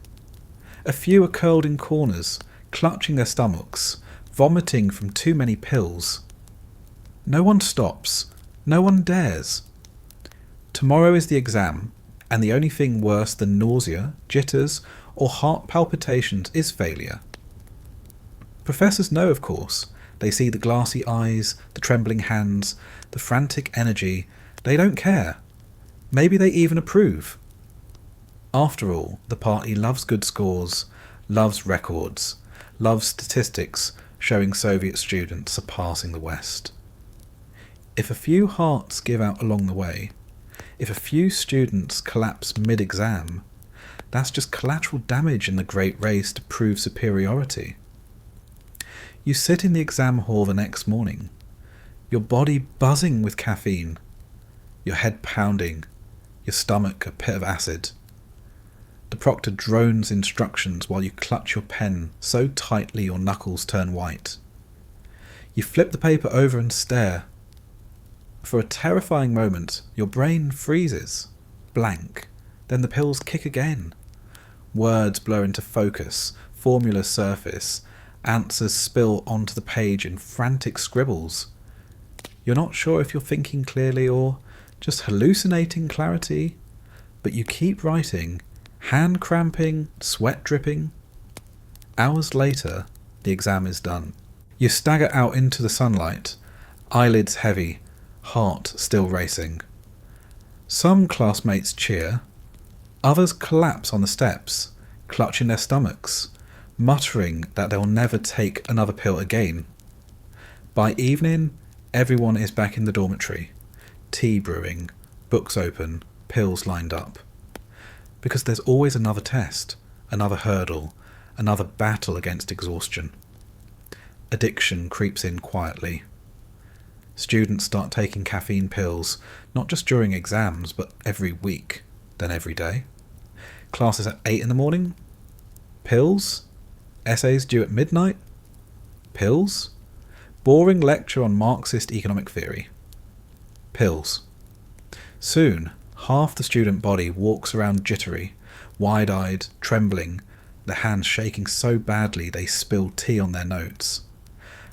A few are curled in corners, clutching their stomachs, vomiting from too many pills. No one stops. No one dares. Tomorrow is the exam, and the only thing worse than nausea, jitters, or heart palpitations is failure. Professors know, of course. They see the glassy eyes, the trembling hands, the frantic energy. They don't care. Maybe they even approve. After all, the party loves good scores, loves records, loves statistics showing Soviet students surpassing the West. If a few hearts give out along the way, if a few students collapse mid-exam, that's just collateral damage in the great race to prove superiority. You sit in the exam hall the next morning, your body buzzing with caffeine, your head pounding, your stomach a pit of acid. The proctor drones instructions while you clutch your pen so tightly your knuckles turn white. You flip the paper over and stare. For a terrifying moment, your brain freezes, blank. Then the pills kick again. Words blur into focus, formulas surface, answers spill onto the page in frantic scribbles. You're not sure if you're thinking clearly or just hallucinating clarity, but you keep writing, hand cramping, sweat dripping. Hours later, the exam is done. You stagger out into the sunlight, eyelids heavy, heart still racing. Some classmates cheer, others collapse on the steps, clutching their stomachs, muttering that they'll never take another pill again. By evening, everyone is back in the dormitory, tea brewing, books open, pills lined up. Because there's always another test, another hurdle, another battle against exhaustion. Addiction creeps in quietly. Students start taking caffeine pills, not just during exams, but every week, then every day. Classes at 8 in the morning? Pills? Essays due at midnight? Pills? Boring lecture on Marxist economic theory? Pills. Soon, half the student body walks around jittery, wide-eyed, trembling, their hands shaking so badly they spill tea on their notes.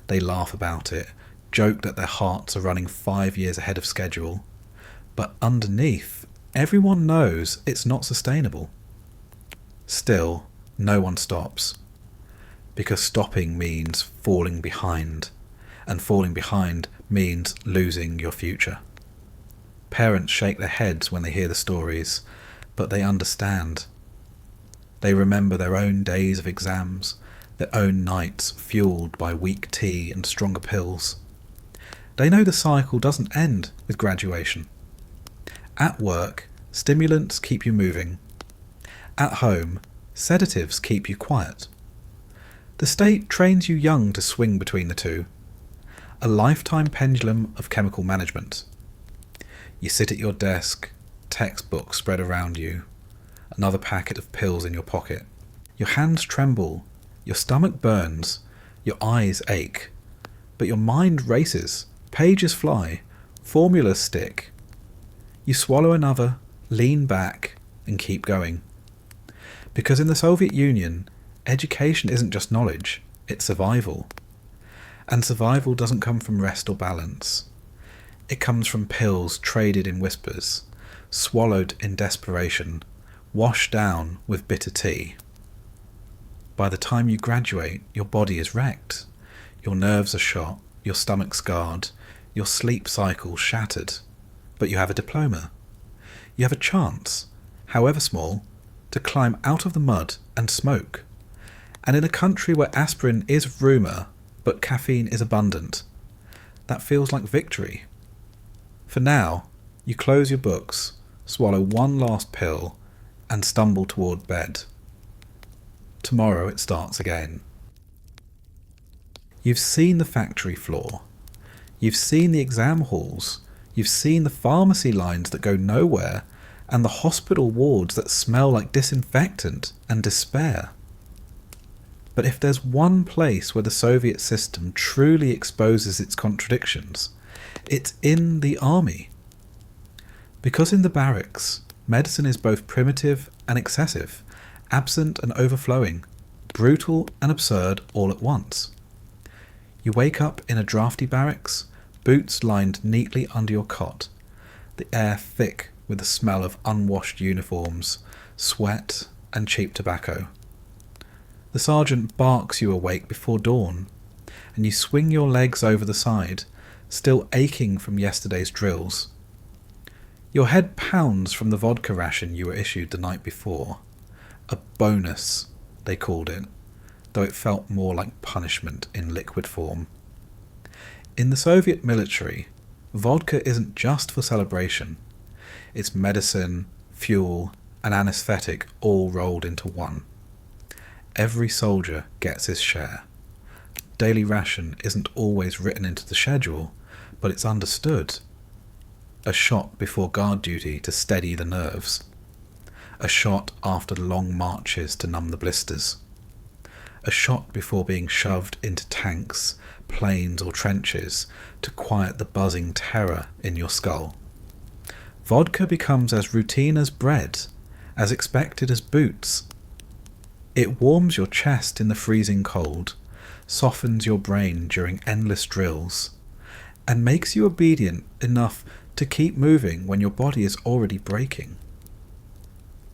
They laugh about it, joke that their hearts are running 5 years ahead of schedule. But underneath, everyone knows it's not sustainable. Still, no one stops. Because stopping means falling behind, and falling behind means losing your future. Parents shake their heads when they hear the stories, but they understand. They remember their own days of exams, their own nights fueled by weak tea and stronger pills. They know the cycle doesn't end with graduation. At work, stimulants keep you moving. At home, sedatives keep you quiet. The state trains you young to swing between the two. A lifetime pendulum of chemical management. You sit at your desk, textbook spread around you, another packet of pills in your pocket. Your hands tremble, your stomach burns, your eyes ache, but your mind races, pages fly, formulas stick. You swallow another, lean back, and keep going. Because in the Soviet Union, education isn't just knowledge, it's survival. And survival doesn't come from rest or balance. It comes from pills traded in whispers, swallowed in desperation, washed down with bitter tea. By the time you graduate, your body is wrecked. Your nerves are shot, your stomach scarred, your sleep cycle shattered. But you have a diploma. You have a chance, however small, to climb out of the mud and smoke. And in a country where aspirin is rumour, but caffeine is abundant, that feels like victory. For now, you close your books, swallow one last pill, and stumble toward bed. Tomorrow it starts again. You've seen the factory floor. You've seen the exam halls. You've seen the pharmacy lines that go nowhere, and the hospital wards that smell like disinfectant and despair. But if there's one place where the Soviet system truly exposes its contradictions, it's in the army. Because in the barracks, medicine is both primitive and excessive, absent and overflowing, brutal and absurd all at once. You wake up in a drafty barracks, boots lined neatly under your cot, the air thick with the smell of unwashed uniforms, sweat and cheap tobacco. The sergeant barks you awake before dawn, and you swing your legs over the side, still aching from yesterday's drills. Your head pounds from the vodka ration you were issued the night before. A bonus, they called it, though it felt more like punishment in liquid form. In the Soviet military, vodka isn't just for celebration. It's medicine, fuel, and anesthetic all rolled into one. Every soldier gets his share. Daily ration isn't always written into the schedule, but it's understood. A shot before guard duty to steady the nerves. A shot after long marches to numb the blisters. A shot before being shoved into tanks, planes or trenches to quiet the buzzing terror in your skull. Vodka becomes as routine as bread, as expected as boots. It warms your chest in the freezing cold, softens your brain during endless drills, and makes you obedient enough to keep moving when your body is already breaking.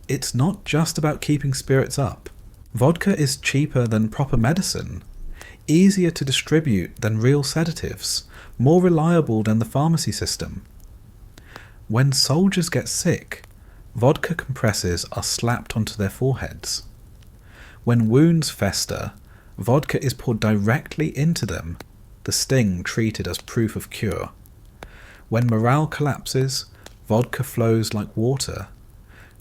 It's not just about keeping spirits up. Vodka is cheaper than proper medicine, easier to distribute than real sedatives, more reliable than the pharmacy system. When soldiers get sick, vodka compresses are slapped onto their foreheads. When wounds fester, vodka is poured directly into them, the sting treated as proof of cure. When morale collapses, vodka flows like water,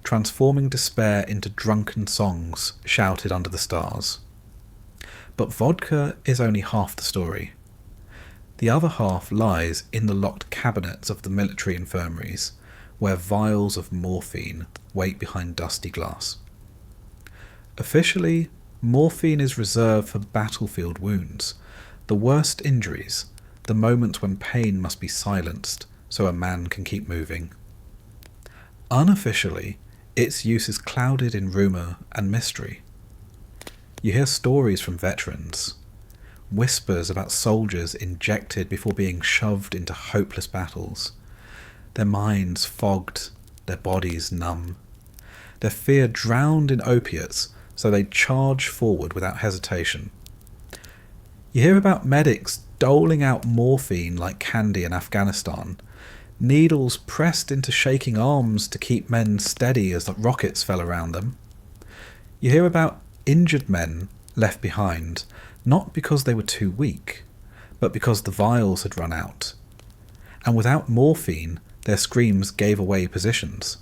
transforming despair into drunken songs shouted under the stars. But vodka is only half the story. The other half lies in the locked cabinets of the military infirmaries, where vials of morphine wait behind dusty glass. Officially, morphine is reserved for battlefield wounds, the worst injuries, the moments when pain must be silenced so a man can keep moving. Unofficially, its use is clouded in rumour and mystery. You hear stories from veterans, whispers about soldiers injected before being shoved into hopeless battles, their minds fogged, their bodies numb, their fear drowned in opiates so they charge forward without hesitation. You hear about medics doling out morphine like candy in Afghanistan, needles pressed into shaking arms to keep men steady as the rockets fell around them. You hear about injured men left behind, not because they were too weak, but because the vials had run out. And without morphine, their screams gave away positions.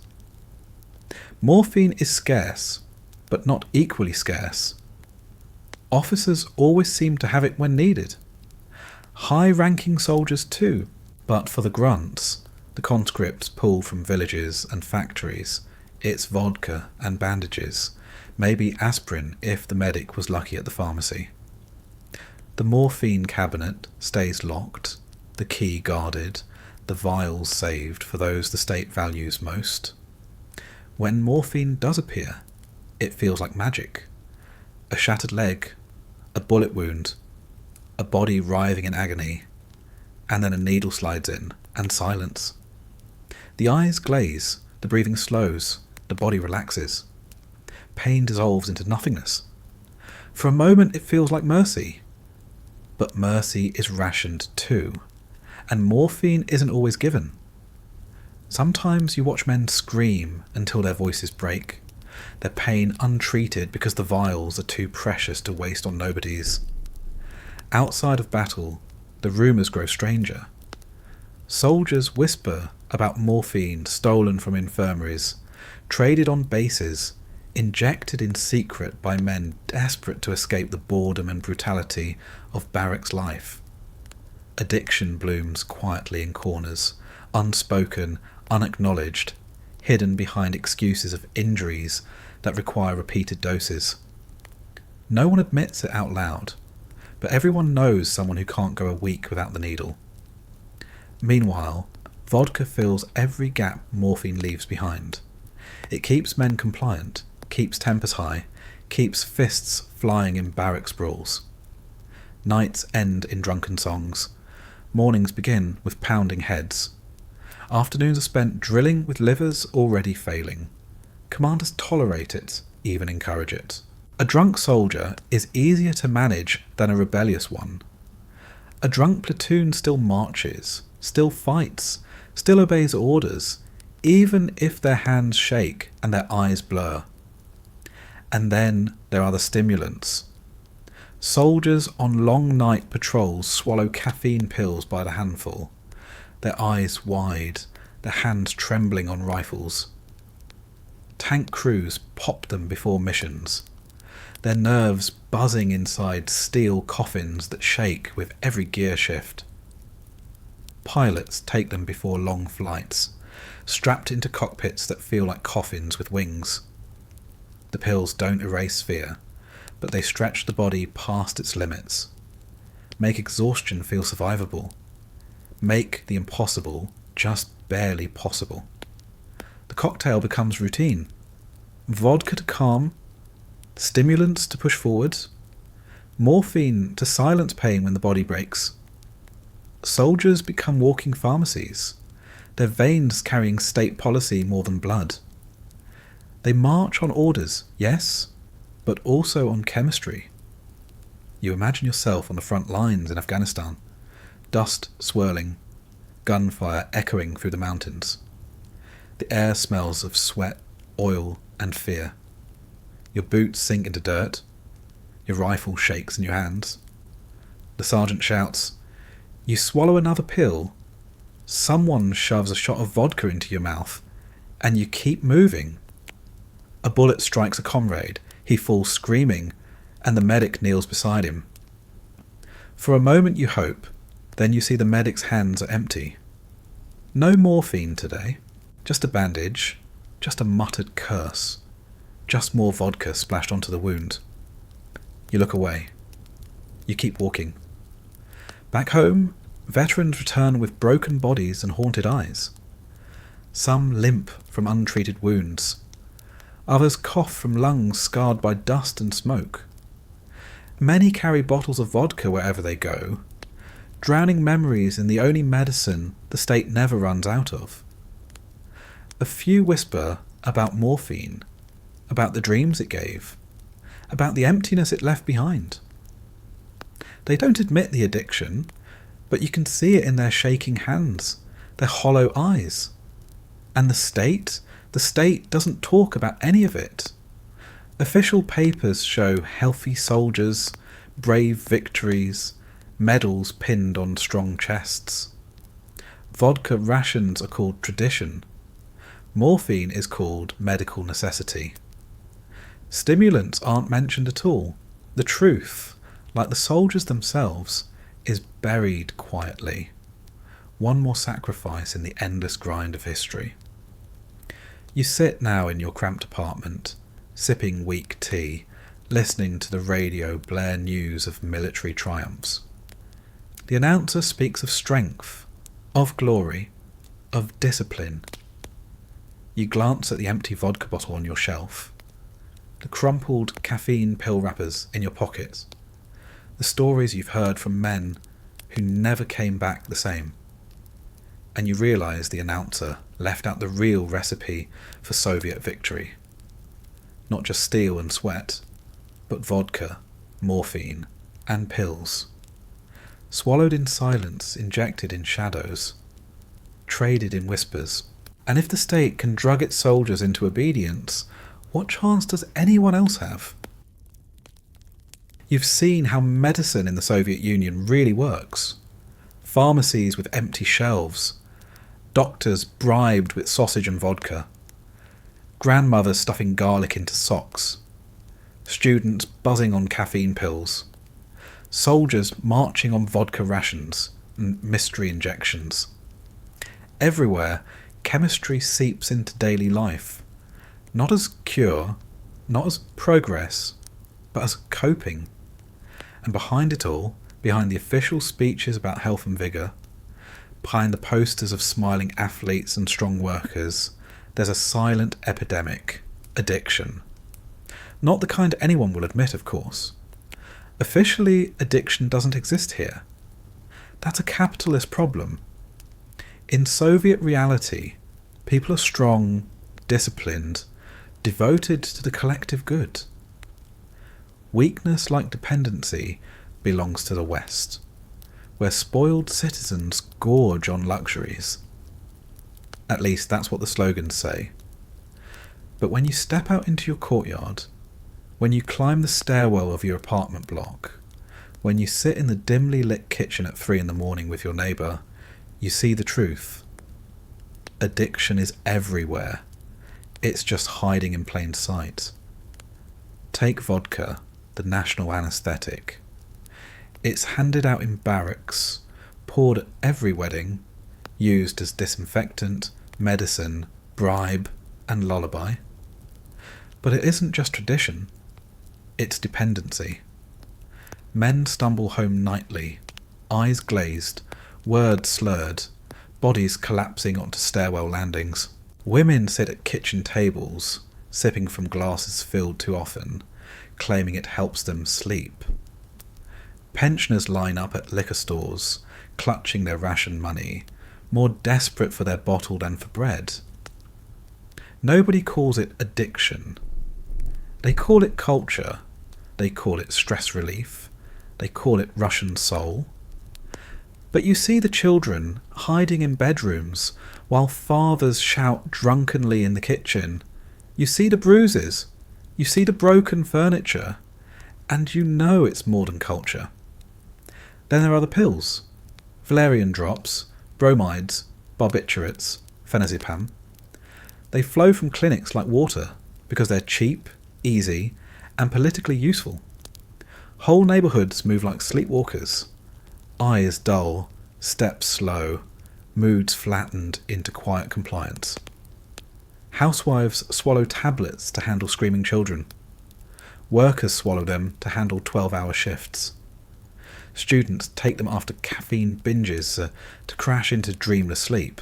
Morphine is scarce, but not equally scarce. Officers always seem to have it when needed. High-ranking soldiers too, but for the grunts, the conscripts pulled from villages and factories, it's vodka and bandages, maybe aspirin if the medic was lucky at the pharmacy. The morphine cabinet stays locked, the key guarded, the vials saved for those the state values most. When morphine does appear, it feels like magic. A shattered leg, a bullet wound, a body writhing in agony, and then a needle slides in, and silence. The eyes glaze, the breathing slows, the body relaxes. pain dissolves into nothingness. For a moment it feels like mercy. But mercy is rationed too, and morphine isn't always given. Sometimes you watch men scream until their voices break, their pain untreated because the vials are too precious to waste on nobodies. Outside of battle, the rumours grow stranger. Soldiers whisper about morphine stolen from infirmaries, traded on bases, injected in secret by men desperate to escape the boredom and brutality of barracks life. Addiction blooms quietly in corners, unspoken, unacknowledged, hidden behind excuses of injuries that require repeated doses. No one admits it out loud, but everyone knows someone who can't go a week without the needle. Meanwhile, vodka fills every gap morphine leaves behind. It keeps men compliant, keeps tempers high, keeps fists flying in barracks brawls. Nights end in drunken songs. Mornings begin with pounding heads. Afternoons are spent drilling with livers already failing. Commanders tolerate it, even encourage it. A drunk soldier is easier to manage than a rebellious one. A drunk platoon still marches, still fights, still obeys orders, even if their hands shake and their eyes blur. And then there are the stimulants. Soldiers on long night patrols swallow caffeine pills by the handful, their eyes wide, their hands trembling on rifles. Tank crews pop them before missions, their nerves buzzing inside steel coffins that shake with every gear shift. Pilots take them before long flights, strapped into cockpits that feel like coffins with wings. The pills don't erase fear, but they stretch the body past its limits, make exhaustion feel survivable, make the impossible just barely possible. The cocktail becomes routine. Vodka to calm, stimulants to push forwards, morphine to silence pain when the body breaks. Soldiers become walking pharmacies, their veins carrying state policy more than blood. They march on orders, yes, but also on chemistry. You imagine yourself on the front lines in Afghanistan, dust swirling, gunfire echoing through the mountains. The air smells of sweat, oil, and fear. Your boots sink into dirt. Your rifle shakes in your hands. The sergeant shouts, "You swallow another pill." Someone shoves a shot of vodka into your mouth, and you keep moving. A bullet strikes a comrade. He falls screaming, and the medic kneels beside him. For a moment you hope, then you see the medic's hands are empty. No morphine today, just a bandage, just a muttered curse, just more vodka splashed onto the wound. You look away. You keep walking. Back home, veterans return with broken bodies and haunted eyes. Some limp from untreated wounds. Others cough from lungs scarred by dust and smoke. Many carry bottles of vodka wherever they go, drowning memories in the only medicine the state never runs out of. A few whisper about morphine, about the dreams it gave, about the emptiness it left behind. They don't admit the addiction, but you can see it in their shaking hands, their hollow eyes. And the state doesn't talk about any of it. Official papers show healthy soldiers, brave victories, medals pinned on strong chests. Vodka rations are called tradition. Morphine is called medical necessity. Stimulants aren't mentioned at all. The truth, like the soldiers themselves, is buried quietly. One more sacrifice in the endless grind of history. You sit now in your cramped apartment, sipping weak tea, listening to the radio blare news of military triumphs. The announcer speaks of strength, of glory, of discipline. You glance at the empty vodka bottle on your shelf, the crumpled caffeine pill wrappers in your pockets, the stories you've heard from men who never came back the same. And you realise the announcer left out the real recipe for Soviet victory. not just steel and sweat, but vodka, morphine, and pills. Swallowed in silence, injected in shadows, traded in whispers. And if the state can drug its soldiers into obedience, what chance does anyone else have? You've seen how medicine in the Soviet Union really works. Pharmacies with empty shelves, doctors bribed with sausage and vodka, grandmothers stuffing garlic into socks, students buzzing on caffeine pills, soldiers marching on vodka rations and mystery injections. Everywhere, chemistry seeps into daily life, not as cure, not as progress, but as coping. And behind it all, behind the official speeches about health and vigour, behind the posters of smiling athletes and strong workers, there's a silent epidemic: addiction. Not the kind anyone will admit, of course. Officially, addiction doesn't exist here. That's a capitalist problem. In Soviet reality, people are strong, disciplined, devoted to the collective good. Weakness like dependency belongs to the West, where spoiled citizens gorge on luxuries. At least that's what the slogans say. But when you step out into your courtyard, when you climb the stairwell of your apartment block, when you sit in the dimly lit kitchen at 3 a.m. with your neighbour, you see the truth. Addiction is everywhere. It's just hiding in plain sight. Take vodka, the national anaesthetic. It's handed out in barracks, poured at every wedding, used as disinfectant, medicine, bribe, and lullaby. But it isn't just tradition, it's dependency. Men stumble home nightly, eyes glazed, words slurred, bodies collapsing onto stairwell landings. Women sit at kitchen tables, sipping from glasses filled too often, claiming it helps them sleep. Pensioners line up at liquor stores, clutching their ration money, more desperate for their bottle than for bread. Nobody calls it addiction. They call it culture. They call it stress relief. They call it Russian soul. But you see the children hiding in bedrooms while fathers shout drunkenly in the kitchen. You see the bruises. You see the broken furniture. And you know it's modern culture. Then there are the pills. Valerian drops, bromides, barbiturates, phenazepam. They flow from clinics like water because they're cheap, easy, and politically useful. Whole neighbourhoods move like sleepwalkers. Eyes dull, steps slow, moods flattened into quiet compliance. Housewives swallow tablets to handle screaming children. Workers swallow them to handle 12-hour shifts. Students take them after caffeine binges to crash into dreamless sleep.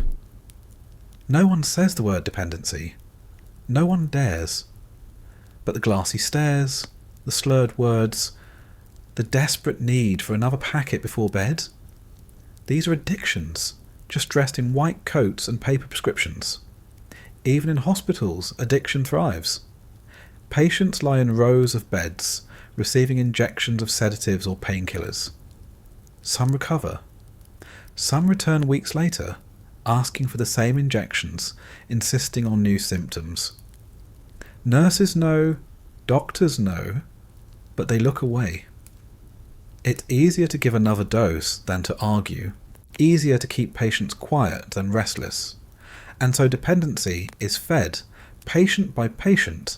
No one says the word dependency. No one dares. But the glassy stares, the slurred words, the desperate need for another packet before bed, these are addictions, just dressed in white coats and paper prescriptions. Even in hospitals, addiction thrives. Patients lie in rows of beds, receiving injections of sedatives or painkillers. Some recover. Some return weeks later, asking for the same injections, insisting on new symptoms. Nurses know, doctors know, but they look away. It's easier to give another dose than to argue, easier to keep patients quiet than restless, and so dependency is fed, patient by patient,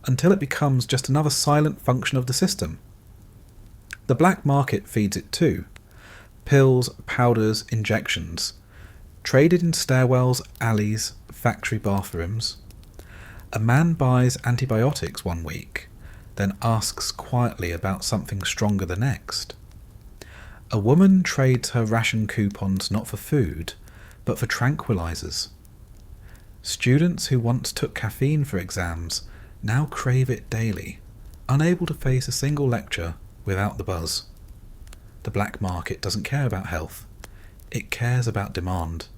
until it becomes just another silent function of the system. The black market feeds it too. Pills, powders, injections, traded in stairwells, alleys, factory bathrooms. A man buys antibiotics one week, then asks quietly about something stronger the next. A woman trades her ration coupons not for food, but for tranquilizers. Students who once took caffeine for exams now crave it daily, unable to face a single lecture without the buzz. The black market doesn't care about health. It cares about demand.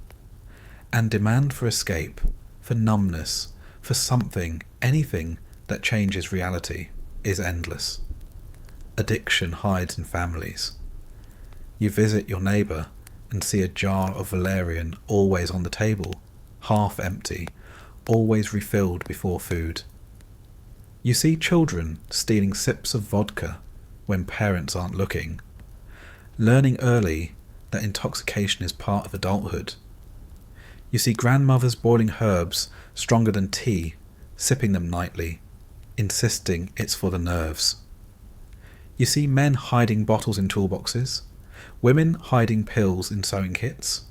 And demand for escape, for numbness, for something, anything that changes reality is endless. Addiction hides in families. You visit your neighbour and see a jar of valerian always on the table, half empty, always refilled before food. You see children stealing sips of vodka when parents aren't looking, learning early that intoxication is part of adulthood. You see grandmothers boiling herbs stronger than tea, sipping them nightly, insisting it's for the nerves. You see men hiding bottles in toolboxes, women hiding pills in sewing kits.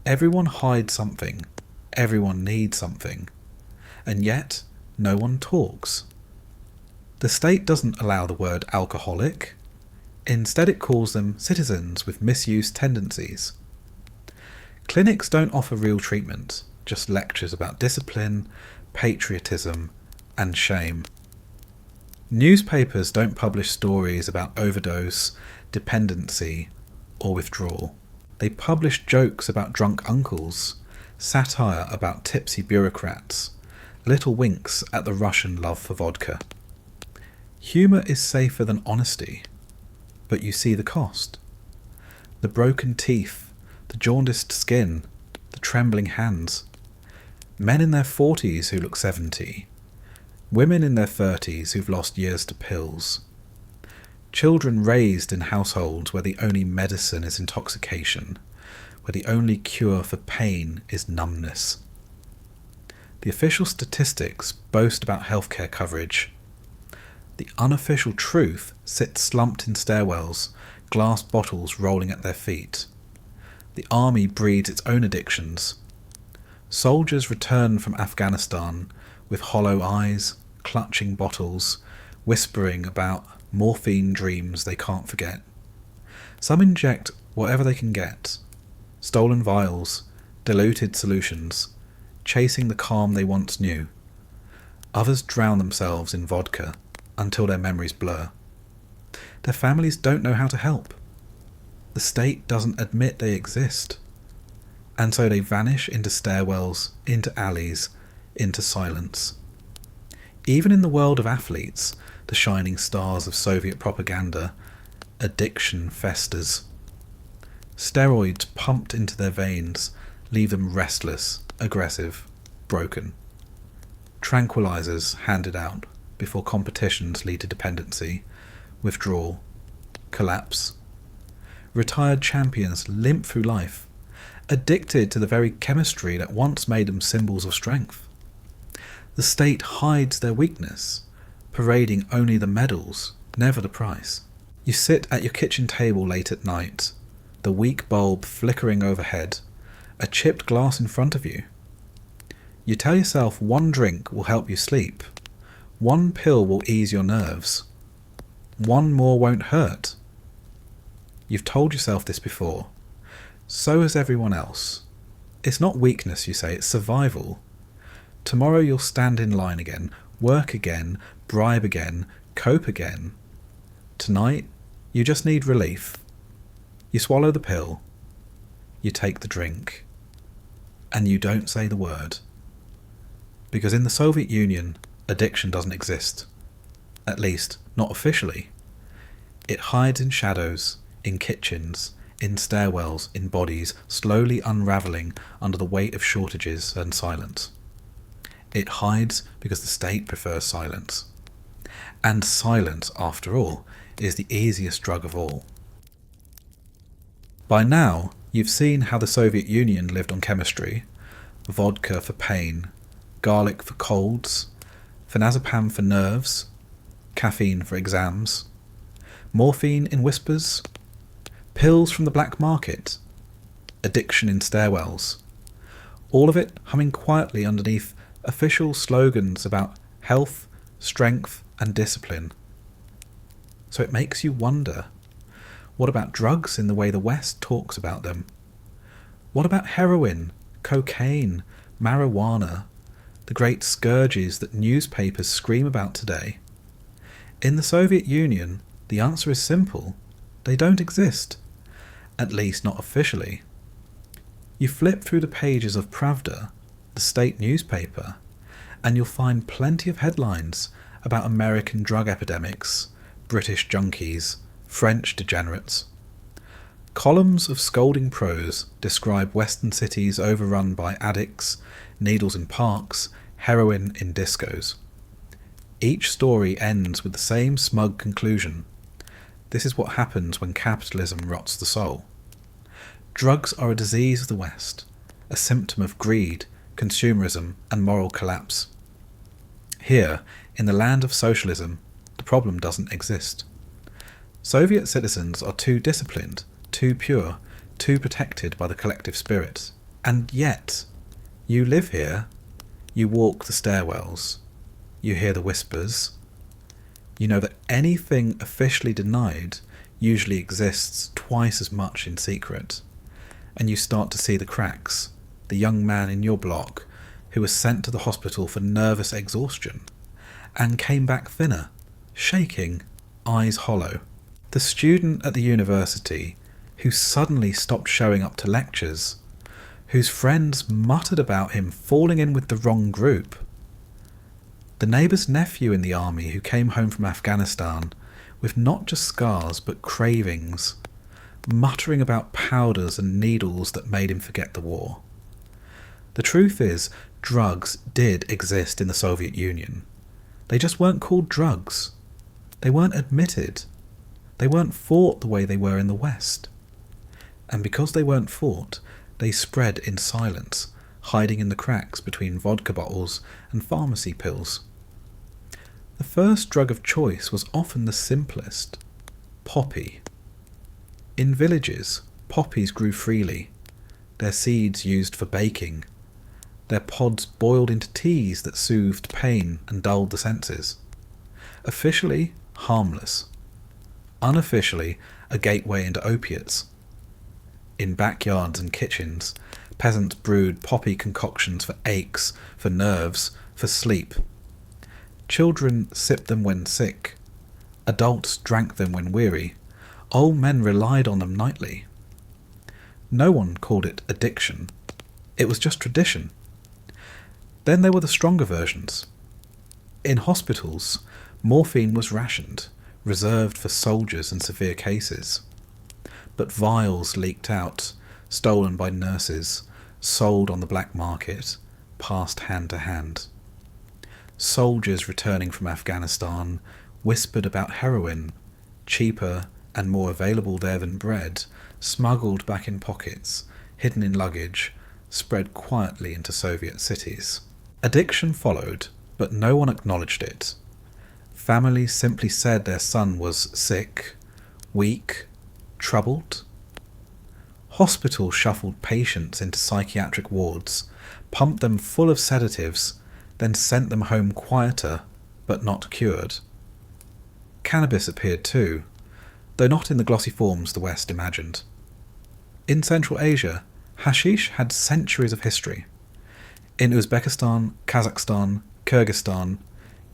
Everyone hides something, everyone needs something, and yet no one talks. The state doesn't allow the word alcoholic. Instead it calls them citizens with misused tendencies. Clinics don't offer real treatment, just lectures about discipline, patriotism, and shame. Newspapers don't publish stories about overdose, dependency, or withdrawal. They publish jokes about drunk uncles, satire about tipsy bureaucrats, little winks at the Russian love for vodka. Humour is safer than honesty, but you see the cost. The broken teeth, the jaundiced skin, the trembling hands. Men in their 40s who look 70. Women in their 30s who've lost years to pills. Children raised in households where the only medicine is intoxication, where the only cure for pain is numbness. The official statistics boast about healthcare coverage. The unofficial truth sits slumped in stairwells, glass bottles rolling at their feet. The army breeds its own addictions. Soldiers return from Afghanistan with hollow eyes, clutching bottles, whispering about morphine dreams they can't forget. Some inject whatever they can get. Stolen vials, diluted solutions, chasing the calm they once knew. Others drown themselves in vodka until their memories blur. Their families don't know how to help. The state doesn't admit they exist. And so they vanish into stairwells, into alleys, into silence. Even in the world of athletes, the shining stars of Soviet propaganda, addiction festers. Steroids pumped into their veins leave them restless, aggressive, broken. Tranquilizers handed out before competitions lead to dependency, withdrawal, collapse. Retired champions limp through life, addicted to the very chemistry that once made them symbols of strength. The state hides their weakness, parading only the medals, never the price. You sit at your kitchen table late at night, the weak bulb flickering overhead, a chipped glass in front of you. You tell yourself one drink will help you sleep, one pill will ease your nerves, one more won't hurt. You've told yourself this before. So has everyone else. It's not weakness, you say, it's survival. Tomorrow you'll stand in line again, work again, bribe again, cope again. Tonight, you just need relief. You swallow the pill, you take the drink, and you don't say the word. Because in the Soviet Union, addiction doesn't exist. At least, not officially. It hides in shadows, in kitchens, in stairwells, in bodies, slowly unravelling under the weight of shortages and silence. It hides because the state prefers silence. And silence, after all, is the easiest drug of all. By now, you've seen how the Soviet Union lived on chemistry. Vodka for pain, garlic for colds, phenazepam for nerves, caffeine for exams, morphine in whispers, pills from the black market, addiction in stairwells, all of it humming quietly underneath official slogans about health, strength and discipline. So it makes you wonder, what about drugs in the way the West talks about them? What about heroin, cocaine, marijuana, the great scourges that newspapers scream about today? In the Soviet Union, the answer is simple. They don't exist. At least not officially. You flip through the pages of Pravda, the state newspaper, and you'll find plenty of headlines about American drug epidemics, British junkies, French degenerates. Columns of scolding prose describe Western cities overrun by addicts, needles in parks, heroin in discos. Each story ends with the same smug conclusion. This is what happens when capitalism rots the soul. Drugs are a disease of the West, a symptom of greed, consumerism, and moral collapse. Here, in the land of socialism, the problem doesn't exist. Soviet citizens are too disciplined, too pure, too protected by the collective spirit. And yet, you live here, you walk the stairwells, you hear the whispers, you know that anything officially denied usually exists twice as much in secret, and you start to see the cracks, the young man in your block who was sent to the hospital for nervous exhaustion and came back thinner, shaking, eyes hollow. The student at the university who suddenly stopped showing up to lectures, whose friends muttered about him falling in with the wrong group. The neighbour's nephew in the army who came home from Afghanistan with not just scars but cravings, muttering about powders and needles that made him forget the war. The truth is, drugs did exist in the Soviet Union. They just weren't called drugs. They weren't admitted. They weren't fought the way they were in the West. And because they weren't fought, they spread in silence, hiding in the cracks between vodka bottles and pharmacy pills. The first drug of choice was often the simplest: poppy. In villages, poppies grew freely, their seeds used for baking, their pods boiled into teas that soothed pain and dulled the senses. Officially, harmless. Unofficially, a gateway into opiates. In backyards and kitchens, peasants brewed poppy concoctions for aches, for nerves, for sleep. Children sipped them when sick. Adults drank them when weary. Old men relied on them nightly. No one called it addiction. It was just tradition. Then there were the stronger versions. In hospitals, morphine was rationed, reserved for soldiers and severe cases. But vials leaked out, stolen by nurses, sold on the black market, passed hand to hand. Soldiers returning from Afghanistan whispered about heroin, cheaper and more available there than bread, smuggled back in pockets, hidden in luggage, spread quietly into Soviet cities. Addiction followed, but no one acknowledged it. Families simply said their son was sick, weak, troubled. Hospitals shuffled patients into psychiatric wards, pumped them full of sedatives, then sent them home quieter, but not cured. Cannabis appeared too, though not in the glossy forms the West imagined. In Central Asia, hashish had centuries of history. In Uzbekistan, Kazakhstan, Kyrgyzstan,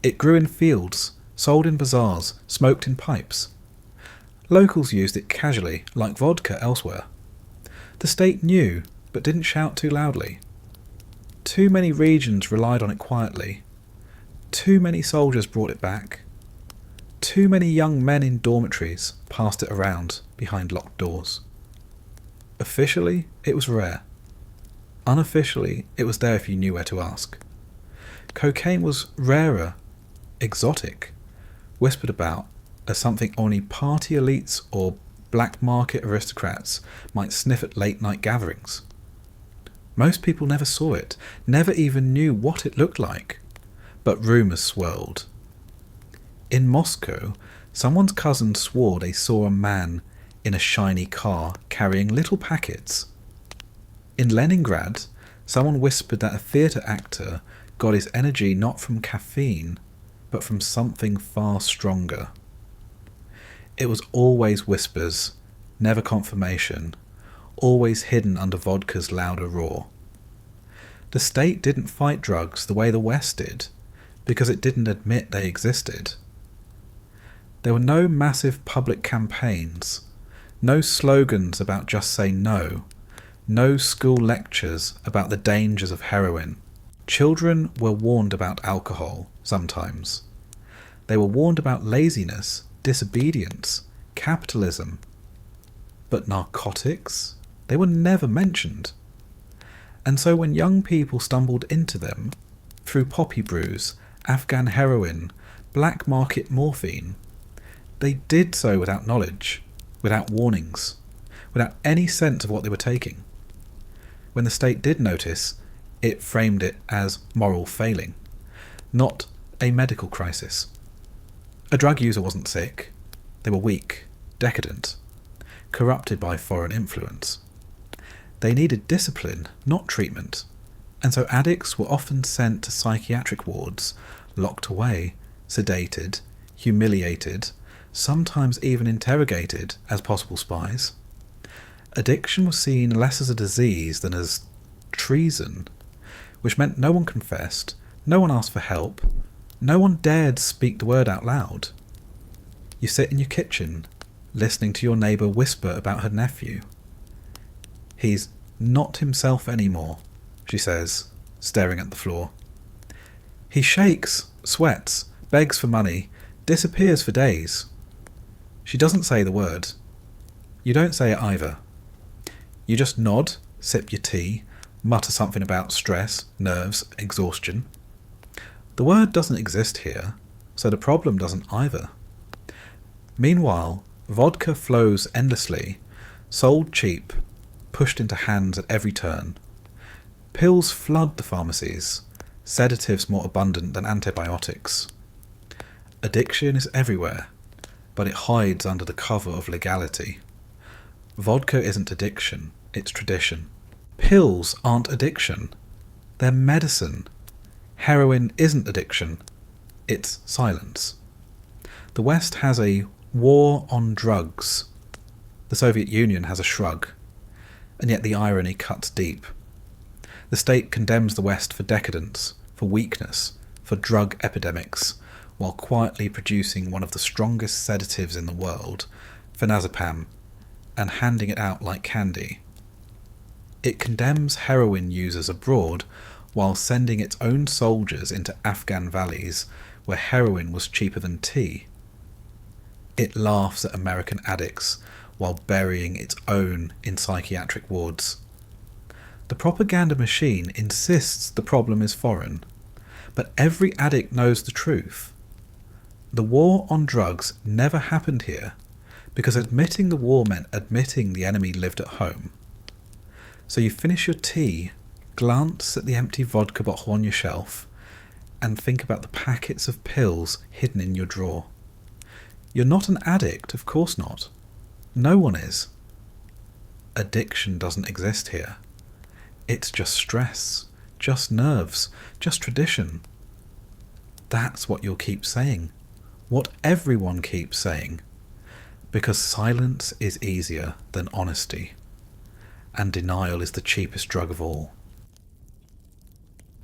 it grew in fields, sold in bazaars, smoked in pipes. Locals used it casually, like vodka elsewhere. The state knew, but didn't shout too loudly. Too many regions relied on it quietly. Too many soldiers brought it back. Too many young men in dormitories passed it around behind locked doors. Officially, it was rare. Unofficially, it was there if you knew where to ask. Cocaine was rarer, exotic, whispered about as something only party elites or black market aristocrats might sniff at late-night gatherings. Most people never saw it, never even knew what it looked like, but rumours swirled. In Moscow, someone's cousin swore they saw a man in a shiny car carrying little packets. In Leningrad, someone whispered that a theatre actor got his energy not from caffeine, but from something far stronger. It was always whispers, never confirmation, always hidden under vodka's louder roar. The state didn't fight drugs the way the West did, because it didn't admit they existed. There were no massive public campaigns, no slogans about just say no, no school lectures about the dangers of heroin. Children were warned about alcohol, sometimes. They were warned about laziness, disobedience, capitalism. But narcotics? They were never mentioned. And so when young people stumbled into them, through poppy brews, Afghan heroin, black market morphine, they did so without knowledge, without warnings, without any sense of what they were taking. When the state did notice, it framed it as moral failing, not a medical crisis. A drug user wasn't sick. They were weak, decadent, corrupted by foreign influence. They needed discipline, not treatment, and so addicts were often sent to psychiatric wards, locked away, sedated, humiliated, sometimes even interrogated as possible spies. Addiction was seen less as a disease than as treason, which meant no one confessed, no one asked for help, no one dared speak the word out loud. You sit in your kitchen, listening to your neighbour whisper about her nephew. He's not himself anymore, she says, staring at the floor. He shakes, sweats, begs for money, disappears for days. She doesn't say the word. You don't say it either. You just nod, sip your tea, mutter something about stress, nerves, exhaustion. The word doesn't exist here, so the problem doesn't either. Meanwhile, vodka flows endlessly, sold cheap, pushed into hands at every turn. Pills flood the pharmacies, sedatives more abundant than antibiotics. Addiction is everywhere, but it hides under the cover of legality. Vodka isn't addiction, it's tradition. Pills aren't addiction, they're medicine. Heroin isn't addiction, it's silence. The West has a war on drugs. The Soviet Union has a shrug, and yet the irony cuts deep. The state condemns the West for decadence, for weakness, for drug epidemics, while quietly producing one of the strongest sedatives in the world, phenazepam, and handing it out like candy. It condemns heroin users abroad while sending its own soldiers into Afghan valleys where heroin was cheaper than tea. It laughs at American addicts while burying its own in psychiatric wards. The propaganda machine insists the problem is foreign, but every addict knows the truth. The war on drugs never happened here because admitting the war meant admitting the enemy lived at home. So you finish your tea, glance at the empty vodka bottle on your shelf, and think about the packets of pills hidden in your drawer. You're not an addict, of course not. No one is. Addiction doesn't exist here. It's just stress, just nerves, just tradition. That's what you'll keep saying, what everyone keeps saying, because silence is easier than honesty, and denial is the cheapest drug of all.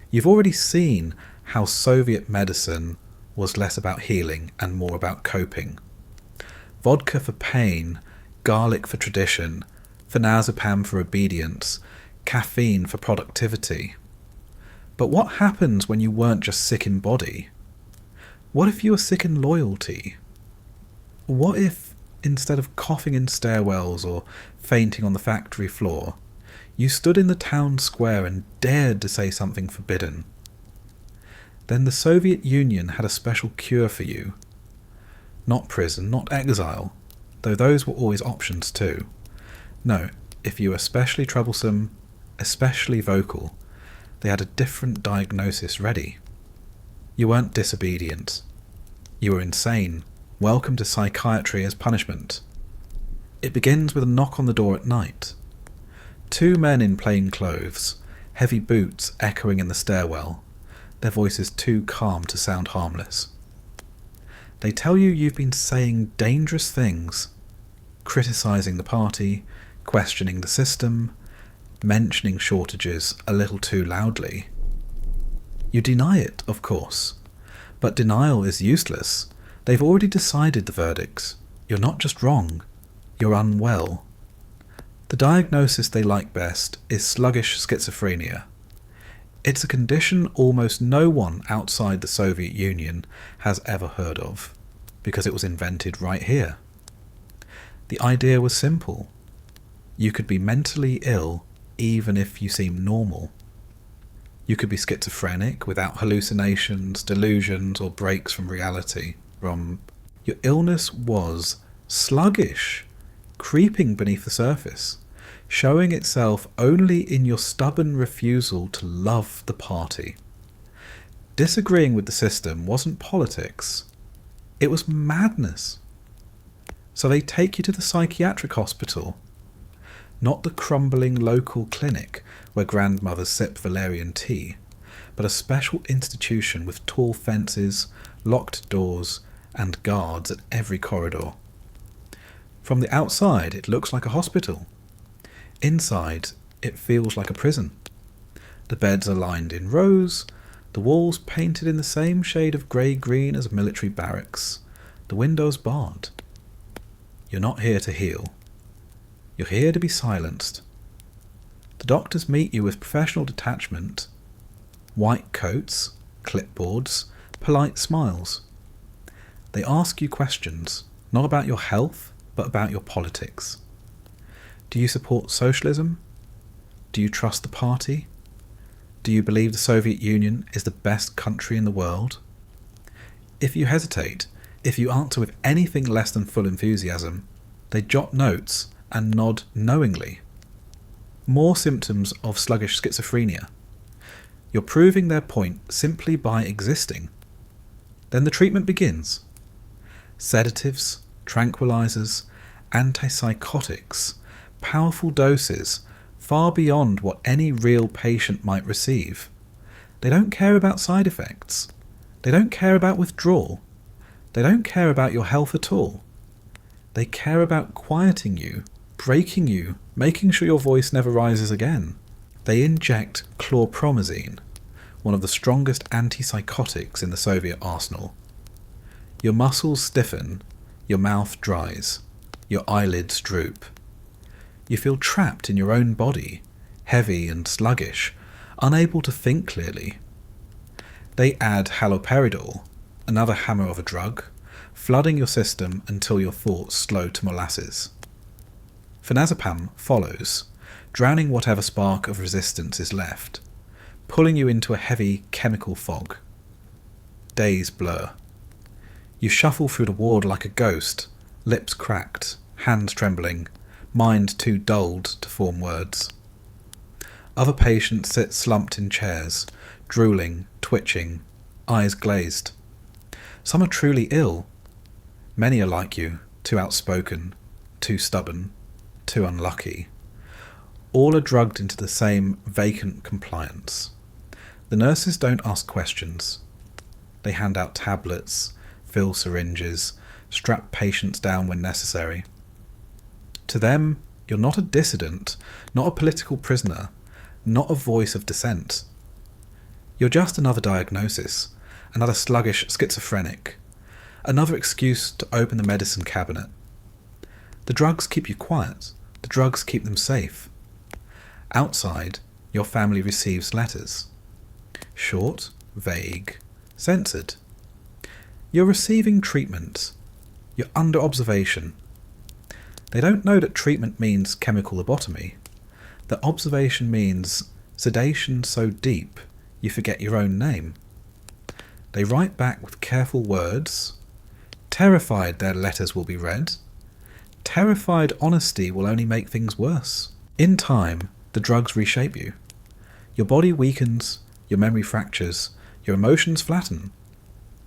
You've already seen how Soviet medicine was less about healing and more about coping. Vodka for pain, garlic for tradition, phenazepam for obedience, caffeine for productivity. But what happens when you weren't just sick in body? What if you were sick in loyalty? What if, instead of coughing in stairwells or fainting on the factory floor, you stood in the town square and dared to say something forbidden? Then the Soviet Union had a special cure for you. Not prison, not exile, though those were always options too. No, if you were especially troublesome, especially vocal, they had a different diagnosis ready. You weren't disobedient. You were insane. Welcome to psychiatry as punishment. It begins with a knock on the door at night. 2 men in plain clothes, heavy boots echoing in the stairwell, their voices too calm to sound harmless. They tell you you've been saying dangerous things, criticising the party, questioning the system, mentioning shortages a little too loudly. You deny it, of course, but denial is useless. They've already decided the verdicts. You're not just wrong, you're unwell. The diagnosis they like best is sluggish schizophrenia. It's a condition almost no one outside the Soviet Union has ever heard of, because it was invented right here. The idea was simple. You could be mentally ill even if you seem normal. You could be schizophrenic without hallucinations, delusions, or breaks from reality. Your illness was sluggish, creeping beneath the surface, showing itself only in your stubborn refusal to love the party. Disagreeing with the system wasn't politics, it was madness. So they take you to the psychiatric hospital, not the crumbling local clinic where grandmothers sip valerian tea, but a special institution with tall fences, locked doors, and guards at every corridor. From the outside, it looks like a hospital. Inside, it feels like a prison. The beds are lined in rows, the walls painted in the same shade of grey-green as military barracks, the windows barred. You're not here to heal. You're here to be silenced. The doctors meet you with professional detachment, white coats, clipboards, polite smiles. They ask you questions, not about your health, but about your politics. Do you support socialism? Do you trust the party? Do you believe the Soviet Union is the best country in the world? If you hesitate, if you answer with anything less than full enthusiasm, they jot notes and nod knowingly. More symptoms of sluggish schizophrenia. You're proving their point simply by existing. Then the treatment begins. Sedatives, tranquilizers, antipsychotics, powerful doses, far beyond what any real patient might receive. They don't care about side effects. They don't care about withdrawal. They don't care about your health at all. They care about quieting you, breaking you, making sure your voice never rises again. They inject chlorpromazine, one of the strongest antipsychotics in the Soviet arsenal. Your muscles stiffen, your mouth dries, your eyelids droop. You feel trapped in your own body, heavy and sluggish, unable to think clearly. They add haloperidol, another hammer of a drug, flooding your system until your thoughts slow to molasses. Phenazepam follows, drowning whatever spark of resistance is left, pulling you into a heavy chemical fog. Days blur. You shuffle through the ward like a ghost, lips cracked, hands trembling, mind too dulled to form words. Other patients sit slumped in chairs, drooling, twitching, eyes glazed. Some are truly ill. Many are like you, too outspoken, too stubborn, too unlucky. All are drugged into the same vacant compliance. The nurses don't ask questions. They hand out tablets, fill syringes, strap patients down when necessary. To them, you're not a dissident, not a political prisoner, not a voice of dissent. You're just another diagnosis, another sluggish schizophrenic, another excuse to open the medicine cabinet. The drugs keep you quiet, the drugs keep them safe. Outside, your family receives letters. Short, vague, censored. You're receiving treatment. You're under observation. They don't know that treatment means chemical lobotomy. That observation means sedation so deep you forget your own name. They write back with careful words, terrified their letters will be read, terrified honesty will only make things worse. In time, the drugs reshape you. Your body weakens, your memory fractures, your emotions flatten.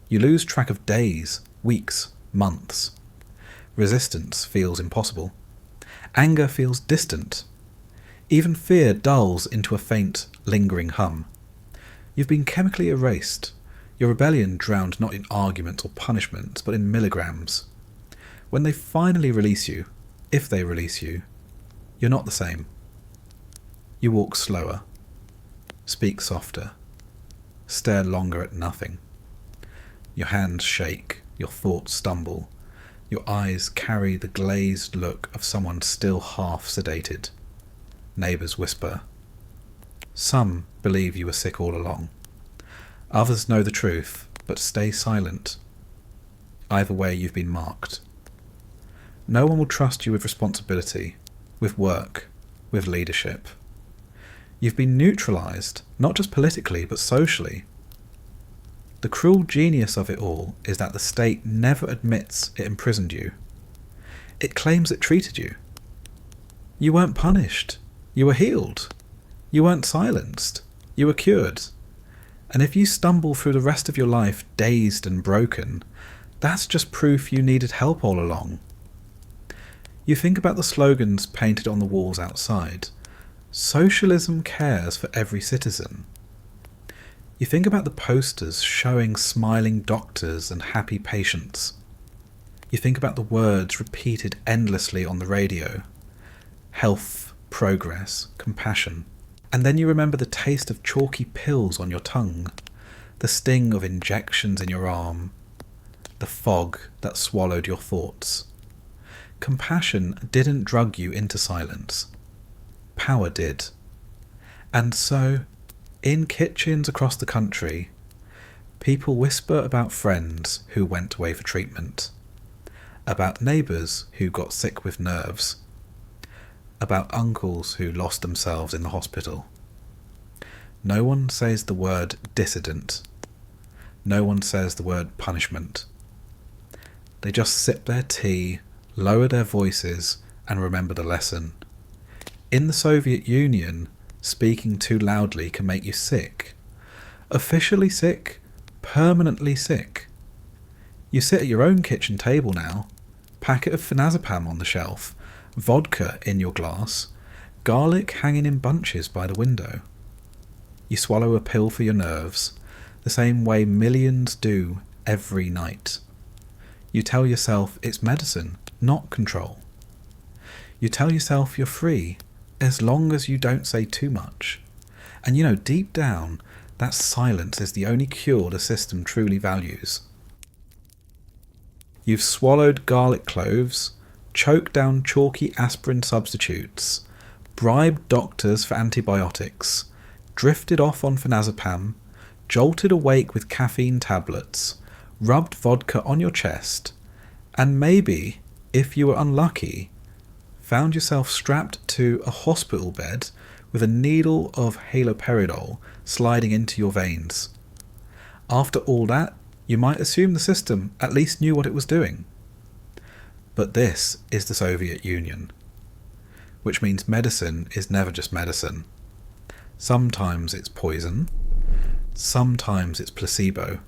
You lose track of days, weeks, months. Resistance feels impossible. Anger feels distant. Even fear dulls into a faint, lingering hum. You've been chemically erased, your rebellion drowned not in arguments or punishments, but in milligrams. When they finally release you, if they release you, you're not the same. You walk slower, speak softer, stare longer at nothing. Your hands shake, your thoughts stumble, your eyes carry the glazed look of someone still half sedated. Neighbours whisper, Some believe you were sick all along. Others know the truth, but stay silent. Either way, you've been marked. No one will trust you with responsibility, with work, with leadership. You've been neutralised, not just politically, but socially. The cruel genius of it all is that the state never admits it imprisoned you. It claims it treated you. You weren't punished. You were healed. You weren't silenced. You were cured. And if you stumble through the rest of your life dazed and broken, that's just proof you needed help all along. You think about the slogans painted on the walls outside. Socialism cares for every citizen. You think about the posters showing smiling doctors and happy patients. You think about the words repeated endlessly on the radio. Health, progress, compassion. And then you remember the taste of chalky pills on your tongue, the sting of injections in your arm, the fog that swallowed your thoughts. Compassion didn't drug you into silence. Power did. And so, in kitchens across the country, people whisper about friends who went away for treatment, about neighbours who got sick with nerves, about uncles who lost themselves in the hospital. No one says the word dissident. No one says the word punishment. They just sip their tea, lower their voices, and remember the lesson. In the Soviet Union, speaking too loudly can make you sick. Officially sick, permanently sick. You sit at your own kitchen table now, packet of phenazepam on the shelf, vodka in your glass, garlic hanging in bunches by the window. You swallow a pill for your nerves, the same way millions do every night. You tell yourself it's medicine, not control. You tell yourself you're free, as long as you don't say too much. And you know, deep down, that silence is the only cure the system truly values. You've swallowed garlic cloves, choked down chalky aspirin substitutes, bribed doctors for antibiotics, drifted off on phenazepam, jolted awake with caffeine tablets, rubbed vodka on your chest, and maybe, if you were unlucky, found yourself strapped to a hospital bed with a needle of haloperidol sliding into your veins. After all that, you might assume the system at least knew what it was doing. But this is the Soviet Union, which means medicine is never just medicine. Sometimes it's poison, sometimes it's placebo,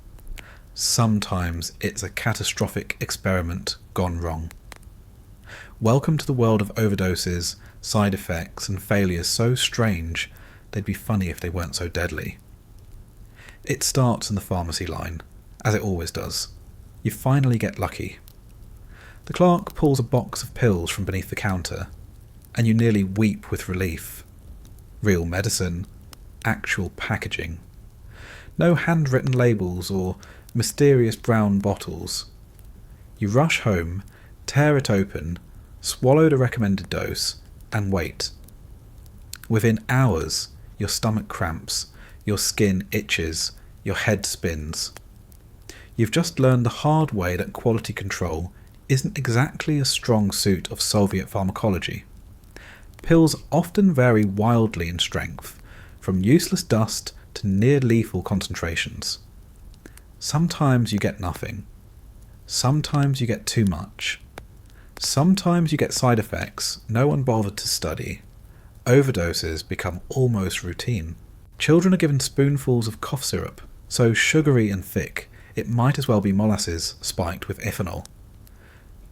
sometimes it's a catastrophic experiment gone wrong. Welcome to the world of overdoses, side effects, and failures so strange they'd be funny if they weren't so deadly. It starts in the pharmacy line, as it always does. You finally get lucky. The clerk pulls a box of pills from beneath the counter, and you nearly weep with relief. Real medicine, actual packaging. No handwritten labels or mysterious brown bottles. You rush home, tear it open, swallow the recommended dose, and wait. Within hours, your stomach cramps, your skin itches, your head spins. You've just learned the hard way that quality control isn't exactly a strong suit of Soviet pharmacology. Pills often vary wildly in strength, from useless dust to near-lethal concentrations. Sometimes you get nothing. Sometimes you get too much. Sometimes you get side effects no one bothered to study. Overdoses become almost routine. Children are given spoonfuls of cough syrup, so sugary and thick it might as well be molasses spiked with ethanol.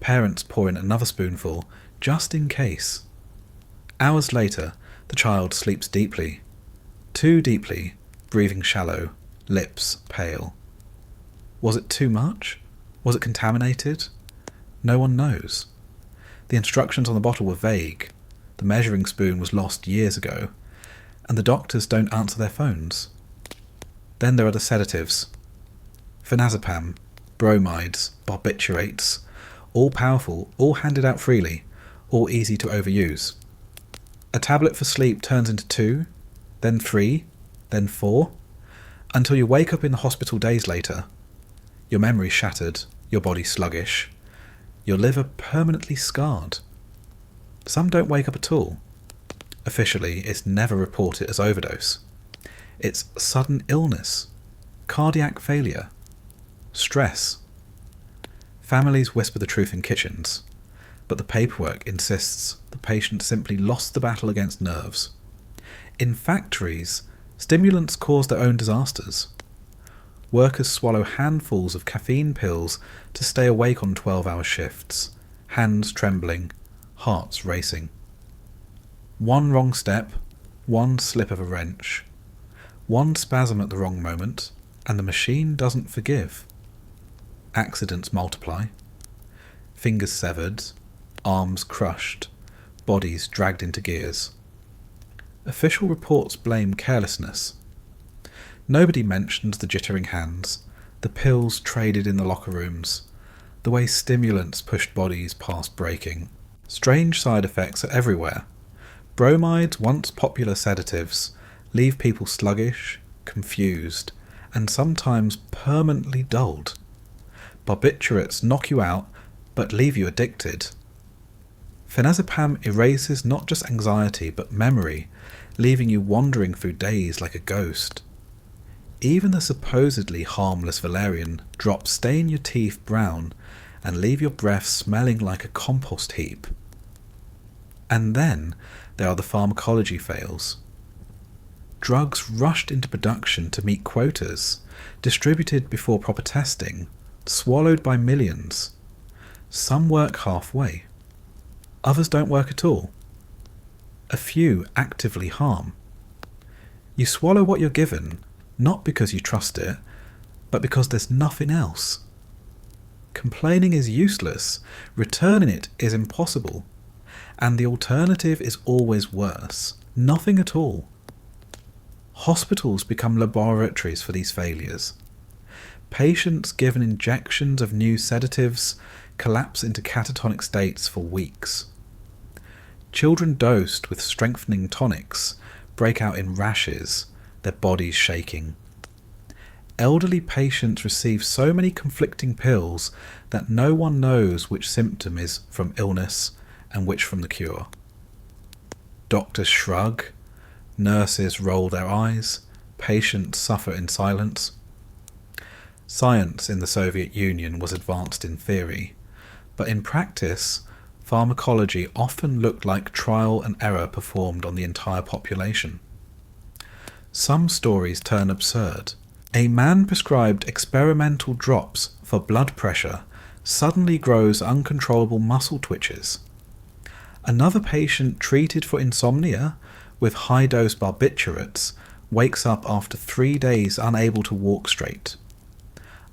Parents pour in another spoonful just in case. Hours later, the child sleeps deeply. Too deeply, breathing shallow, lips pale. Was it too much? Was it contaminated? No one knows. The instructions on the bottle were vague. The measuring spoon was lost years ago, and the doctors don't answer their phones. Then there are the sedatives. Phenazepam, bromides, barbiturates, all powerful, all handed out freely, all easy to overuse. A tablet for sleep turns into 2, then 3, then 4, until you wake up in the hospital days later. Your memory shattered, your body sluggish, your liver permanently scarred. Some don't wake up at all. Officially, it's never reported as overdose. It's sudden illness, cardiac failure, stress. Families whisper the truth in kitchens, but the paperwork insists the patient simply lost the battle against nerves. In factories, stimulants cause their own disasters. Workers swallow handfuls of caffeine pills to stay awake on 12-hour shifts, hands trembling, hearts racing. One wrong step, one slip of a wrench, one spasm at the wrong moment, and the machine doesn't forgive. Accidents multiply. Fingers severed, arms crushed, bodies dragged into gears. Official reports blame carelessness. Nobody mentions the jittering hands, the pills traded in the locker rooms, the way stimulants pushed bodies past breaking. Strange side effects are everywhere. Bromides, once popular sedatives, leave people sluggish, confused, and sometimes permanently dulled. Barbiturates knock you out, but leave you addicted. Phenazepam erases not just anxiety, but memory, leaving you wandering through days like a ghost. Even the supposedly harmless valerian drops stain your teeth brown and leave your breath smelling like a compost heap. And then there are the pharmacology fails. Drugs rushed into production to meet quotas, distributed before proper testing, swallowed by millions. Some work halfway. Others don't work at all. A few actively harm. You swallow what you're given, not because you trust it, but because there's nothing else. Complaining is useless, returning it is impossible, and the alternative is always worse, nothing at all. Hospitals become laboratories for these failures. Patients given injections of new sedatives collapse into catatonic states for weeks. Children dosed with strengthening tonics break out in rashes, their bodies shaking. Elderly patients receive so many conflicting pills that no one knows which symptom is from illness and which from the cure. Doctors shrug, nurses roll their eyes, patients suffer in silence. Science in the Soviet Union was advanced in theory, but in practice, pharmacology often looked like trial and error performed on the entire population. Some stories turn absurd. A man prescribed experimental drops for blood pressure suddenly grows uncontrollable muscle twitches. Another patient treated for insomnia with high-dose barbiturates wakes up after 3 days unable to walk straight.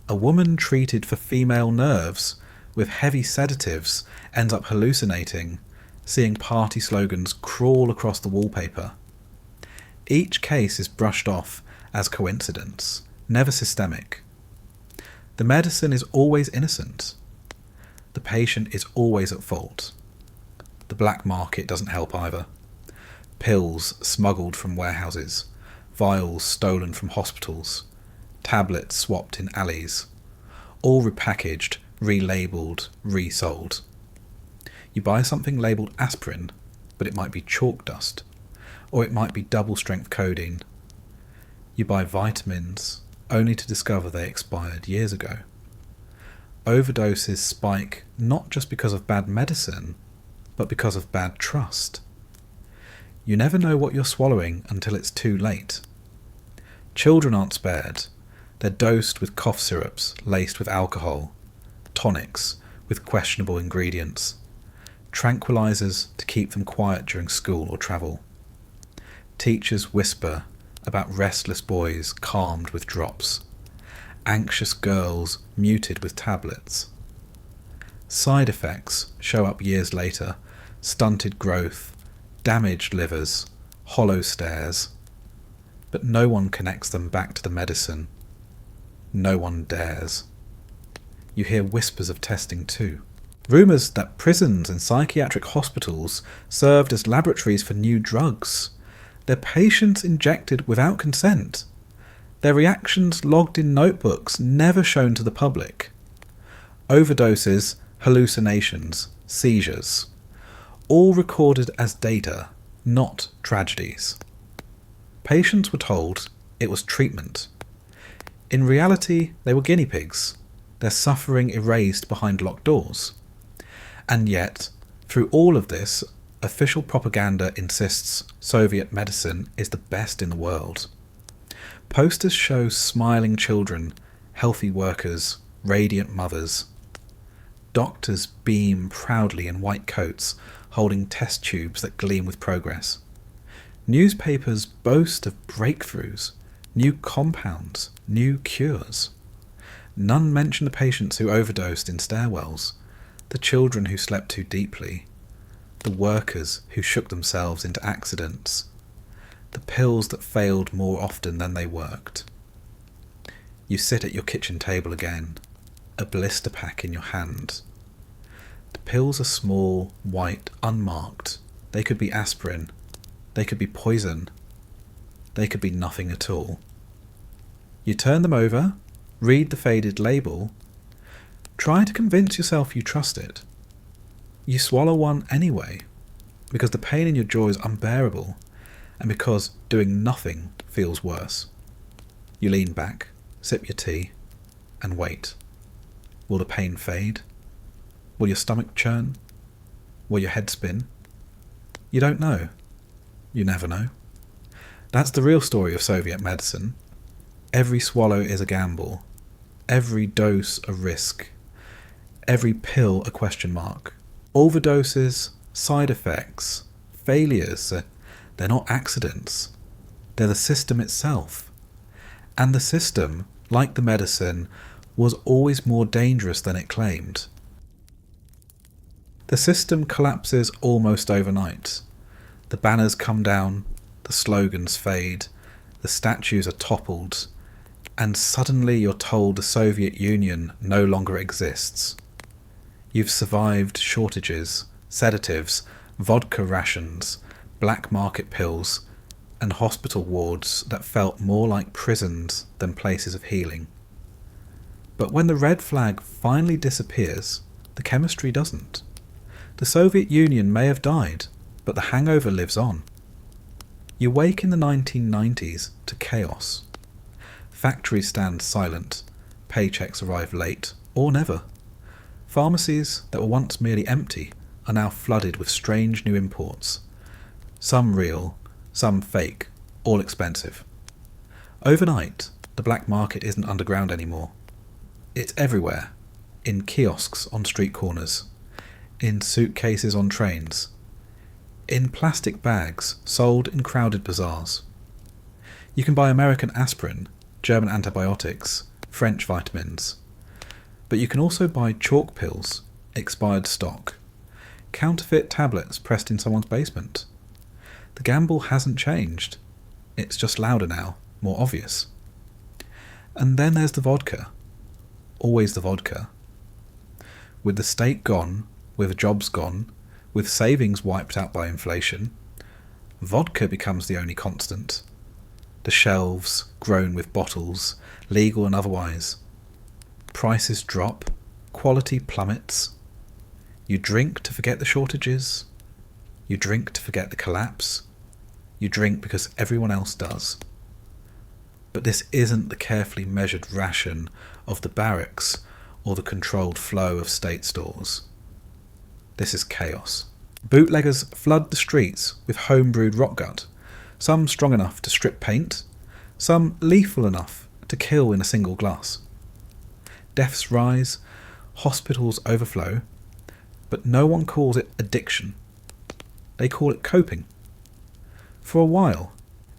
A woman treated for female nerves with heavy sedatives ends up hallucinating, seeing party slogans crawl across the wallpaper. Each case is brushed off as coincidence, never systemic. The medicine is always innocent. The patient is always at fault. The black market doesn't help either. Pills smuggled from warehouses, vials stolen from hospitals, tablets swapped in alleys, all repackaged, relabeled, resold. You buy something labelled aspirin, but it might be chalk dust, or it might be double-strength codeine. You buy vitamins, only to discover they expired years ago. Overdoses spike not just because of bad medicine, but because of bad trust. You never know what you're swallowing until it's too late. Children aren't spared. They're dosed with cough syrups laced with alcohol, tonics with questionable ingredients, tranquilizers to keep them quiet during school or travel. Teachers whisper about restless boys calmed with drops, anxious girls muted with tablets. Side effects show up years later: stunted growth, damaged livers, hollow stares. But no one connects them back to the medicine. No one dares. You hear whispers of testing too. Rumours that prisons and psychiatric hospitals served as laboratories for new drugs. Their patients injected without consent. Their reactions logged in notebooks never shown to the public. Overdoses, hallucinations, seizures. All recorded as data, not tragedies. Patients were told it was treatment. In reality, they were guinea pigs, their suffering erased behind locked doors. And yet, through all of this, official propaganda insists Soviet medicine is the best in the world. Posters show smiling children, healthy workers, radiant mothers. Doctors beam proudly in white coats, holding test tubes that gleam with progress. Newspapers boast of breakthroughs, new compounds, new cures. None mention the patients who overdosed in stairwells, the children who slept too deeply, the workers who shook themselves into accidents, the pills that failed more often than they worked. You sit at your kitchen table again, a blister pack in your hand. The pills are small, white, unmarked. They could be aspirin. They could be poison. They could be nothing at all. You turn them over, read the faded label, try to convince yourself you trust it. You swallow one anyway, because the pain in your jaw is unbearable, and because doing nothing feels worse. You lean back, sip your tea, and wait. Will the pain fade? Will your stomach churn? Will your head spin? You don't know. You never know. That's the real story of Soviet medicine. Every swallow is a gamble. Every dose a risk. Every pill a question mark. Overdoses, side effects, failures, they're not accidents. They're the system itself. And the system, like the medicine, was always more dangerous than it claimed. The system collapses almost overnight. The banners come down, the slogans fade, the statues are toppled, and suddenly you're told the Soviet Union no longer exists. You've survived shortages, sedatives, vodka rations, black market pills, and hospital wards that felt more like prisons than places of healing. But when the red flag finally disappears, the chemistry doesn't. The Soviet Union may have died, but the hangover lives on. You wake in the 1990s to chaos. Factories stand silent, paychecks arrive late, or never. Pharmacies that were once merely empty are now flooded with strange new imports. Some real, some fake, all expensive. Overnight, the black market isn't underground anymore. It's everywhere, in kiosks on street corners, in suitcases on trains, in plastic bags sold in crowded bazaars. You can buy American aspirin, German antibiotics, French vitamins, but you can also buy chalk pills, expired stock, counterfeit tablets pressed in someone's basement. The gamble hasn't changed. It's just louder now, more obvious. And then there's the vodka. Always the vodka. With the state gone, with jobs gone, with savings wiped out by inflation, vodka becomes the only constant. The shelves grown with bottles, legal and otherwise. Prices drop, quality plummets. You drink to forget the shortages. You drink to forget the collapse. You drink because everyone else does. But this isn't the carefully measured ration of the barracks or the controlled flow of state stores. This is chaos. Bootleggers flood the streets with home-brewed rotgut, some strong enough to strip paint, some lethal enough to kill in a single glass. Deaths rise, hospitals overflow, but no one calls it addiction. They call it coping. For a while,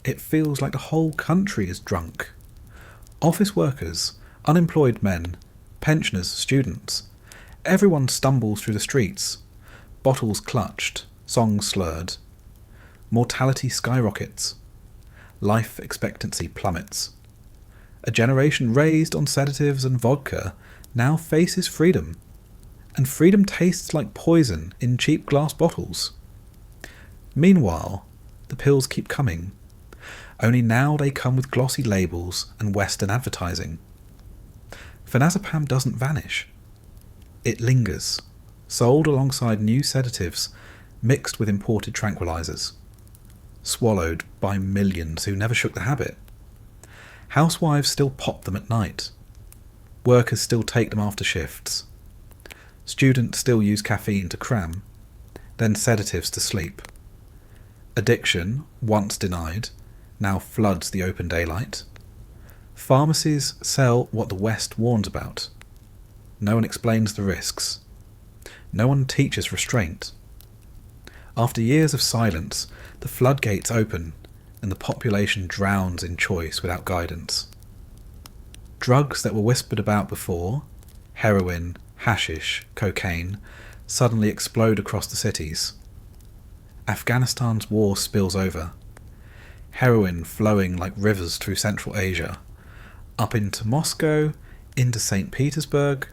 it feels like the whole country is drunk. Office workers, unemployed men, pensioners, students, everyone stumbles through the streets, bottles clutched, songs slurred. Mortality skyrockets. Life expectancy plummets. A generation raised on sedatives and vodka now faces freedom, and freedom tastes like poison in cheap glass bottles. Meanwhile, the pills keep coming, only now they come with glossy labels and Western advertising. Phenazepam doesn't vanish. It lingers, sold alongside new sedatives mixed with imported tranquilizers, swallowed by millions who never shook the habit. Housewives still pop them at night. Workers still take them after shifts. Students still use caffeine to cram, then sedatives to sleep. Addiction, once denied, now floods the open daylight. Pharmacies sell what the West warns about. No one explains the risks. No one teaches restraint. After years of silence, the floodgates open and the population drowns in choice without guidance. Drugs that were whispered about before, heroin, hashish, cocaine, suddenly explode across the cities. Afghanistan's war spills over. Heroin flowing like rivers through Central Asia, up into Moscow, into St. Petersburg,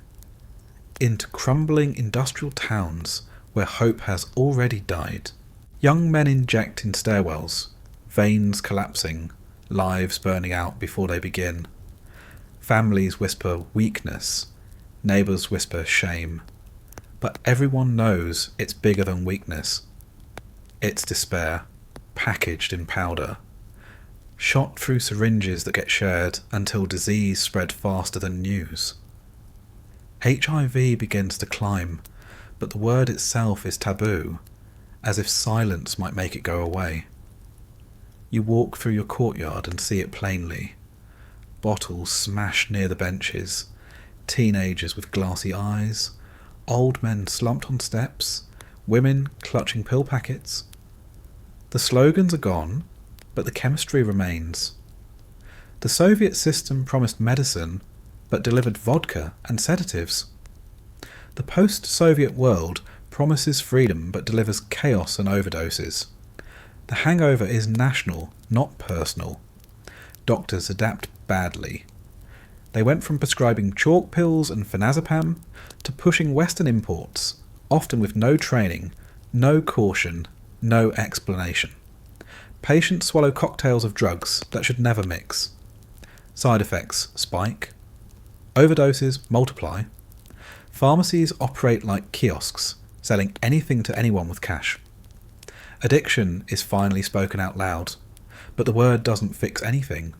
into crumbling industrial towns where hope has already died. Young men inject in stairwells, veins collapsing, lives burning out before they begin. Families whisper weakness, neighbours whisper shame. But everyone knows it's bigger than weakness. It's despair, packaged in powder, shot through syringes that get shared until disease spread faster than news. HIV begins to climb, but the word itself is taboo, as if silence might make it go away. You walk through your courtyard and see it plainly. Bottles smashed near the benches, teenagers with glassy eyes, old men slumped on steps, women clutching pill packets. The slogans are gone, but the chemistry remains. The Soviet system promised medicine, but delivered vodka and sedatives. The post-Soviet world promises freedom, but delivers chaos and overdoses. The hangover is national, not personal. Doctors adapt badly. They went from prescribing chalk pills and phenazepam to pushing Western imports, often with no training, no caution, no explanation. Patients swallow cocktails of drugs that should never mix. Side effects spike. Overdoses multiply. Pharmacies operate like kiosks, selling anything to anyone with cash. Addiction is finally spoken out loud, but the word doesn't fix anything.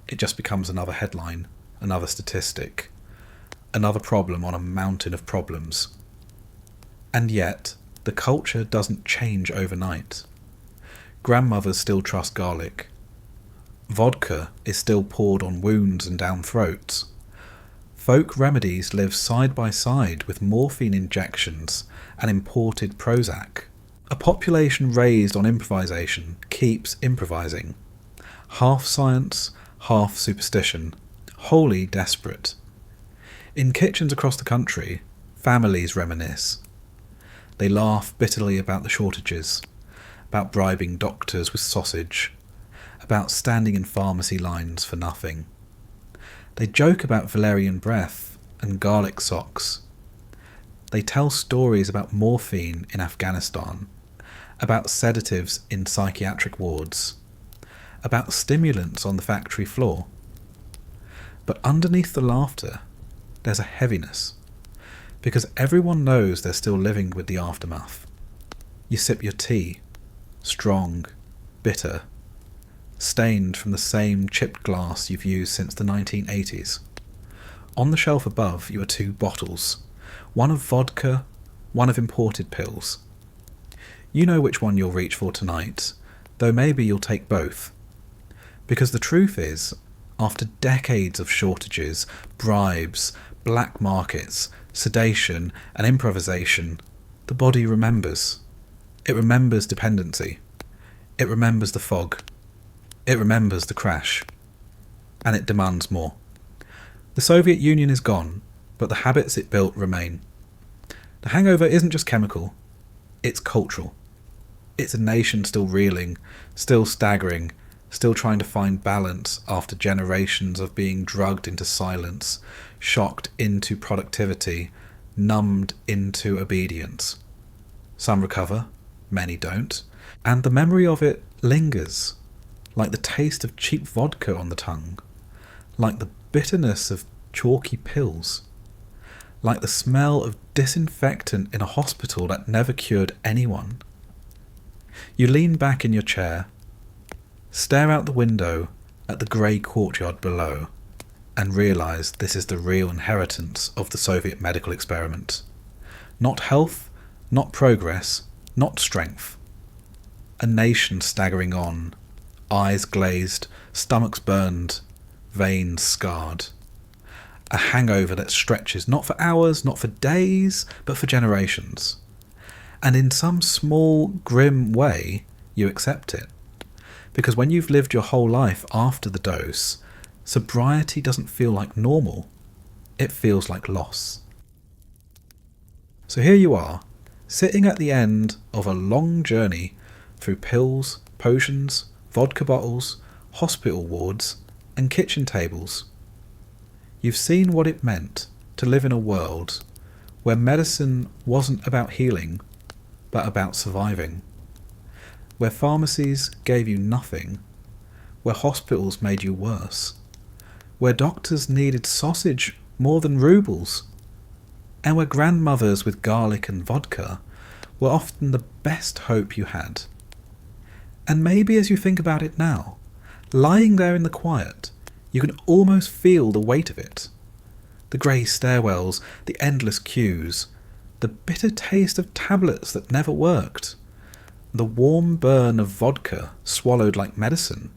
It just becomes another headline, another statistic, another problem on a mountain of problems. And yet, the culture doesn't change overnight. Grandmothers still trust garlic. Vodka is still poured on wounds and down throats. Folk remedies live side by side with morphine injections and imported Prozac. A population raised on improvisation keeps improvising. Half science, half superstition, wholly desperate. In kitchens across the country, families reminisce. They laugh bitterly about the shortages, about bribing doctors with sausage, about standing in pharmacy lines for nothing. They joke about valerian breath and garlic socks. They tell stories about morphine in Afghanistan, about sedatives in psychiatric wards, about stimulants on the factory floor. But underneath the laughter, there's a heaviness, because everyone knows they're still living with the aftermath. You sip your tea, strong, bitter, stained from the same chipped glass you've used since the 1980s. On the shelf above you are two bottles, one of vodka, one of imported pills. You know which one you'll reach for tonight, though maybe you'll take both. Because the truth is, after decades of shortages, bribes, black markets, sedation and improvisation, the body remembers. It remembers dependency. It remembers the fog. It remembers the crash. And it demands more. The Soviet Union is gone, but the habits it built remain. The hangover isn't just chemical, it's cultural. It's a nation still reeling, still staggering, still trying to find balance after generations of being drugged into silence, shocked into productivity, numbed into obedience. Some recover, many don't, and the memory of it lingers. like the taste of cheap vodka on the tongue, like the bitterness of chalky pills, like the smell of disinfectant in a hospital that never cured anyone. You lean back in your chair, stare out the window at the grey courtyard below, and realise this is the real inheritance of the Soviet medical experiment. Not health, not progress, not strength. A nation staggering on, eyes glazed, stomachs burned, veins scarred. A hangover that stretches not for hours, not for days, but for generations. And in some small, grim way, you accept it. Because when you've lived your whole life after the dose, sobriety doesn't feel like normal. It feels like loss. So here you are, sitting at the end of a long journey through pills, potions, vodka bottles, hospital wards, and kitchen tables. You've seen what it meant to live in a world where medicine wasn't about healing, but about surviving. Where pharmacies gave you nothing, where hospitals made you worse, where doctors needed sausage more than rubles, and where grandmothers with garlic and vodka were often the best hope you had. And maybe as you think about it now, lying there in the quiet, you can almost feel the weight of it. The grey stairwells, the endless queues, the bitter taste of tablets that never worked, the warm burn of vodka swallowed like medicine,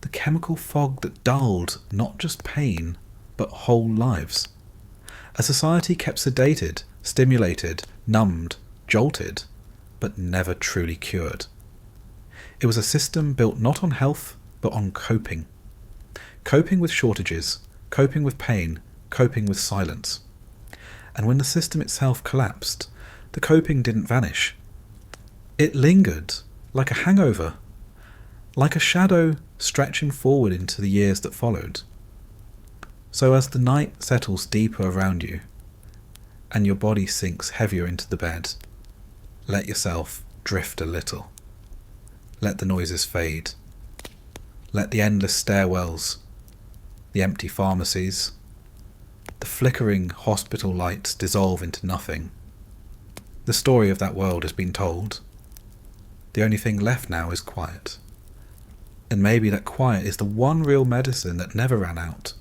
the chemical fog that dulled not just pain, but whole lives. A society kept sedated, stimulated, numbed, jolted, but never truly cured. It was a system built not on health, but on coping. Coping with shortages, coping with pain, coping with silence. And when the system itself collapsed, the coping didn't vanish. It lingered, like a hangover, like a shadow stretching forward into the years that followed. So as the night settles deeper around you, and your body sinks heavier into the bed, let yourself drift a little. Let the noises fade. Let the endless stairwells, the empty pharmacies, the flickering hospital lights dissolve into nothing. The story of that world has been told. The only thing left now is quiet. And maybe that quiet is the one real medicine that never ran out.